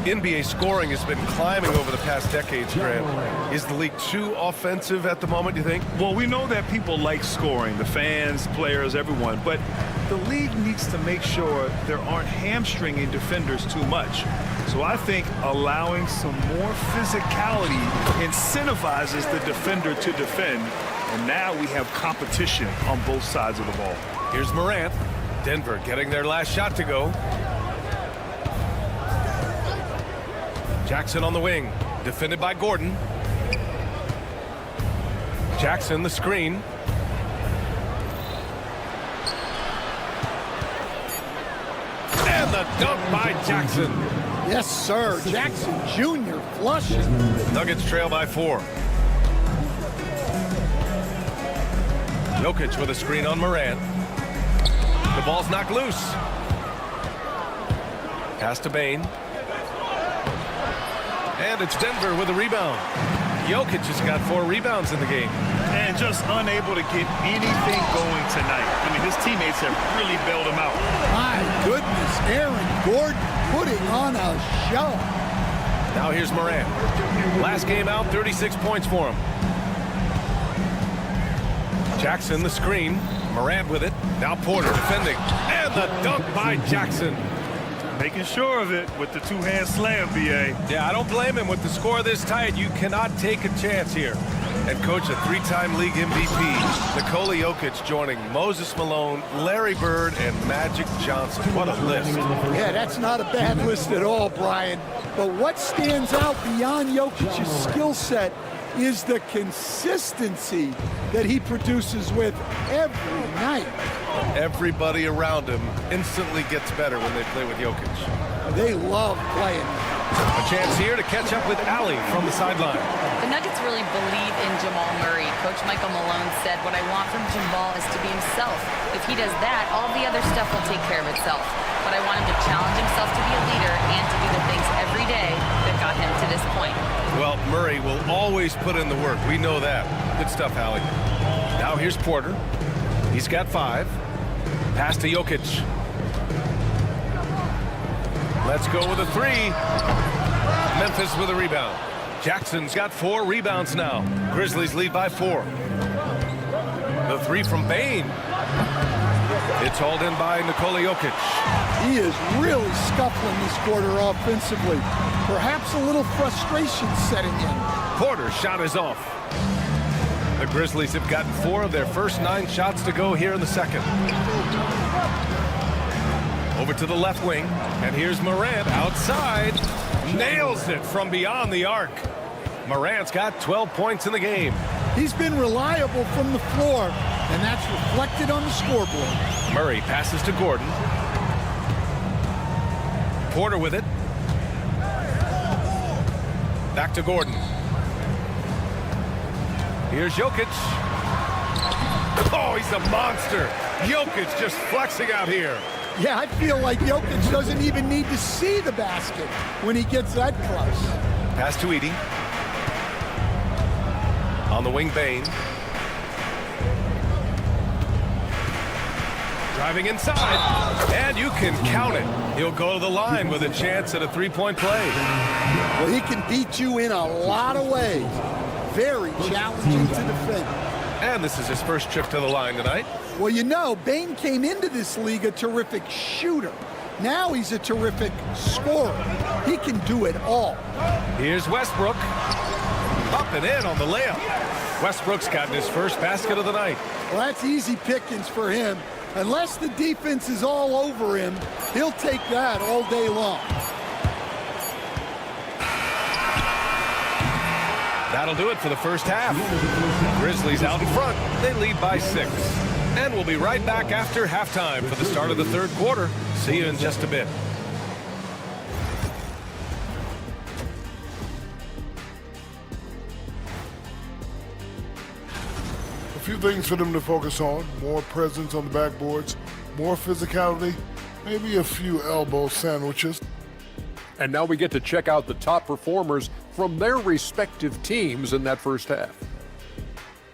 NBA scoring has been climbing over the past decades, Grant. Is the league too offensive at the moment, do you think? Well, we know that people like scoring, the fans, players, everyone, but the league needs to make sure there aren't hamstringing defenders too much. So I think allowing some more physicality incentivizes the defender to defend, and now we have competition on both sides of the ball. Here's Morant. Denver getting their last shot to go. Jackson on the wing, defended by Gordon. Jackson the screen. And the dunk by Jackson. Yes, sir. Jackson Jr. flushing. Nuggets trail by 4. Jokic with a screen on Morant. The ball's knocked loose. Pass to Bain. And it's Denver with a rebound. Jokic has got 4 rebounds in the game. And just unable to get anything going tonight. I mean, his teammates have really bailed him out. My goodness, Aaron Gordon putting on a show. Now here's Morant. Last game out, 36 points for him. Jackson the screen. Morant with it. Now Porter defending. And the dunk by Jackson. Making sure of it with the two-hand slam, B.A. Yeah, I don't blame him with the score this tight. You cannot take a chance here. And coach, a 3-time league MVP, Nikola Jokic joining Moses Malone, Larry Bird, and Magic Johnson. What a list. Yeah, that's not a bad list at all, Brian. But what stands out beyond Jokic's skill set is the consistency that he produces with every night. Everybody around him instantly gets better when they play with Jokic. They love playing. A chance here to catch up with Allie from the sideline. The Nuggets really believe in Jamal Murray. Coach Michael Malone said, what I want from Jamal is to be himself. If he does that, all the other stuff will take care of itself. But I want him to challenge himself to be a leader and to do the things every day that got him to this point. Well, Murray will always put in the work. We know that. Good stuff, Allie. Now here's Porter. He's got 5. Pass to Jokic. Let's go with a 3. Memphis with a rebound. Jackson's got 4 rebounds now. Grizzlies lead by 4. The 3 from Bane. It's hauled in by Nikola Jokic. He is really scuffling this quarter offensively. Perhaps a little frustration setting in. Porter's shot is off. The Grizzlies have gotten 4 of their first 9 shots to go here in the second. Over to the left wing, and here's Morant outside. Nails it from beyond the arc. Morant's got 12 points in the game. He's been reliable from the floor, and that's reflected on the scoreboard. Murray passes to Gordon. Porter with it. Back to Gordon. Here's Jokic. Oh, he's a monster. Jokic just flexing out here. Yeah, I feel like Jokic doesn't even need to see the basket when he gets that close. Pass to Edey. On the wing, Bane. Driving inside, and you can count it. He'll go to the line with a chance at a 3-point play. Well, he can beat you in a lot of ways. Very challenging to defend. And this is his first trip to the line tonight. Well, you know, Bane came into this league a terrific shooter. Now he's a terrific scorer. He can do it all. Here's Westbrook. Up and in on the layup. Westbrook's gotten his first basket of the night. Well, that's easy pickings for him. Unless the defense is all over him, he'll take that all day long. That'll do it for the first half. Grizzlies out in front. They lead by 6. And we'll be right back after halftime for the start of the third quarter. See you in just a bit. A few things for them to focus on. More presence on the backboards, more physicality, maybe a few elbow sandwiches. And now we get to check out the top performers from their respective teams in that first half.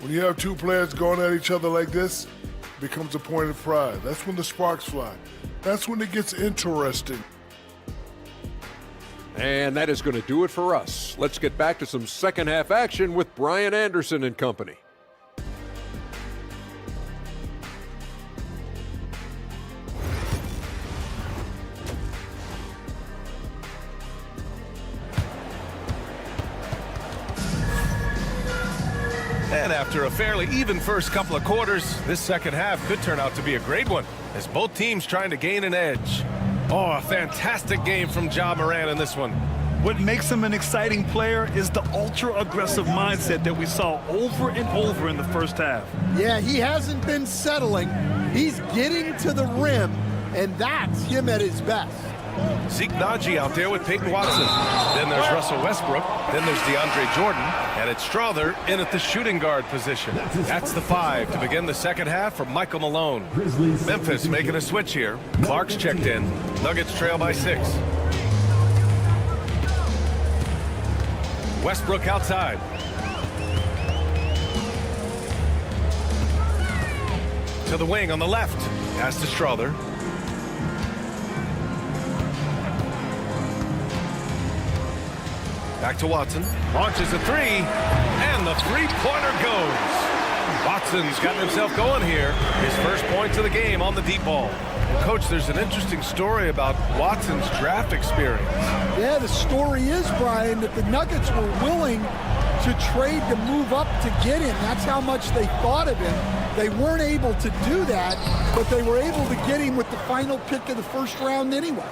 When you have 2 players going at each other like this, it becomes a point of pride. That's when the sparks fly. That's when it gets interesting. And that is going to do it for us. Let's get back to some second half action with Brian Anderson and company. And after a fairly even first couple of quarters, this second half could turn out to be a great one, as both teams trying to gain an edge. Oh, a fantastic game from Ja Morant in this one. What makes him an exciting player is the ultra-aggressive mindset that we saw over and over in the first half. Yeah, he hasn't been settling. He's getting to the rim, and that's him at his best. Zeke Naji out there with Peyton Watson. Then there's Russell Westbrook. Then there's DeAndre Jordan. And it's Strother in at the shooting guard position. That's the 5 to begin the second half for Michael Malone. Memphis making a switch here. Clark's checked in. Nuggets trail by 6. Westbrook outside. To the wing on the left. Pass to Strother. Back to Watson. Launches a 3. And the 3-pointer goes. Watson's gotten himself going here. His first points of the game on the deep ball. Coach, there's an interesting story about Watson's draft experience. Yeah, the story is, Brian, that the Nuggets were willing to trade to move up to get him. That's how much they thought of him. They weren't able to do that, but they were able to get him with the final pick of the first round anyway.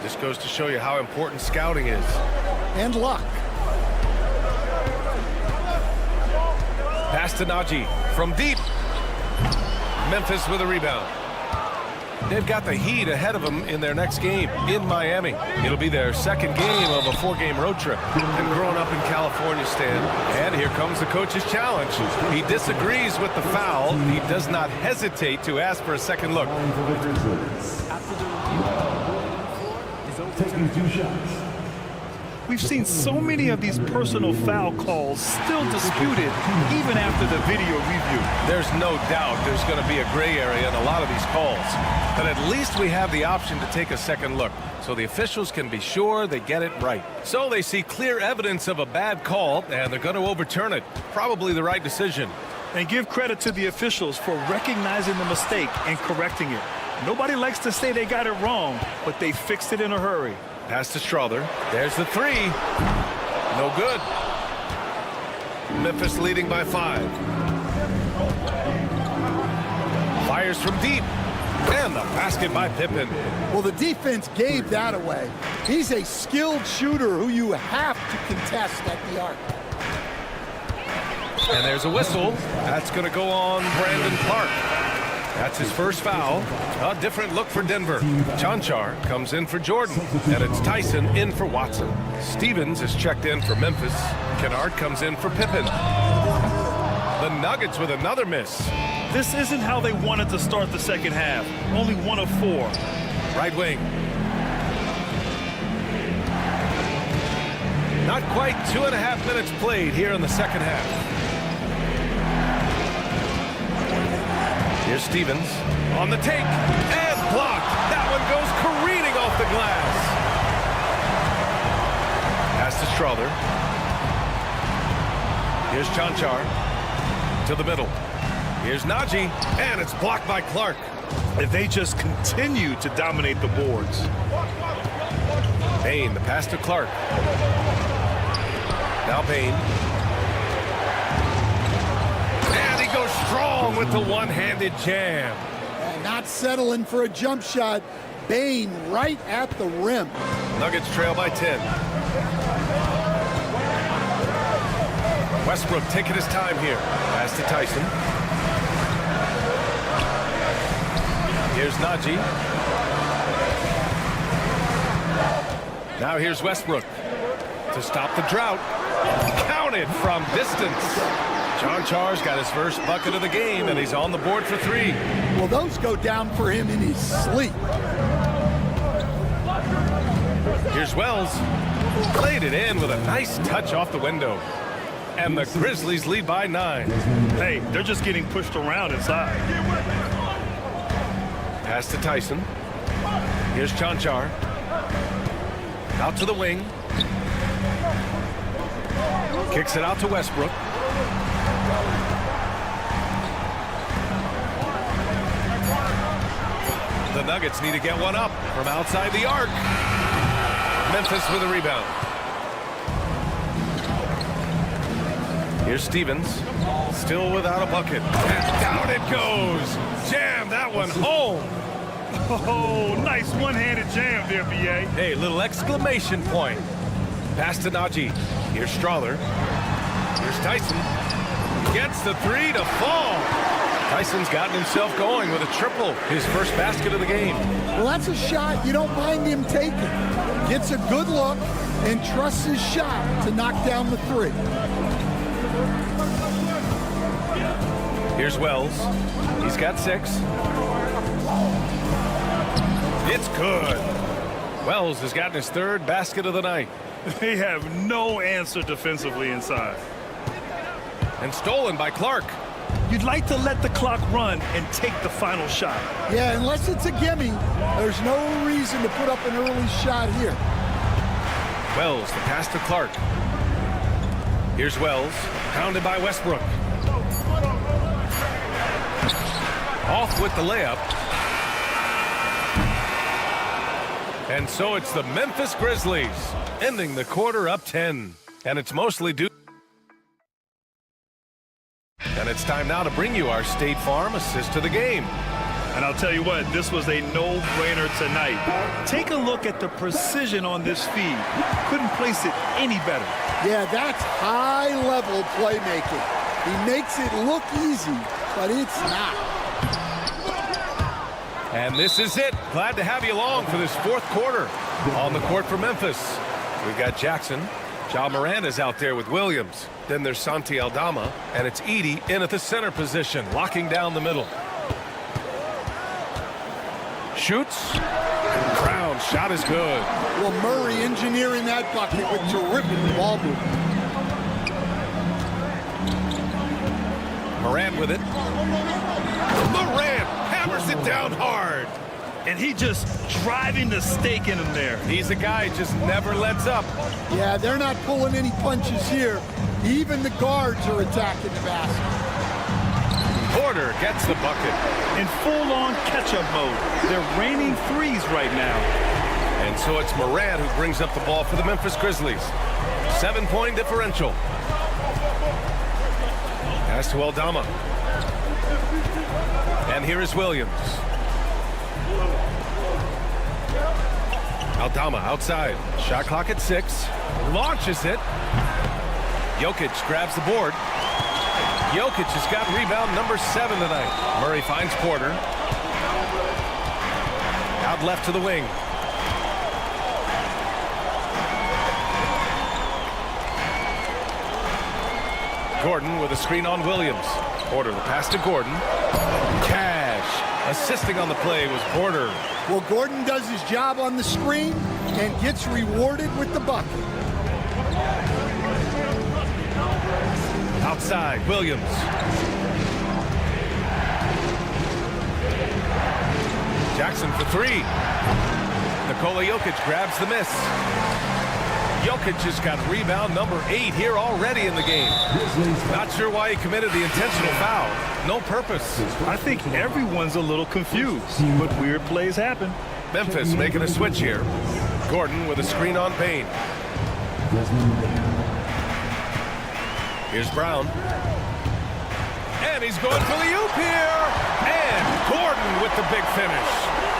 This goes to show you how important scouting is. And luck. Pass to Najee from deep. Memphis with a rebound. They've got the Heat ahead of them in their next game in Miami. It'll be their second game of a 4-game road trip. And growing up in California, Stan. And here comes the coach's challenge. He disagrees with the foul. He does not hesitate to ask for a second look. Taking 2 shots. We've seen so many of these personal foul calls still disputed even after the video review. There's no doubt there's going to be a gray area in a lot of these calls. But at least we have the option to take a second look so the officials can be sure they get it right. So they see clear evidence of a bad call, and they're going to overturn it. Probably the right decision. And give credit to the officials for recognizing the mistake and correcting it. Nobody likes to say they got it wrong, but they fixed it in a hurry. Pass to Strother. There's the 3. No good. Memphis leading by 5. Fires from deep. And the basket by Pippen. Well, the defense gave that away. He's a skilled shooter who you have to contest at the arc. And there's a whistle. That's going to go on Brandon Clark. That's his first foul. A different look for Denver. Chanchar comes in for Jordan. And it's Tyson in for Watson. Stevens is checked in for Memphis. Kennard comes in for Pippen. The Nuggets with another miss. This isn't how they wanted to start the second half. Only 1 of 4. Right wing. Not quite 2.5 minutes played here in the second half. Here's Stevens on the take and blocked. That one goes careening off the glass. Pass to Strother. Here's Chanchar to the middle. Here's Najee, and it's blocked by Clark. And they just continue to dominate the boards. Payne, the pass to Clark. Now Payne. Goes strong with the one-handed jam. And not settling for a jump shot. Bane right at the rim. Nuggets trail by 10. Westbrook taking his time here. Pass to Tyson. Here's Najee. Now here's Westbrook to stop the drought. Counted from distance. Chanchar's got his first bucket of the game, and he's on the board for 3. Well, those go down for him in his sleep. Here's Wells. Played it in with a nice touch off the window. And the Grizzlies lead by 9. Hey, they're just getting pushed around inside. Pass to Tyson. Here's Chanchar. Out to the wing. Kicks it out to Westbrook. The Nuggets need to get one up from outside the arc. Memphis with a rebound. Here's Stevens. Still without a bucket. And down it goes. Jam that one home. Oh, nice one-handed jam there, B.A. Hey, little exclamation point. Pass to Najee. Here's Strother. Here's Tyson. Gets the 3 to fall. Tyson's gotten himself going with a triple, his first basket of the game. Well, that's a shot you don't mind him taking. Gets a good look and trusts his shot to knock down the 3. Here's Wells. He's got 6. It's good. Wells has gotten his 3rd basket of the night. They have no answer defensively inside. And stolen by Clark. You'd like to let the clock run and take the final shot. Yeah, unless it's a gimme, there's no reason to put up an early shot here. Wells, the pass to Clark. Here's Wells, pounded by Westbrook. Off with the layup. And so it's the Memphis Grizzlies, ending the quarter up 10. And it's mostly due. And it's time now to bring you our State Farm assist to the game. And I'll tell you what, this was a no-brainer tonight. Take a look at the precision on this feed. Couldn't place it any better. Yeah, that's high-level playmaking. He makes it look easy, but it's not. And this is it. Glad to have you along for this fourth quarter. On the court for Memphis, we've got Jackson. Ja Morant is out there with Williams. Then there's Santi Aldama, and it's Edey in at the center position, locking down the middle. Shoots. Brown shot is good. Well, Murray engineering that bucket with terrific ball movement. Morant with it. Morant hammers it down hard. And he just driving the stake in him there. He's a guy who just never lets up. Yeah, they're not pulling any punches here. Even the guards are attacking the basket. Porter gets the bucket. In full-on catch-up mode. They're raining threes right now. And so it's Morant who brings up the ball for the Memphis Grizzlies. 7-point differential. Pass to Aldama. And here is Williams. Aldama outside. Shot clock at 6. Launches it. Jokic grabs the board. Jokic has got rebound number 7 tonight. Murray finds Porter. Out left to the wing. Gordon with a screen on Williams. Porter the pass to Gordon. Cash. Assisting on the play was Porter. Well, Gordon does his job on the screen and gets rewarded with the bucket. Outside, Williams. Jackson for 3. Nikola Jokic grabs the miss. Jokic has got rebound number 8 here already in the game. Not sure why he committed the intentional foul. No purpose. I think everyone's a little confused, but weird plays happen. Memphis making a switch here. Gordon with a screen on Payne. Here's Brown. And he's going for the oop here. And Gordon with the big finish.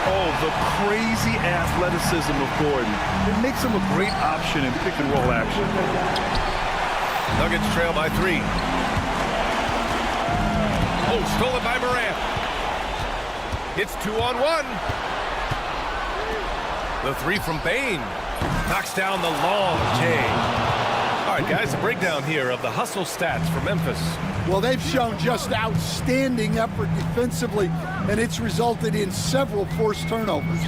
Oh, the crazy athleticism of Gordon. It makes him a great option in pick-and-roll action. Nuggets trail by 3. Oh, stolen by Morant. It's 2-on-1. The 3 from Payne. Knocks down the long J. All right, guys, a breakdown here of the hustle stats for Memphis. Well, they've shown just outstanding effort defensively, and it's resulted in several forced turnovers.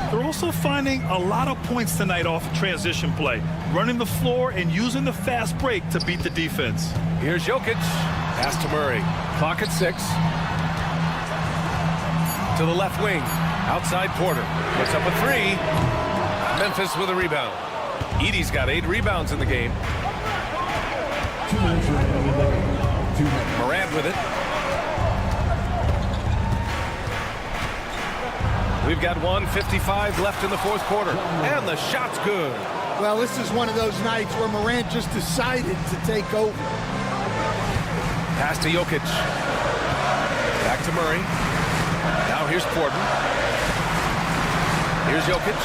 They're also finding a lot of points tonight off transition play, running the floor and using the fast break to beat the defense. Here's Jokic. Pass to Murray. Clock at 6. To the left wing. Outside Porter. Puts up a 3. Memphis with a rebound. Edey's got 8 rebounds in the game. Morant with it. We've got 1:55 left in the fourth quarter. And the shot's good. Well, this is one of those nights where Morant just decided to take over. Pass to Jokic. Back to Murray. Now here's Porter. Here's Jokic.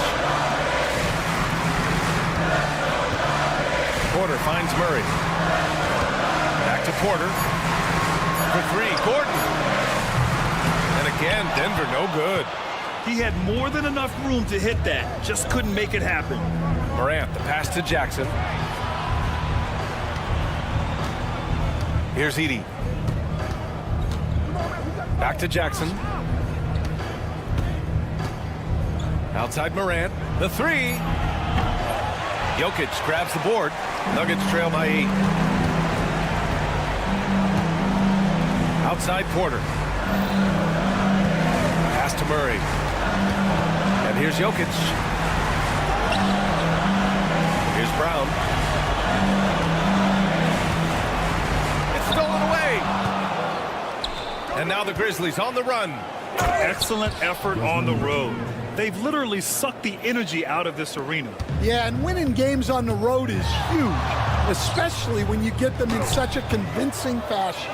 Porter finds Murray. Back to Porter. For 3, Gordon. And again, Denver no good. He had more than enough room to hit that. Just couldn't make it happen. Morant, the pass to Jackson. Here's Edey. Back to Jackson. Outside Morant. The 3. Jokic grabs the board. Nuggets trail by 8. Outside Porter. Pass to Murray. And here's Jokic. Here's Brown. It's stolen away. And now the Grizzlies on the run. Excellent effort on the road. They've literally sucked the energy out of this arena. Yeah, and winning games on the road is huge, especially when you get them in such a convincing fashion.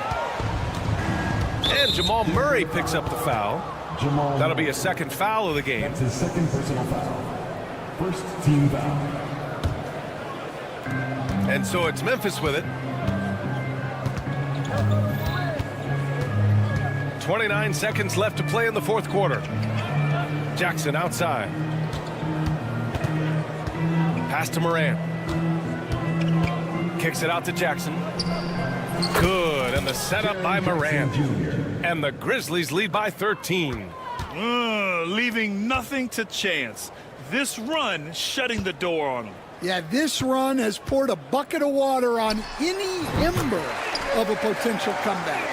And Jamal Murray picks up the foul. That'll be a second foul of the game. That's his second personal foul. First team foul. And so it's Memphis with it. 29 seconds left to play in the fourth quarter. Jackson outside. Pass to Morant. Kicks it out to Jackson. Good, and the setup by Morant. And the Grizzlies lead by 13. Leaving nothing to chance. This run shutting the door on them. Yeah, this run has poured a bucket of water on any ember of a potential comeback.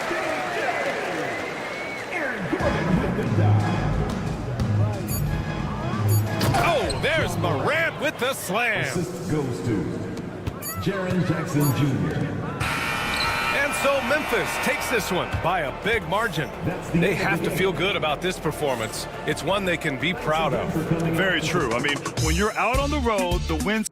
Oh, there's Morant with the slam. Assist goes to Jaren Jackson Jr. And so Memphis takes this one by a big margin. They have to feel good about this performance. It's one they can be proud of. Very true. I mean, when you're out on the road, the wins.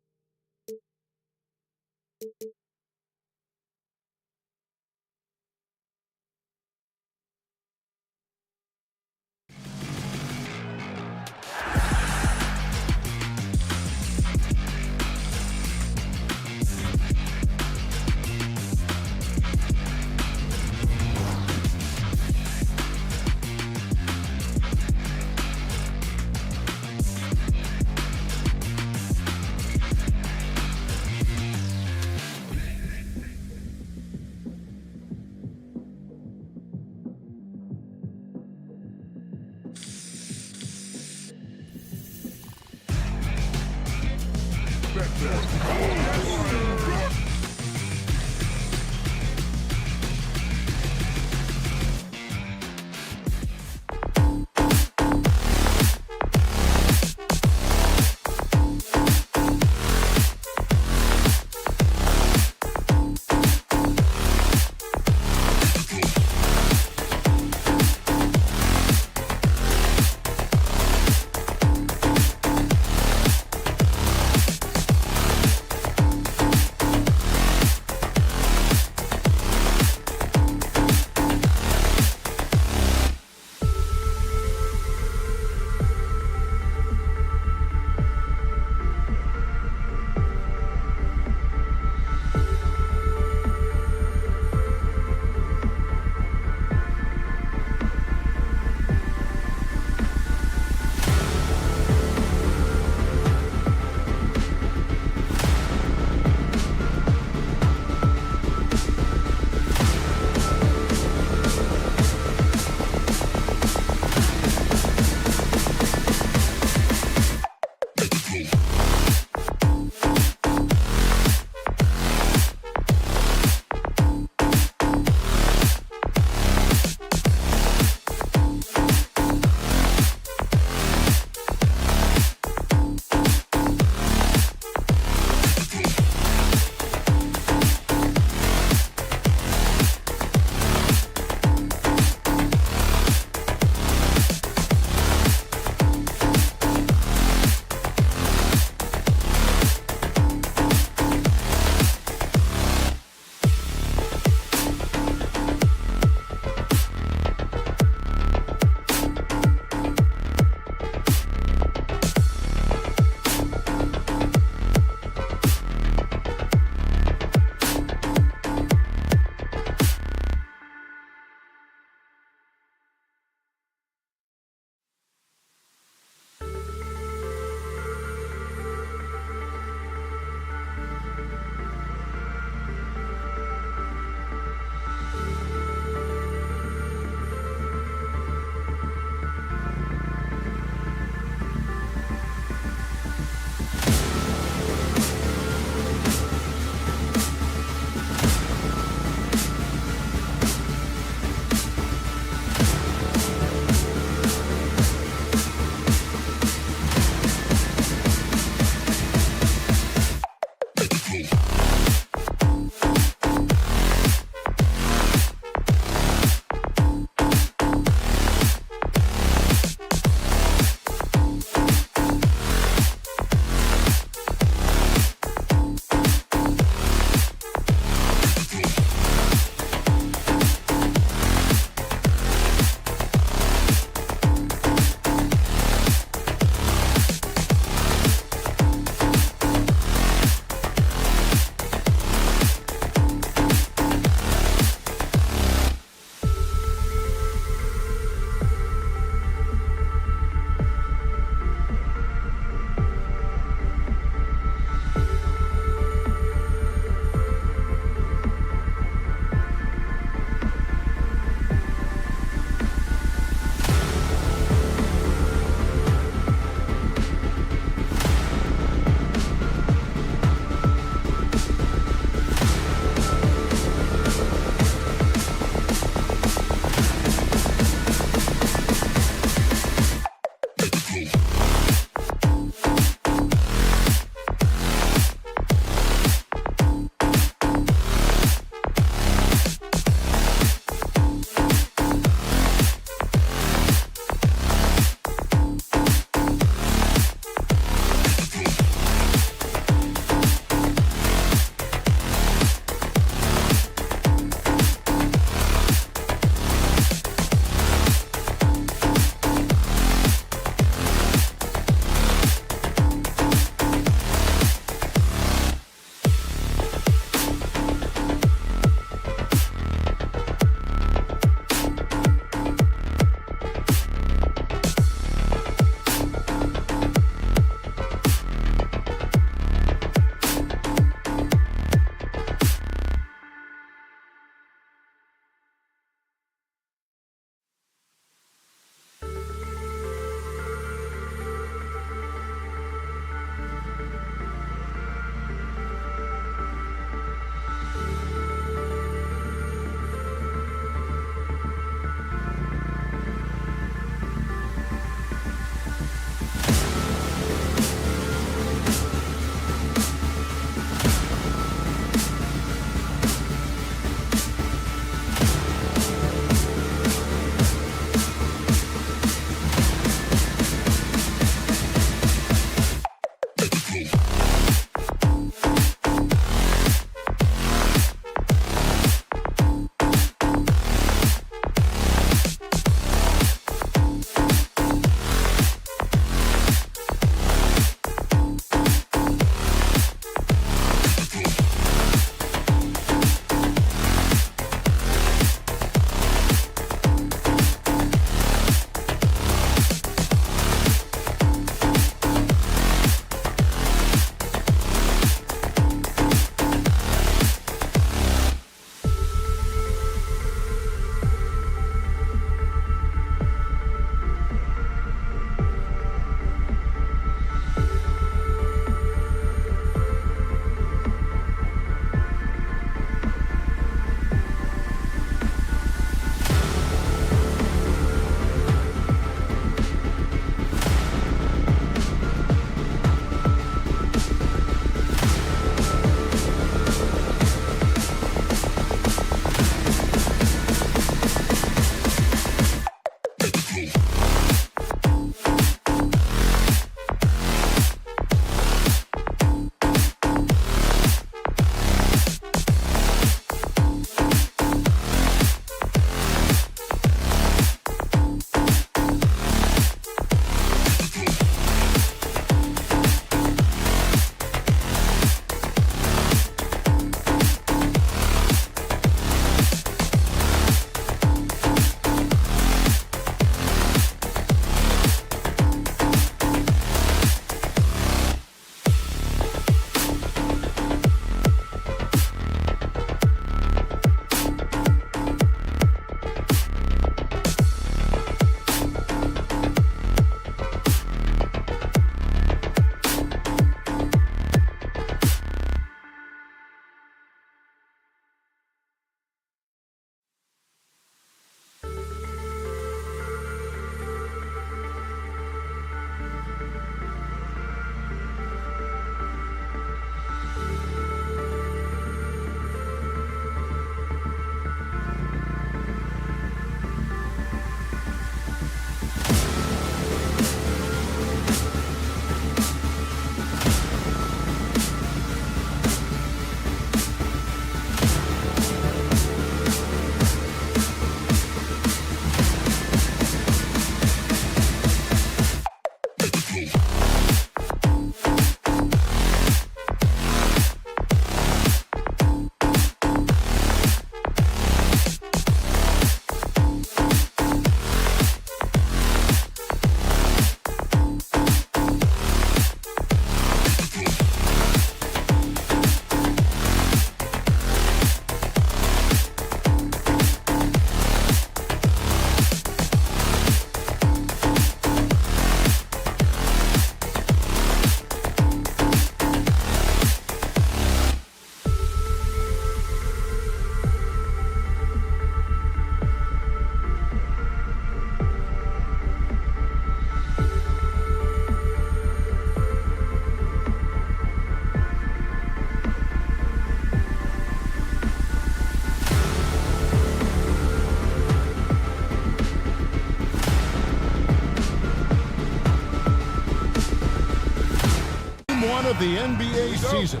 the NBA season.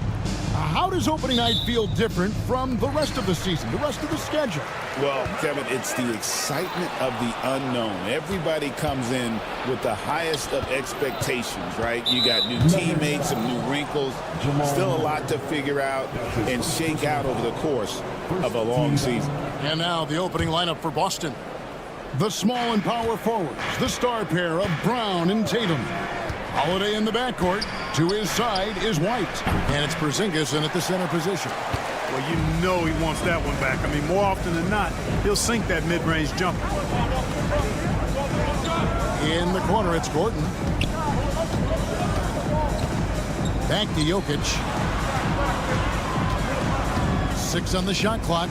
How does opening night feel different from the rest of the season, the rest of the schedule? Well, Kevin, it's the excitement of the unknown. Everybody comes in with the highest of expectations, right? You got new teammates, some new wrinkles, still a lot to figure out and shake out over the course of a long season. And now the opening lineup for Boston. The small and power forwards, the star pair of Brown and Tatum. Holiday in the backcourt. To his side is White. And it's Porzingis in at the center position. Well, you know he wants that one back. I mean, more often than not, he'll sink that mid-range jumper. In the corner, it's Gordon. Back to Jokic. 6 on the shot clock.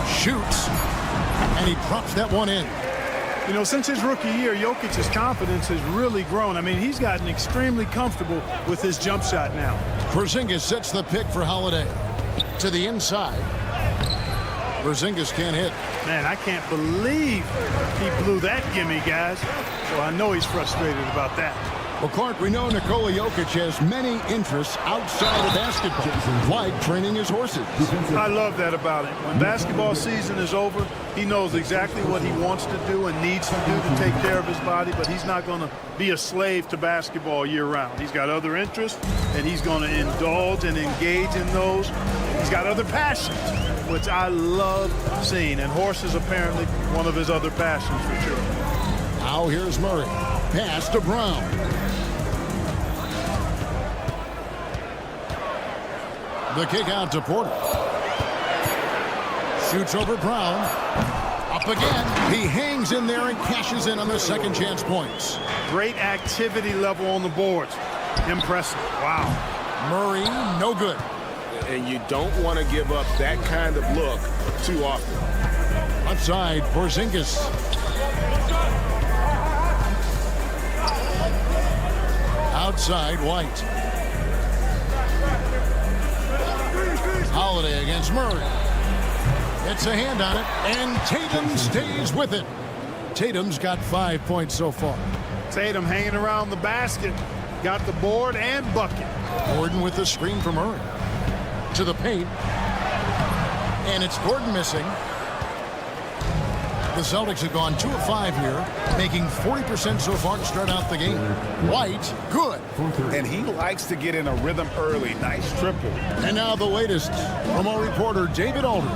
Shoots. And he drops that one in. You know, since his rookie year, Jokic's confidence has really grown. I mean, he's gotten extremely comfortable with his jump shot now. Porzingis sets the pick for Holiday. To the inside. Porzingis can't hit. Man, I can't believe he blew that gimme, guys. Well, I know he's frustrated about that. Well, Clark, we know Nikola Jokic has many interests outside of basketball, like training his horses. I love that about him. When basketball season is over, he knows exactly what he wants to do and needs to do to take care of his body, but he's not going to be a slave to basketball year-round. He's got other interests, and he's going to indulge and engage in those. He's got other passions, which I love seeing, and horses apparently one of his other passions for sure. Now here's Murray. Pass to Brown. The kick out to Porter. Shoots over Brown. Up again. He hangs in there and cashes in on the second chance points. Great activity level on the boards. Impressive. Wow. Murray, no good. And you don't want to give up that kind of look too often. Left side, Porzingis. Outside, White. Holiday against Murray. It's a hand on it, and Tatum stays with it. Tatum's got 5 points so far. Tatum hanging around the basket. Got the board and bucket. Gordon with the screen from Murray. To the paint. And it's Gordon missing. The Celtics have gone 2 of 5 here, making 40% so far to start out the game. White, good. And he likes to get in a rhythm early. Nice triple. And now the latest from our reporter, David Aldridge.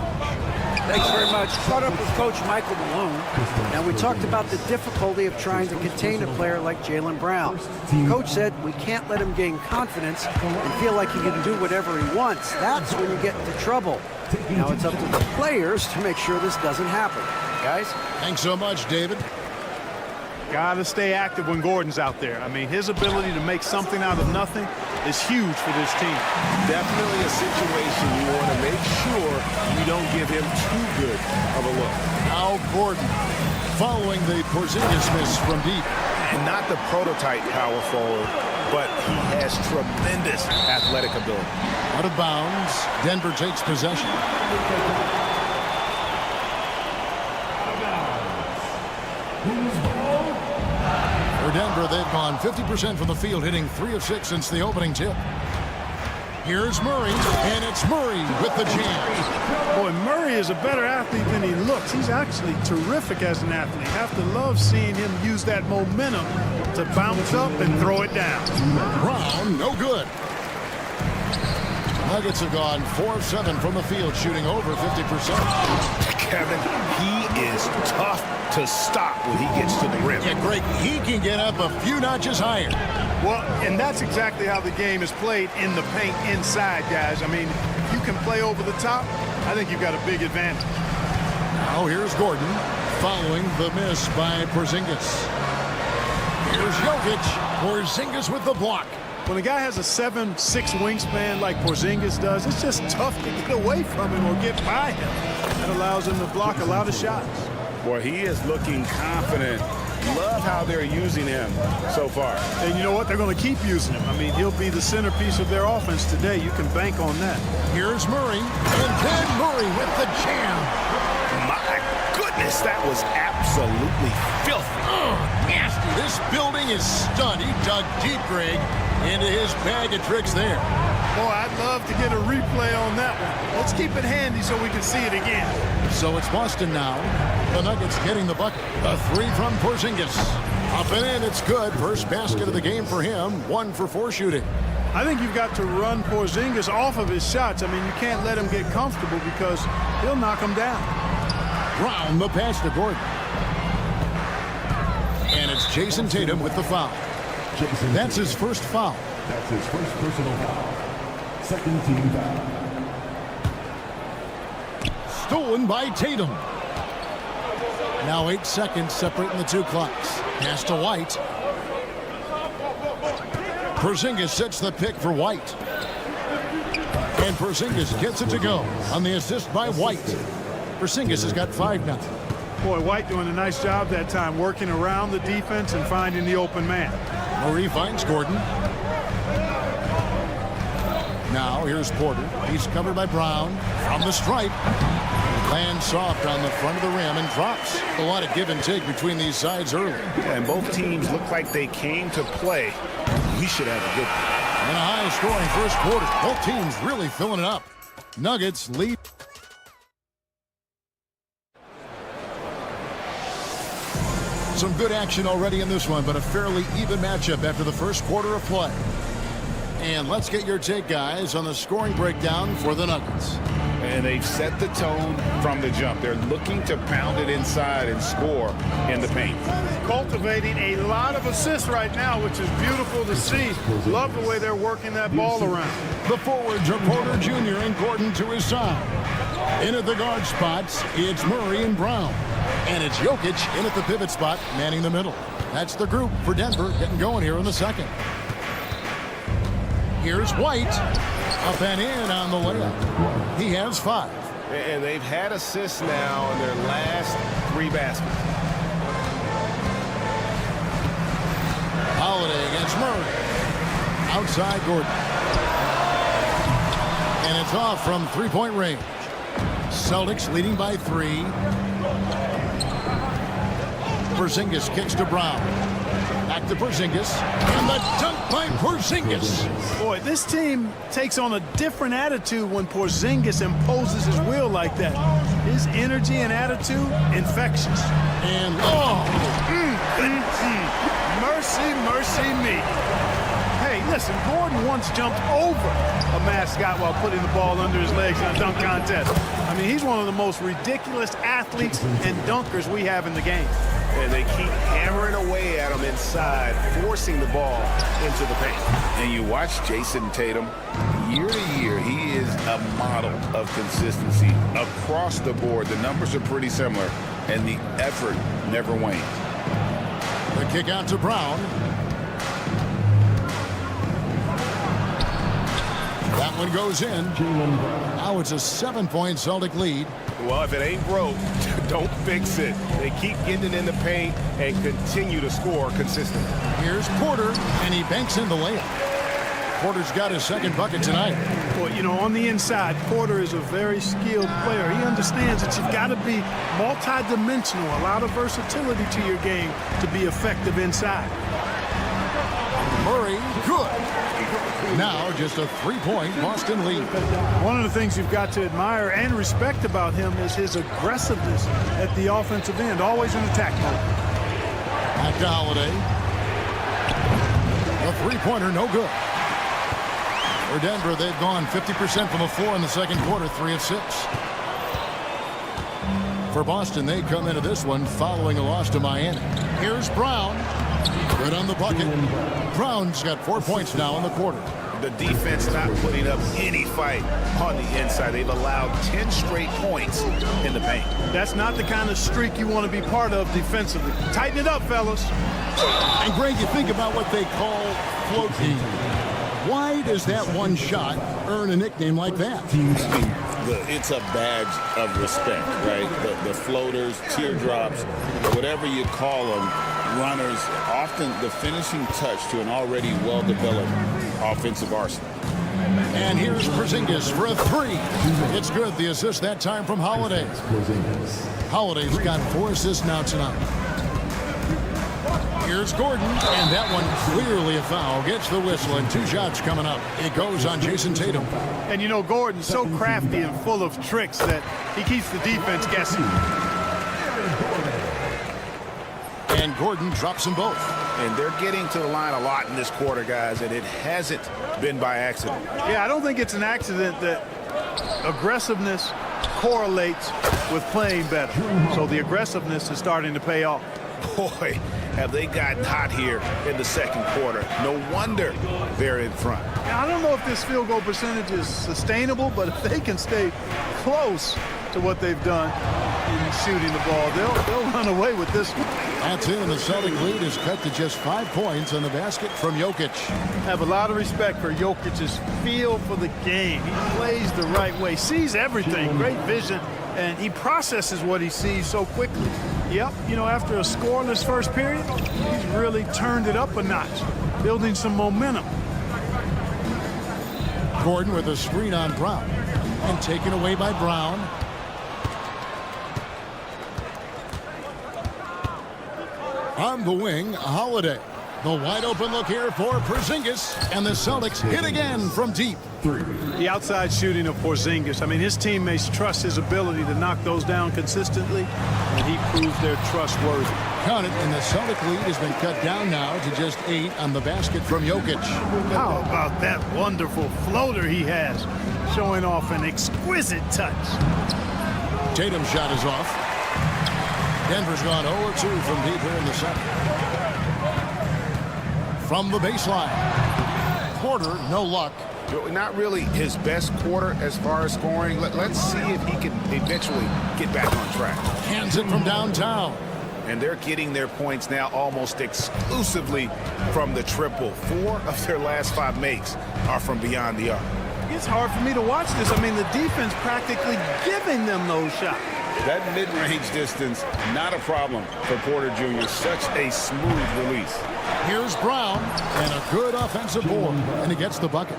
Thanks very much. Caught up with Coach Michael Malone. Now, we talked about the difficulty of trying to contain a player like Jaylen Brown. Coach said we can't let him gain confidence and feel like he can do whatever he wants. That's when you get into trouble. Now it's up to the players to make sure this doesn't happen. Guys? Thanks so much, David. Got to stay active when Gordon's out there. I mean, his ability to make something out of nothing is huge for this team. Definitely a situation you want to make sure you don't give him too good of a look. Now Gordon following the Porzingis miss from deep. And not the prototype power forward, but he has tremendous athletic ability. Out of bounds. Denver takes possession. For Denver, they've gone 50% from the field, hitting 3 of 6 since the opening tip. Here's Murray, and it's Murray with the jam. Boy, Murray is a better athlete than he looks. He's actually terrific as an athlete. You have to love seeing him use that momentum to bounce up and throw it down. Brown, no good. Nuggets have gone 4 of 7 from the field, shooting over 50%. Kevin, he is tough to stop when he gets to the rim. Yeah, Greg, he can get up a few notches higher. Well, and that's exactly how the game is played in the paint inside, guys. I mean, if you can play over the top, I think you've got a big advantage. Now here's Gordon following the miss by Porzingis. Here's Jokic. Porzingis with the block. When a guy has a 7'6" wingspan like Porzingis does, it's just tough to get away from him or get by him. That allows him to block a lot of shots. Boy, he is looking confident. Love how they're using him so far. And you know what? They're going to keep using him. I mean, he'll be the centerpiece of their offense today. You can bank on that. Here's Murray, and then Murray with the jam. My goodness, that was absolutely filthy. Oh, nasty. This building is stunned. He dug deep, Greg. into his bag of tricks there. Boy, I'd love to get a replay on that one. Let's keep it handy so we can see it again. So it's Boston now. The Nuggets getting the bucket. A three from Porzingis. Up and in, it's good. First basket of the game for him. 1 for 4 shooting. I think you've got to run Porzingis off of his shots. I mean, you can't let him get comfortable because he'll knock him down. Brown the pass to Gordon. And it's Jason Tatum with the foul. That's his first foul. That's his first personal foul. Second team foul. Stolen by Tatum. Now 8 seconds separating the two clocks. Pass to White. Porzingis sets the pick for White. And Porzingis gets it to go on the assist by White. Porzingis has got 5 now. Boy, White doing a nice job that time, working around the defense and finding the open man. Murray finds Gordon. Now here's Porter. He's covered by Brown. From the stripe. Lands soft on the front of the rim and drops. A lot of give and take between these sides early. And both teams look like they came to play. We should have a good one. And a high-scoring first quarter. Both teams really filling it up. Nuggets lead. Some good action already in this one, but a fairly even matchup after the first quarter of play. And let's get your take, guys, on the scoring breakdown for the Nuggets. And they've set the tone from the jump. They're looking to pound it inside and score in the paint. Cultivating a lot of assists right now, which is beautiful to see. Love the way they're working that ball around. The forwards are Porter Jr. and Gordon to his side. In at the guard spots, it's Murray and Brown. And it's Jokic in at the pivot spot, manning the middle. That's the group for Denver getting going here in the second. Here's White. Up and in on the layup. He has 5. And they've had assists now in their last 3 baskets. Holiday against Murray. Outside Gordon. And it's off from 3-point range. Celtics leading by 3. Porzingis kicks to Brown. Back to Porzingis. And the dunk by Porzingis. Boy, this team takes on a different attitude when Porzingis imposes his will like that. His energy and attitude, infectious. And, mercy, mercy me. Hey, listen, Gordon once jumped over a mascot while putting the ball under his legs in a dunk contest. I mean, he's one of the most ridiculous athletes and dunkers we have in the game. And they keep hammering away at him inside, forcing the ball into the paint. And you watch Jason Tatum, year to year, he is a model of consistency across the board. The numbers are pretty similar, and the effort never wanes. The kick out to Brown. That one goes in. Now it's a 7-point Celtic lead. Well, if it ain't broke, don't fix it. They keep getting it in the paint and continue to score consistently. Here's Porter, and he banks in the layup. Porter's got his second bucket tonight. Well, you know, on the inside, Porter is a very skilled player. He understands that you've got to be multi-dimensional, a lot of versatility to your game to be effective inside. Murray, good. Now just a 3-point Boston lead. One of the things you've got to admire and respect about him is his aggressiveness at the offensive end, always in attack mode. Back to Holiday. The 3-pointer, no good. For Denver, they've gone 50% from the floor in the second quarter, 3 of 6. For Boston, they come into this one following a loss to Miami. Here's Brown. Good on the bucket. Brown's got 4 points now in the quarter. The defense not putting up any fight on the inside. They've allowed 10 straight points in the paint. That's not the kind of streak you want to be part of defensively. Tighten it up, fellas. And Greg, you think about what they call floating. Why does that one shot earn a nickname like that? It's a badge of respect, right? The floaters, teardrops, whatever you call them, runners, often the finishing touch to an already well-developed offensive arsenal. And here's Porzingis for a 3. It's good. The assist that time from Holiday. Holiday's got 4 assists now tonight. Here's Gordon, and that one clearly a foul. Gets the whistle, and 2 shots coming up. It goes on Jason Tatum. And you know, Gordon's so crafty and full of tricks that he keeps the defense guessing. And Gordon drops them both. And they're getting to the line a lot in this quarter, guys, and it hasn't been by accident. Yeah, I don't think it's an accident that aggressiveness correlates with playing better. So the aggressiveness is starting to pay off. Boy, have they gotten hot here in the second quarter. No wonder they're in front. Now, I don't know if this field goal percentage is sustainable, but if they can stay close to what they've done in shooting the ball, they'll run away with this one. That's it, and the Celtic lead is cut to just 5 points on the basket from Jokic. I have a lot of respect for Jokic's feel for the game. He plays the right way, sees everything, great vision, and he processes what he sees so quickly. Yep, you know, after a scoreless first period, he's really turned it up a notch, building some momentum. Gordon with a screen on Brown, and taken away by Brown. On the wing, Holiday. The wide open look here for Porzingis, and the Celtics hit again from deep. The outside shooting of Porzingis. I mean, his teammates trust his ability to knock those down consistently, and he proves they're trustworthy. Count it, and the Celtic lead has been cut down now to just 8 on the basket from Jokic. How about that wonderful floater he has, showing off an exquisite touch. Tatum's shot is off. Denver's gone 0-2 from deep here in the second. From the baseline. Porter, no luck. Not really his best quarter as far as scoring. Let's see if he can eventually get back on track. Hands it from downtown. And they're getting their points now almost exclusively from the triple. 4 of their last 5 makes are from beyond the arc. It's hard for me to watch this. I mean, the defense practically giving them those shots. That mid-range distance, not a problem for Porter Jr. Such a smooth release. Here's Brown, and a good offensive board, and he gets the bucket.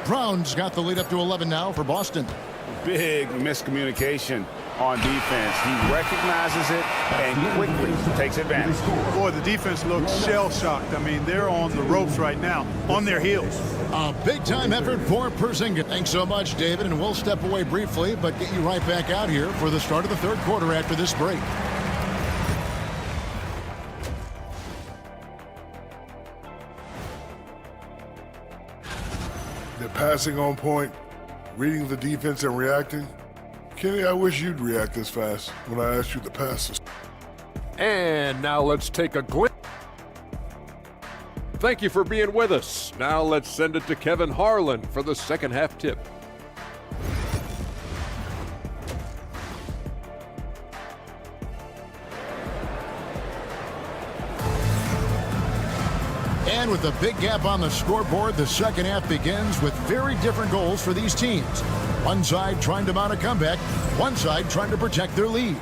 Brown's got the lead up to 11 now for Boston. Big miscommunication on defense. He recognizes it and quickly takes advantage. Boy, the defense looks shell-shocked. I mean, they're on the ropes right now, on their heels. A big-time effort for Porzingis. Thanks so much, David, and we'll step away briefly, but get you right back out here for the start of the third quarter after this break. They're passing on point, reading the defense and reacting. Kenny, I wish you'd react this fast when I asked you to pass this. And now let's take a glimpse. Thank you for being with us. Now let's send it to Kevin Harlan for the second half tip. And with a big gap on the scoreboard, the second half begins with very different goals for these teams. One side trying to mount a comeback, one side trying to protect their lead.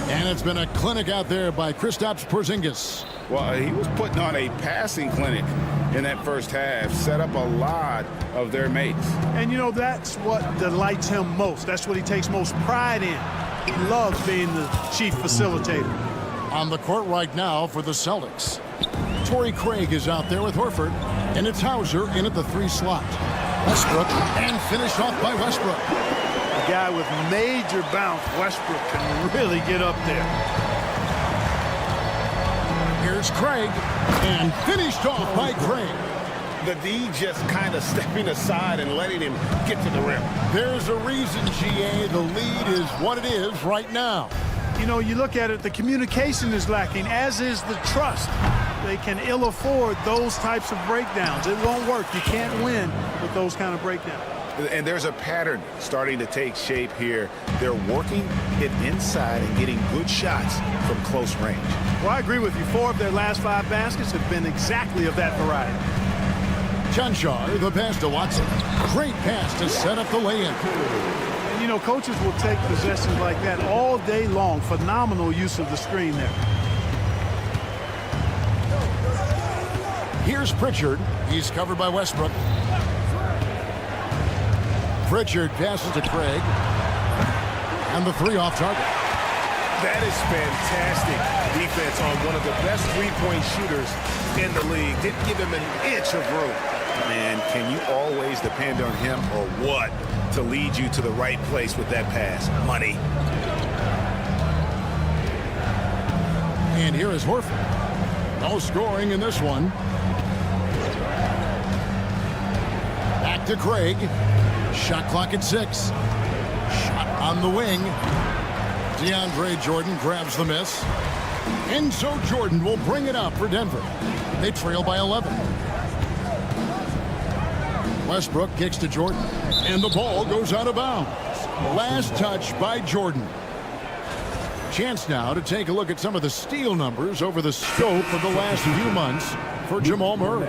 And it's been a clinic out there by Kristaps Porzingis. Well, he was putting on a passing clinic in that first half, set up a lot of their mates. And, you know, that's what delights him most. That's what he takes most pride in. He loves being the chief facilitator. On the court right now for the Celtics. Torrey Craig is out there with Horford, and it's Hauser in at the 3 slot. Westbrook, and finished off by Westbrook. A guy with major bounce, Westbrook, can really get up there. Here's Craig, and finished off by Craig. The D just kind of stepping aside and letting him get to the rim. There's a reason, GA, the lead is what it is right now. You know, you look at it, the communication is lacking, as is the trust. They can ill afford those types of breakdowns. It won't work. You can't win with those kind of breakdowns. And there's a pattern starting to take shape here. They're working it inside and getting good shots from close range. Well, I agree with you. 4 of their last 5 baskets have been exactly of that variety. John Shaw, the pass to Watson. Great pass to set up the lay-in. And, you know, coaches will take possessions like that all day long. Phenomenal use of the screen there. Here's Pritchard. He's covered by Westbrook. Pritchard passes to Craig. And the 3 off target. That is fantastic defense on one of the best three-point shooters in the league. Didn't give him an inch of room. Man, can you always depend on him or what to lead you to the right place with that pass? Money. And here is Horford. No scoring in this one. Back to Craig. Shot clock at 6. Shot on the wing. DeAndre Jordan grabs the miss. And so Jordan will bring it up for Denver. They trail by 11. Westbrook kicks to Jordan. And the ball goes out of bounds. Last touch by Jordan. Chance now to take a look at some of the steal numbers over the scope of the last few months for Jamal Murray.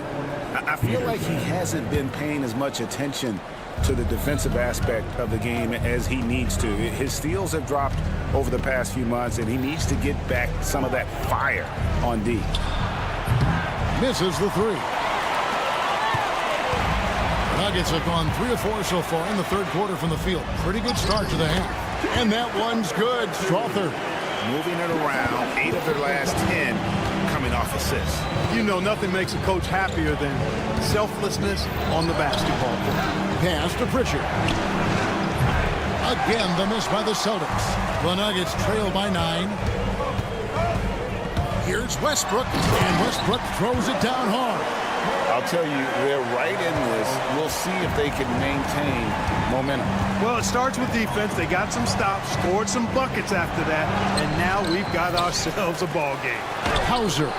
I feel like he hasn't been paying as much attention to the defensive aspect of the game as he needs to. His steals have dropped over the past few months, and he needs to get back some of that fire on D. Misses the 3. Nuggets have gone 3 of 4 so far in the third quarter from the field. Pretty good start to the half. And that one's good. Strother moving it around. 8 of their last 10 coming off assists. You know, nothing makes a coach happier than selflessness on the basketball court. Pass to Pritchard. Again, the miss by the Celtics. The Nuggets trail by 9. Here's Westbrook, and Westbrook throws it down hard. I'll tell you, they're right in this. We'll see if they can maintain momentum. Well, it starts with defense. They got some stops, scored some buckets after that, and now we've got ourselves a ball game. Hauser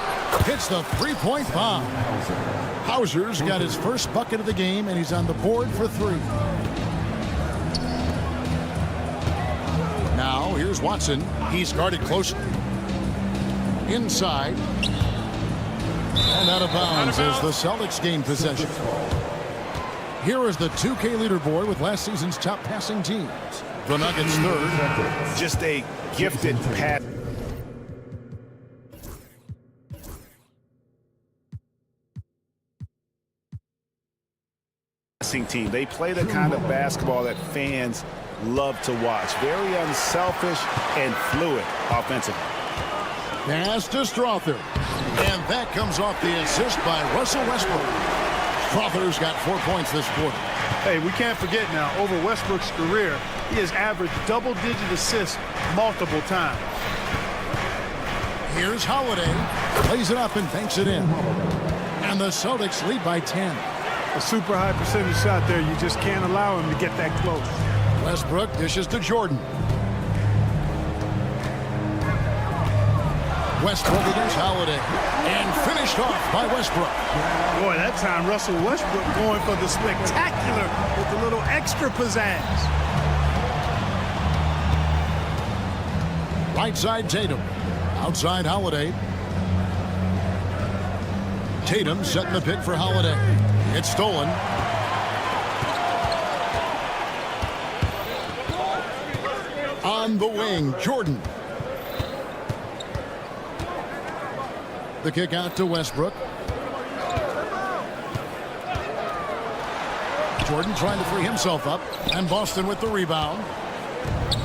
hits the three-point bomb. Hauser's got his first bucket of the game, and he's on the board for 3. Now, here's Watson. He's guarded closely. Inside. And out of bounds as the Celtics gain possession. Here is the 2K leaderboard with last season's top passing teams. The Nuggets third. Just a gifted passing team. They play the kind of basketball that fans love to watch. Very unselfish and fluid offensively. Pass to Strother. And that comes off the assist by Russell Westbrook. Strother's got 4 points this quarter. Hey, we can't forget now, over Westbrook's career, he has averaged double-digit assists multiple times. Here's Holiday. Plays it up and banks it in. And the Celtics lead by 10. A super high percentage shot there. You just can't allow him to get that close. Westbrook dishes to Jordan. Westbrook against Holiday. And finished off by Westbrook. Boy, that time Russell Westbrook going for the spectacular with a little extra pizzazz. Right side Tatum. Outside Holiday. Tatum setting the pick for Holiday. It's stolen. On the wing, Jordan. The kick out to Westbrook. Jordan trying to free himself up. And Boston with the rebound.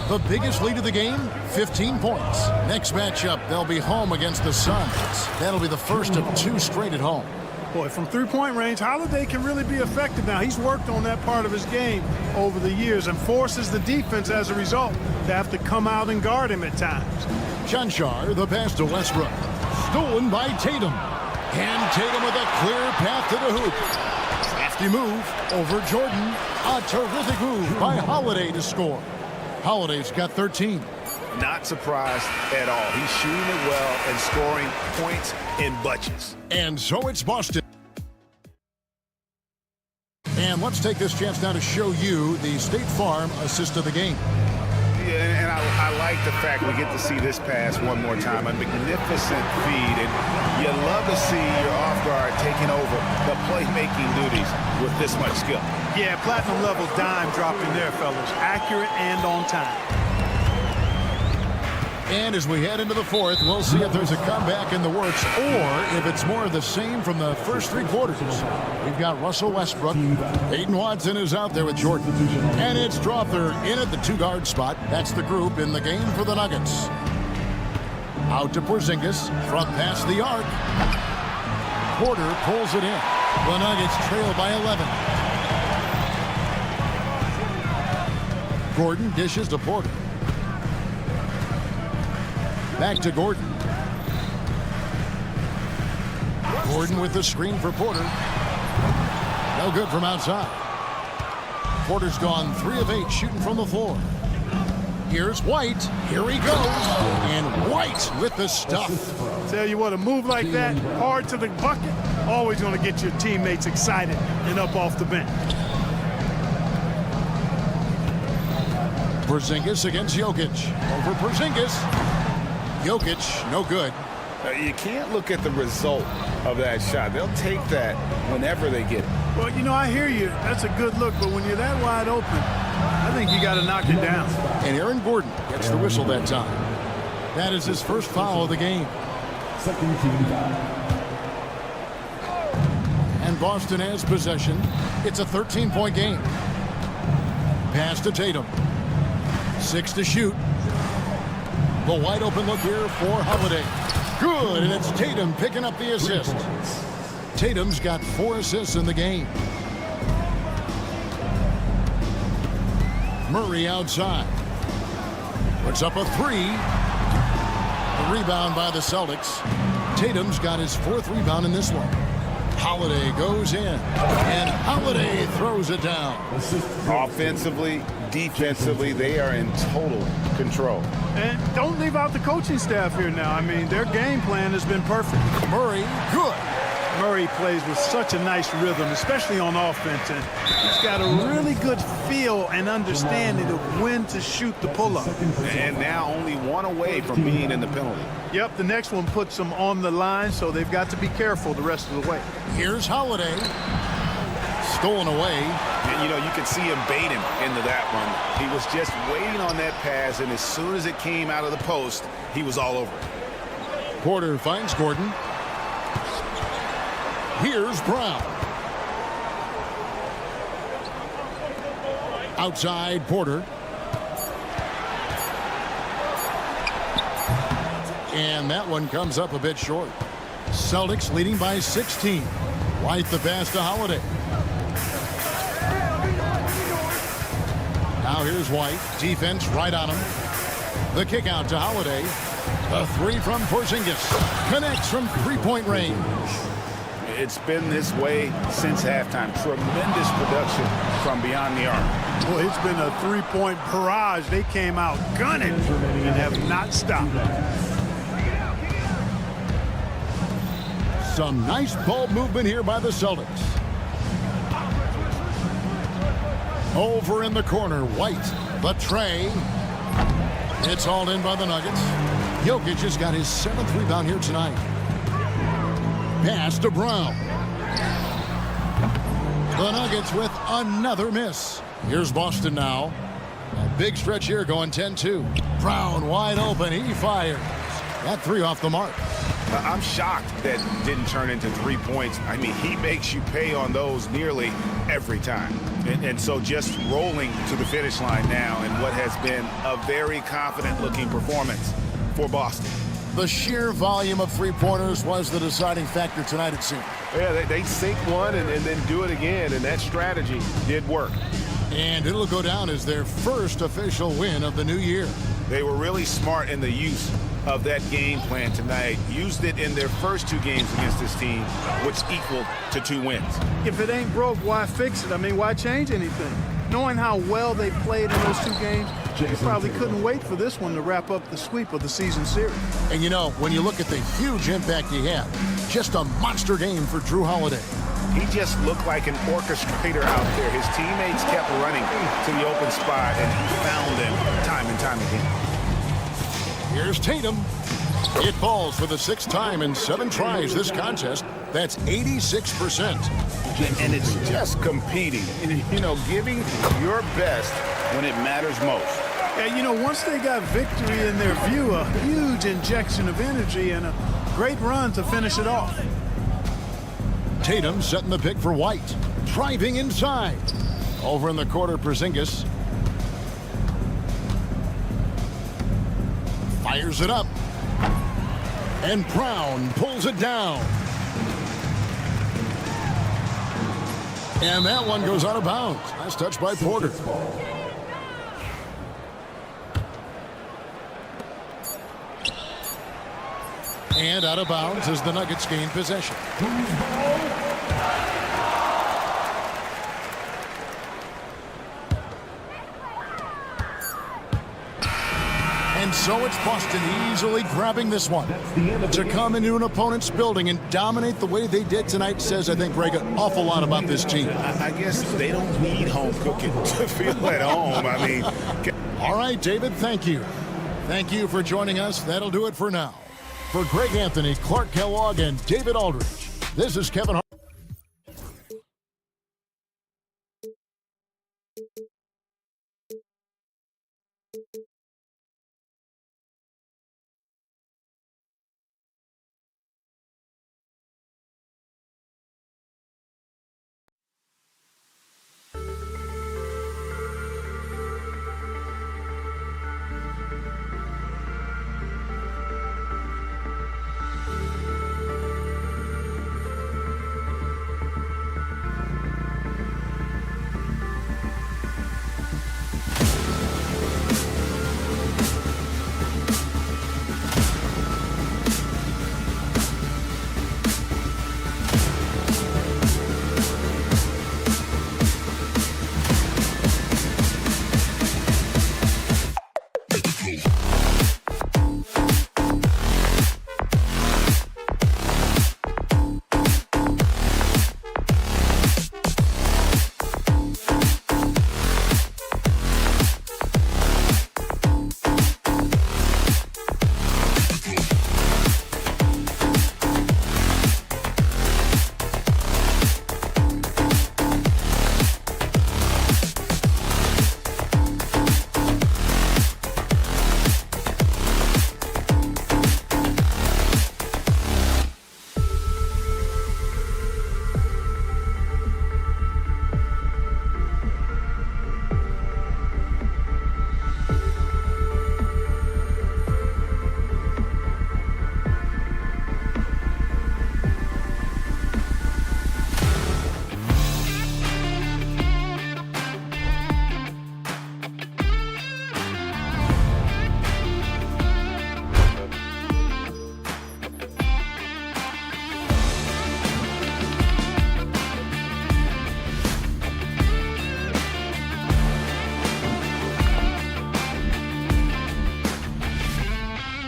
The biggest lead of the game, 15 points. Next matchup, they'll be home against the Suns. That'll be the first of 2 straight at home. Boy, from three-point range, Holiday can really be effective now. He's worked on that part of his game over the years and forces the defense as a result to have to come out and guard him at times. Chanchar, the pass to Westbrook. Stolen by Tatum. And Tatum with a clear path to the hoop. Crafty move over Jordan. A terrific move by Holiday to score. Holiday's got 13. Not surprised at all. He's shooting it well and scoring points in bunches. And so it's Boston. And let's take this chance now to show you the State Farm assist of the game. Yeah, and I like the fact we get to see this pass one more time. A magnificent feed, and you love to see your off guard taking over the playmaking duties with this much skill. Yeah, platinum level dime dropping there, fellas. Accurate and on time. And as we head into the fourth, we'll see if there's a comeback in the works or if it's more of the same from the first 3 quarters. We've got Russell Westbrook. Peyton Watson is out there with Jordan. And it's Strother in at the 2-guard spot. That's the group in the game for the Nuggets. Out to Porzingis. Front past the arc. Porter pulls it in. The Nuggets trail by 11. Gordon dishes to Porter. Back to Gordon. Gordon with the screen for Porter. No good from outside. Porter's gone 3 of 8 shooting from the floor. Here's White. Here he goes. And White with the stuff. Tell you what, a move like that, hard to the bucket, always going to get your teammates excited and up off the bench. Porzingis against Jokic. Over Porzingis. Jokic, no good. You can't look at the result of that shot. They'll take that whenever they get it. Well, you know, I hear you. That's a good look, but when you're that wide open, I think you got to knock it down. And Aaron Gordon gets the whistle that time. That is his first foul of the game. Second team foul. And Boston has possession. It's a 13-point game. Pass to Tatum. 6 to shoot. The wide open look here for Holiday. Good, and it's Tatum picking up the assist. Tatum's got 4 assists in the game. Murray outside. Puts up a 3. A rebound by the Celtics. Tatum's got his 4th rebound in this one. Holiday goes in, and Holiday throws it down. Offensively, defensively, they are in total control. And don't leave out the coaching staff here now. I mean, their game plan has been perfect. Murray, good. Murray plays with such a nice rhythm, especially on offense, and he's got a really good feel and understanding of when to shoot the pull-up. And now only 1 away from being in the penalty. Yep, the next one puts them on the line, so they've got to be careful the rest of the way. Here's Holiday. Stolen away. And, you know, you could see him bait him into that one. He was just waiting on that pass, and as soon as it came out of the post, he was all over it. Porter finds Gordon. Here's Brown. Outside Porter. And that one comes up a bit short. Celtics leading by 16. White the pass to Holiday. Now here's White. Defense right on him. The kick out to Holiday. The 3 from Porzingis. Connects from 3-point range. It's been this way since halftime. Tremendous production from beyond the arc. Well, it's been a 3-point barrage. They came out gunning and have not stopped. Some nice ball movement here by the Celtics. Over in the corner, White. The tray. It's hauled in by the Nuggets. Jokic has got his 7th rebound here tonight. Pass to Brown. The Nuggets with another miss. Here's Boston now. A big stretch here going 10-2. Brown wide open. He fires. That 3 off the mark. I'm shocked that didn't turn into 3 points. I mean, he makes you pay on those nearly every time. And so just rolling to the finish line now in what has been a very confident-looking performance for Boston. The sheer volume of 3-pointers was the deciding factor tonight, it seemed. Yeah, they sink one and then do it again, and that strategy did work. And it'll go down as their first official win of the new year. They were really smart in the use of that game plan tonight. Used it in their first 2 games against this team, which equaled to 2 wins. If it ain't broke, why fix it? I mean, why change anything? Knowing how well they played in those 2 games, they probably couldn't wait for this one to wrap up the sweep of the season series. And you know, when you look at the huge impact he had, just a monster game for Drew Holiday. He just looked like an orchestrator out there. His teammates kept running to the open spot, and he found them time and time again. Here's Tatum. It falls for the 6th time in 7 tries this contest. That's 86%. And it's just competing, you know, giving your best when it matters most. And, you know, once they got victory in their view, a huge injection of energy and a great run to finish it off. Tatum setting the pick for White. Driving inside. Over in the corner, Porzingis. Fires it up. And Brown pulls it down. And that one goes out of bounds. Nice touch by Porter. And out of bounds as the Nuggets gain possession. And so it's Boston easily grabbing this one. To come into an opponent's building and dominate the way they did tonight says, I think, Greg, an awful lot about this team. I guess they don't need home cooking to feel at home. I mean. All right, David, thank you. Thank you for joining us. That'll do it for now. For Greg Anthony, Clark Kellogg, and David Aldridge, this is Kevin Hart.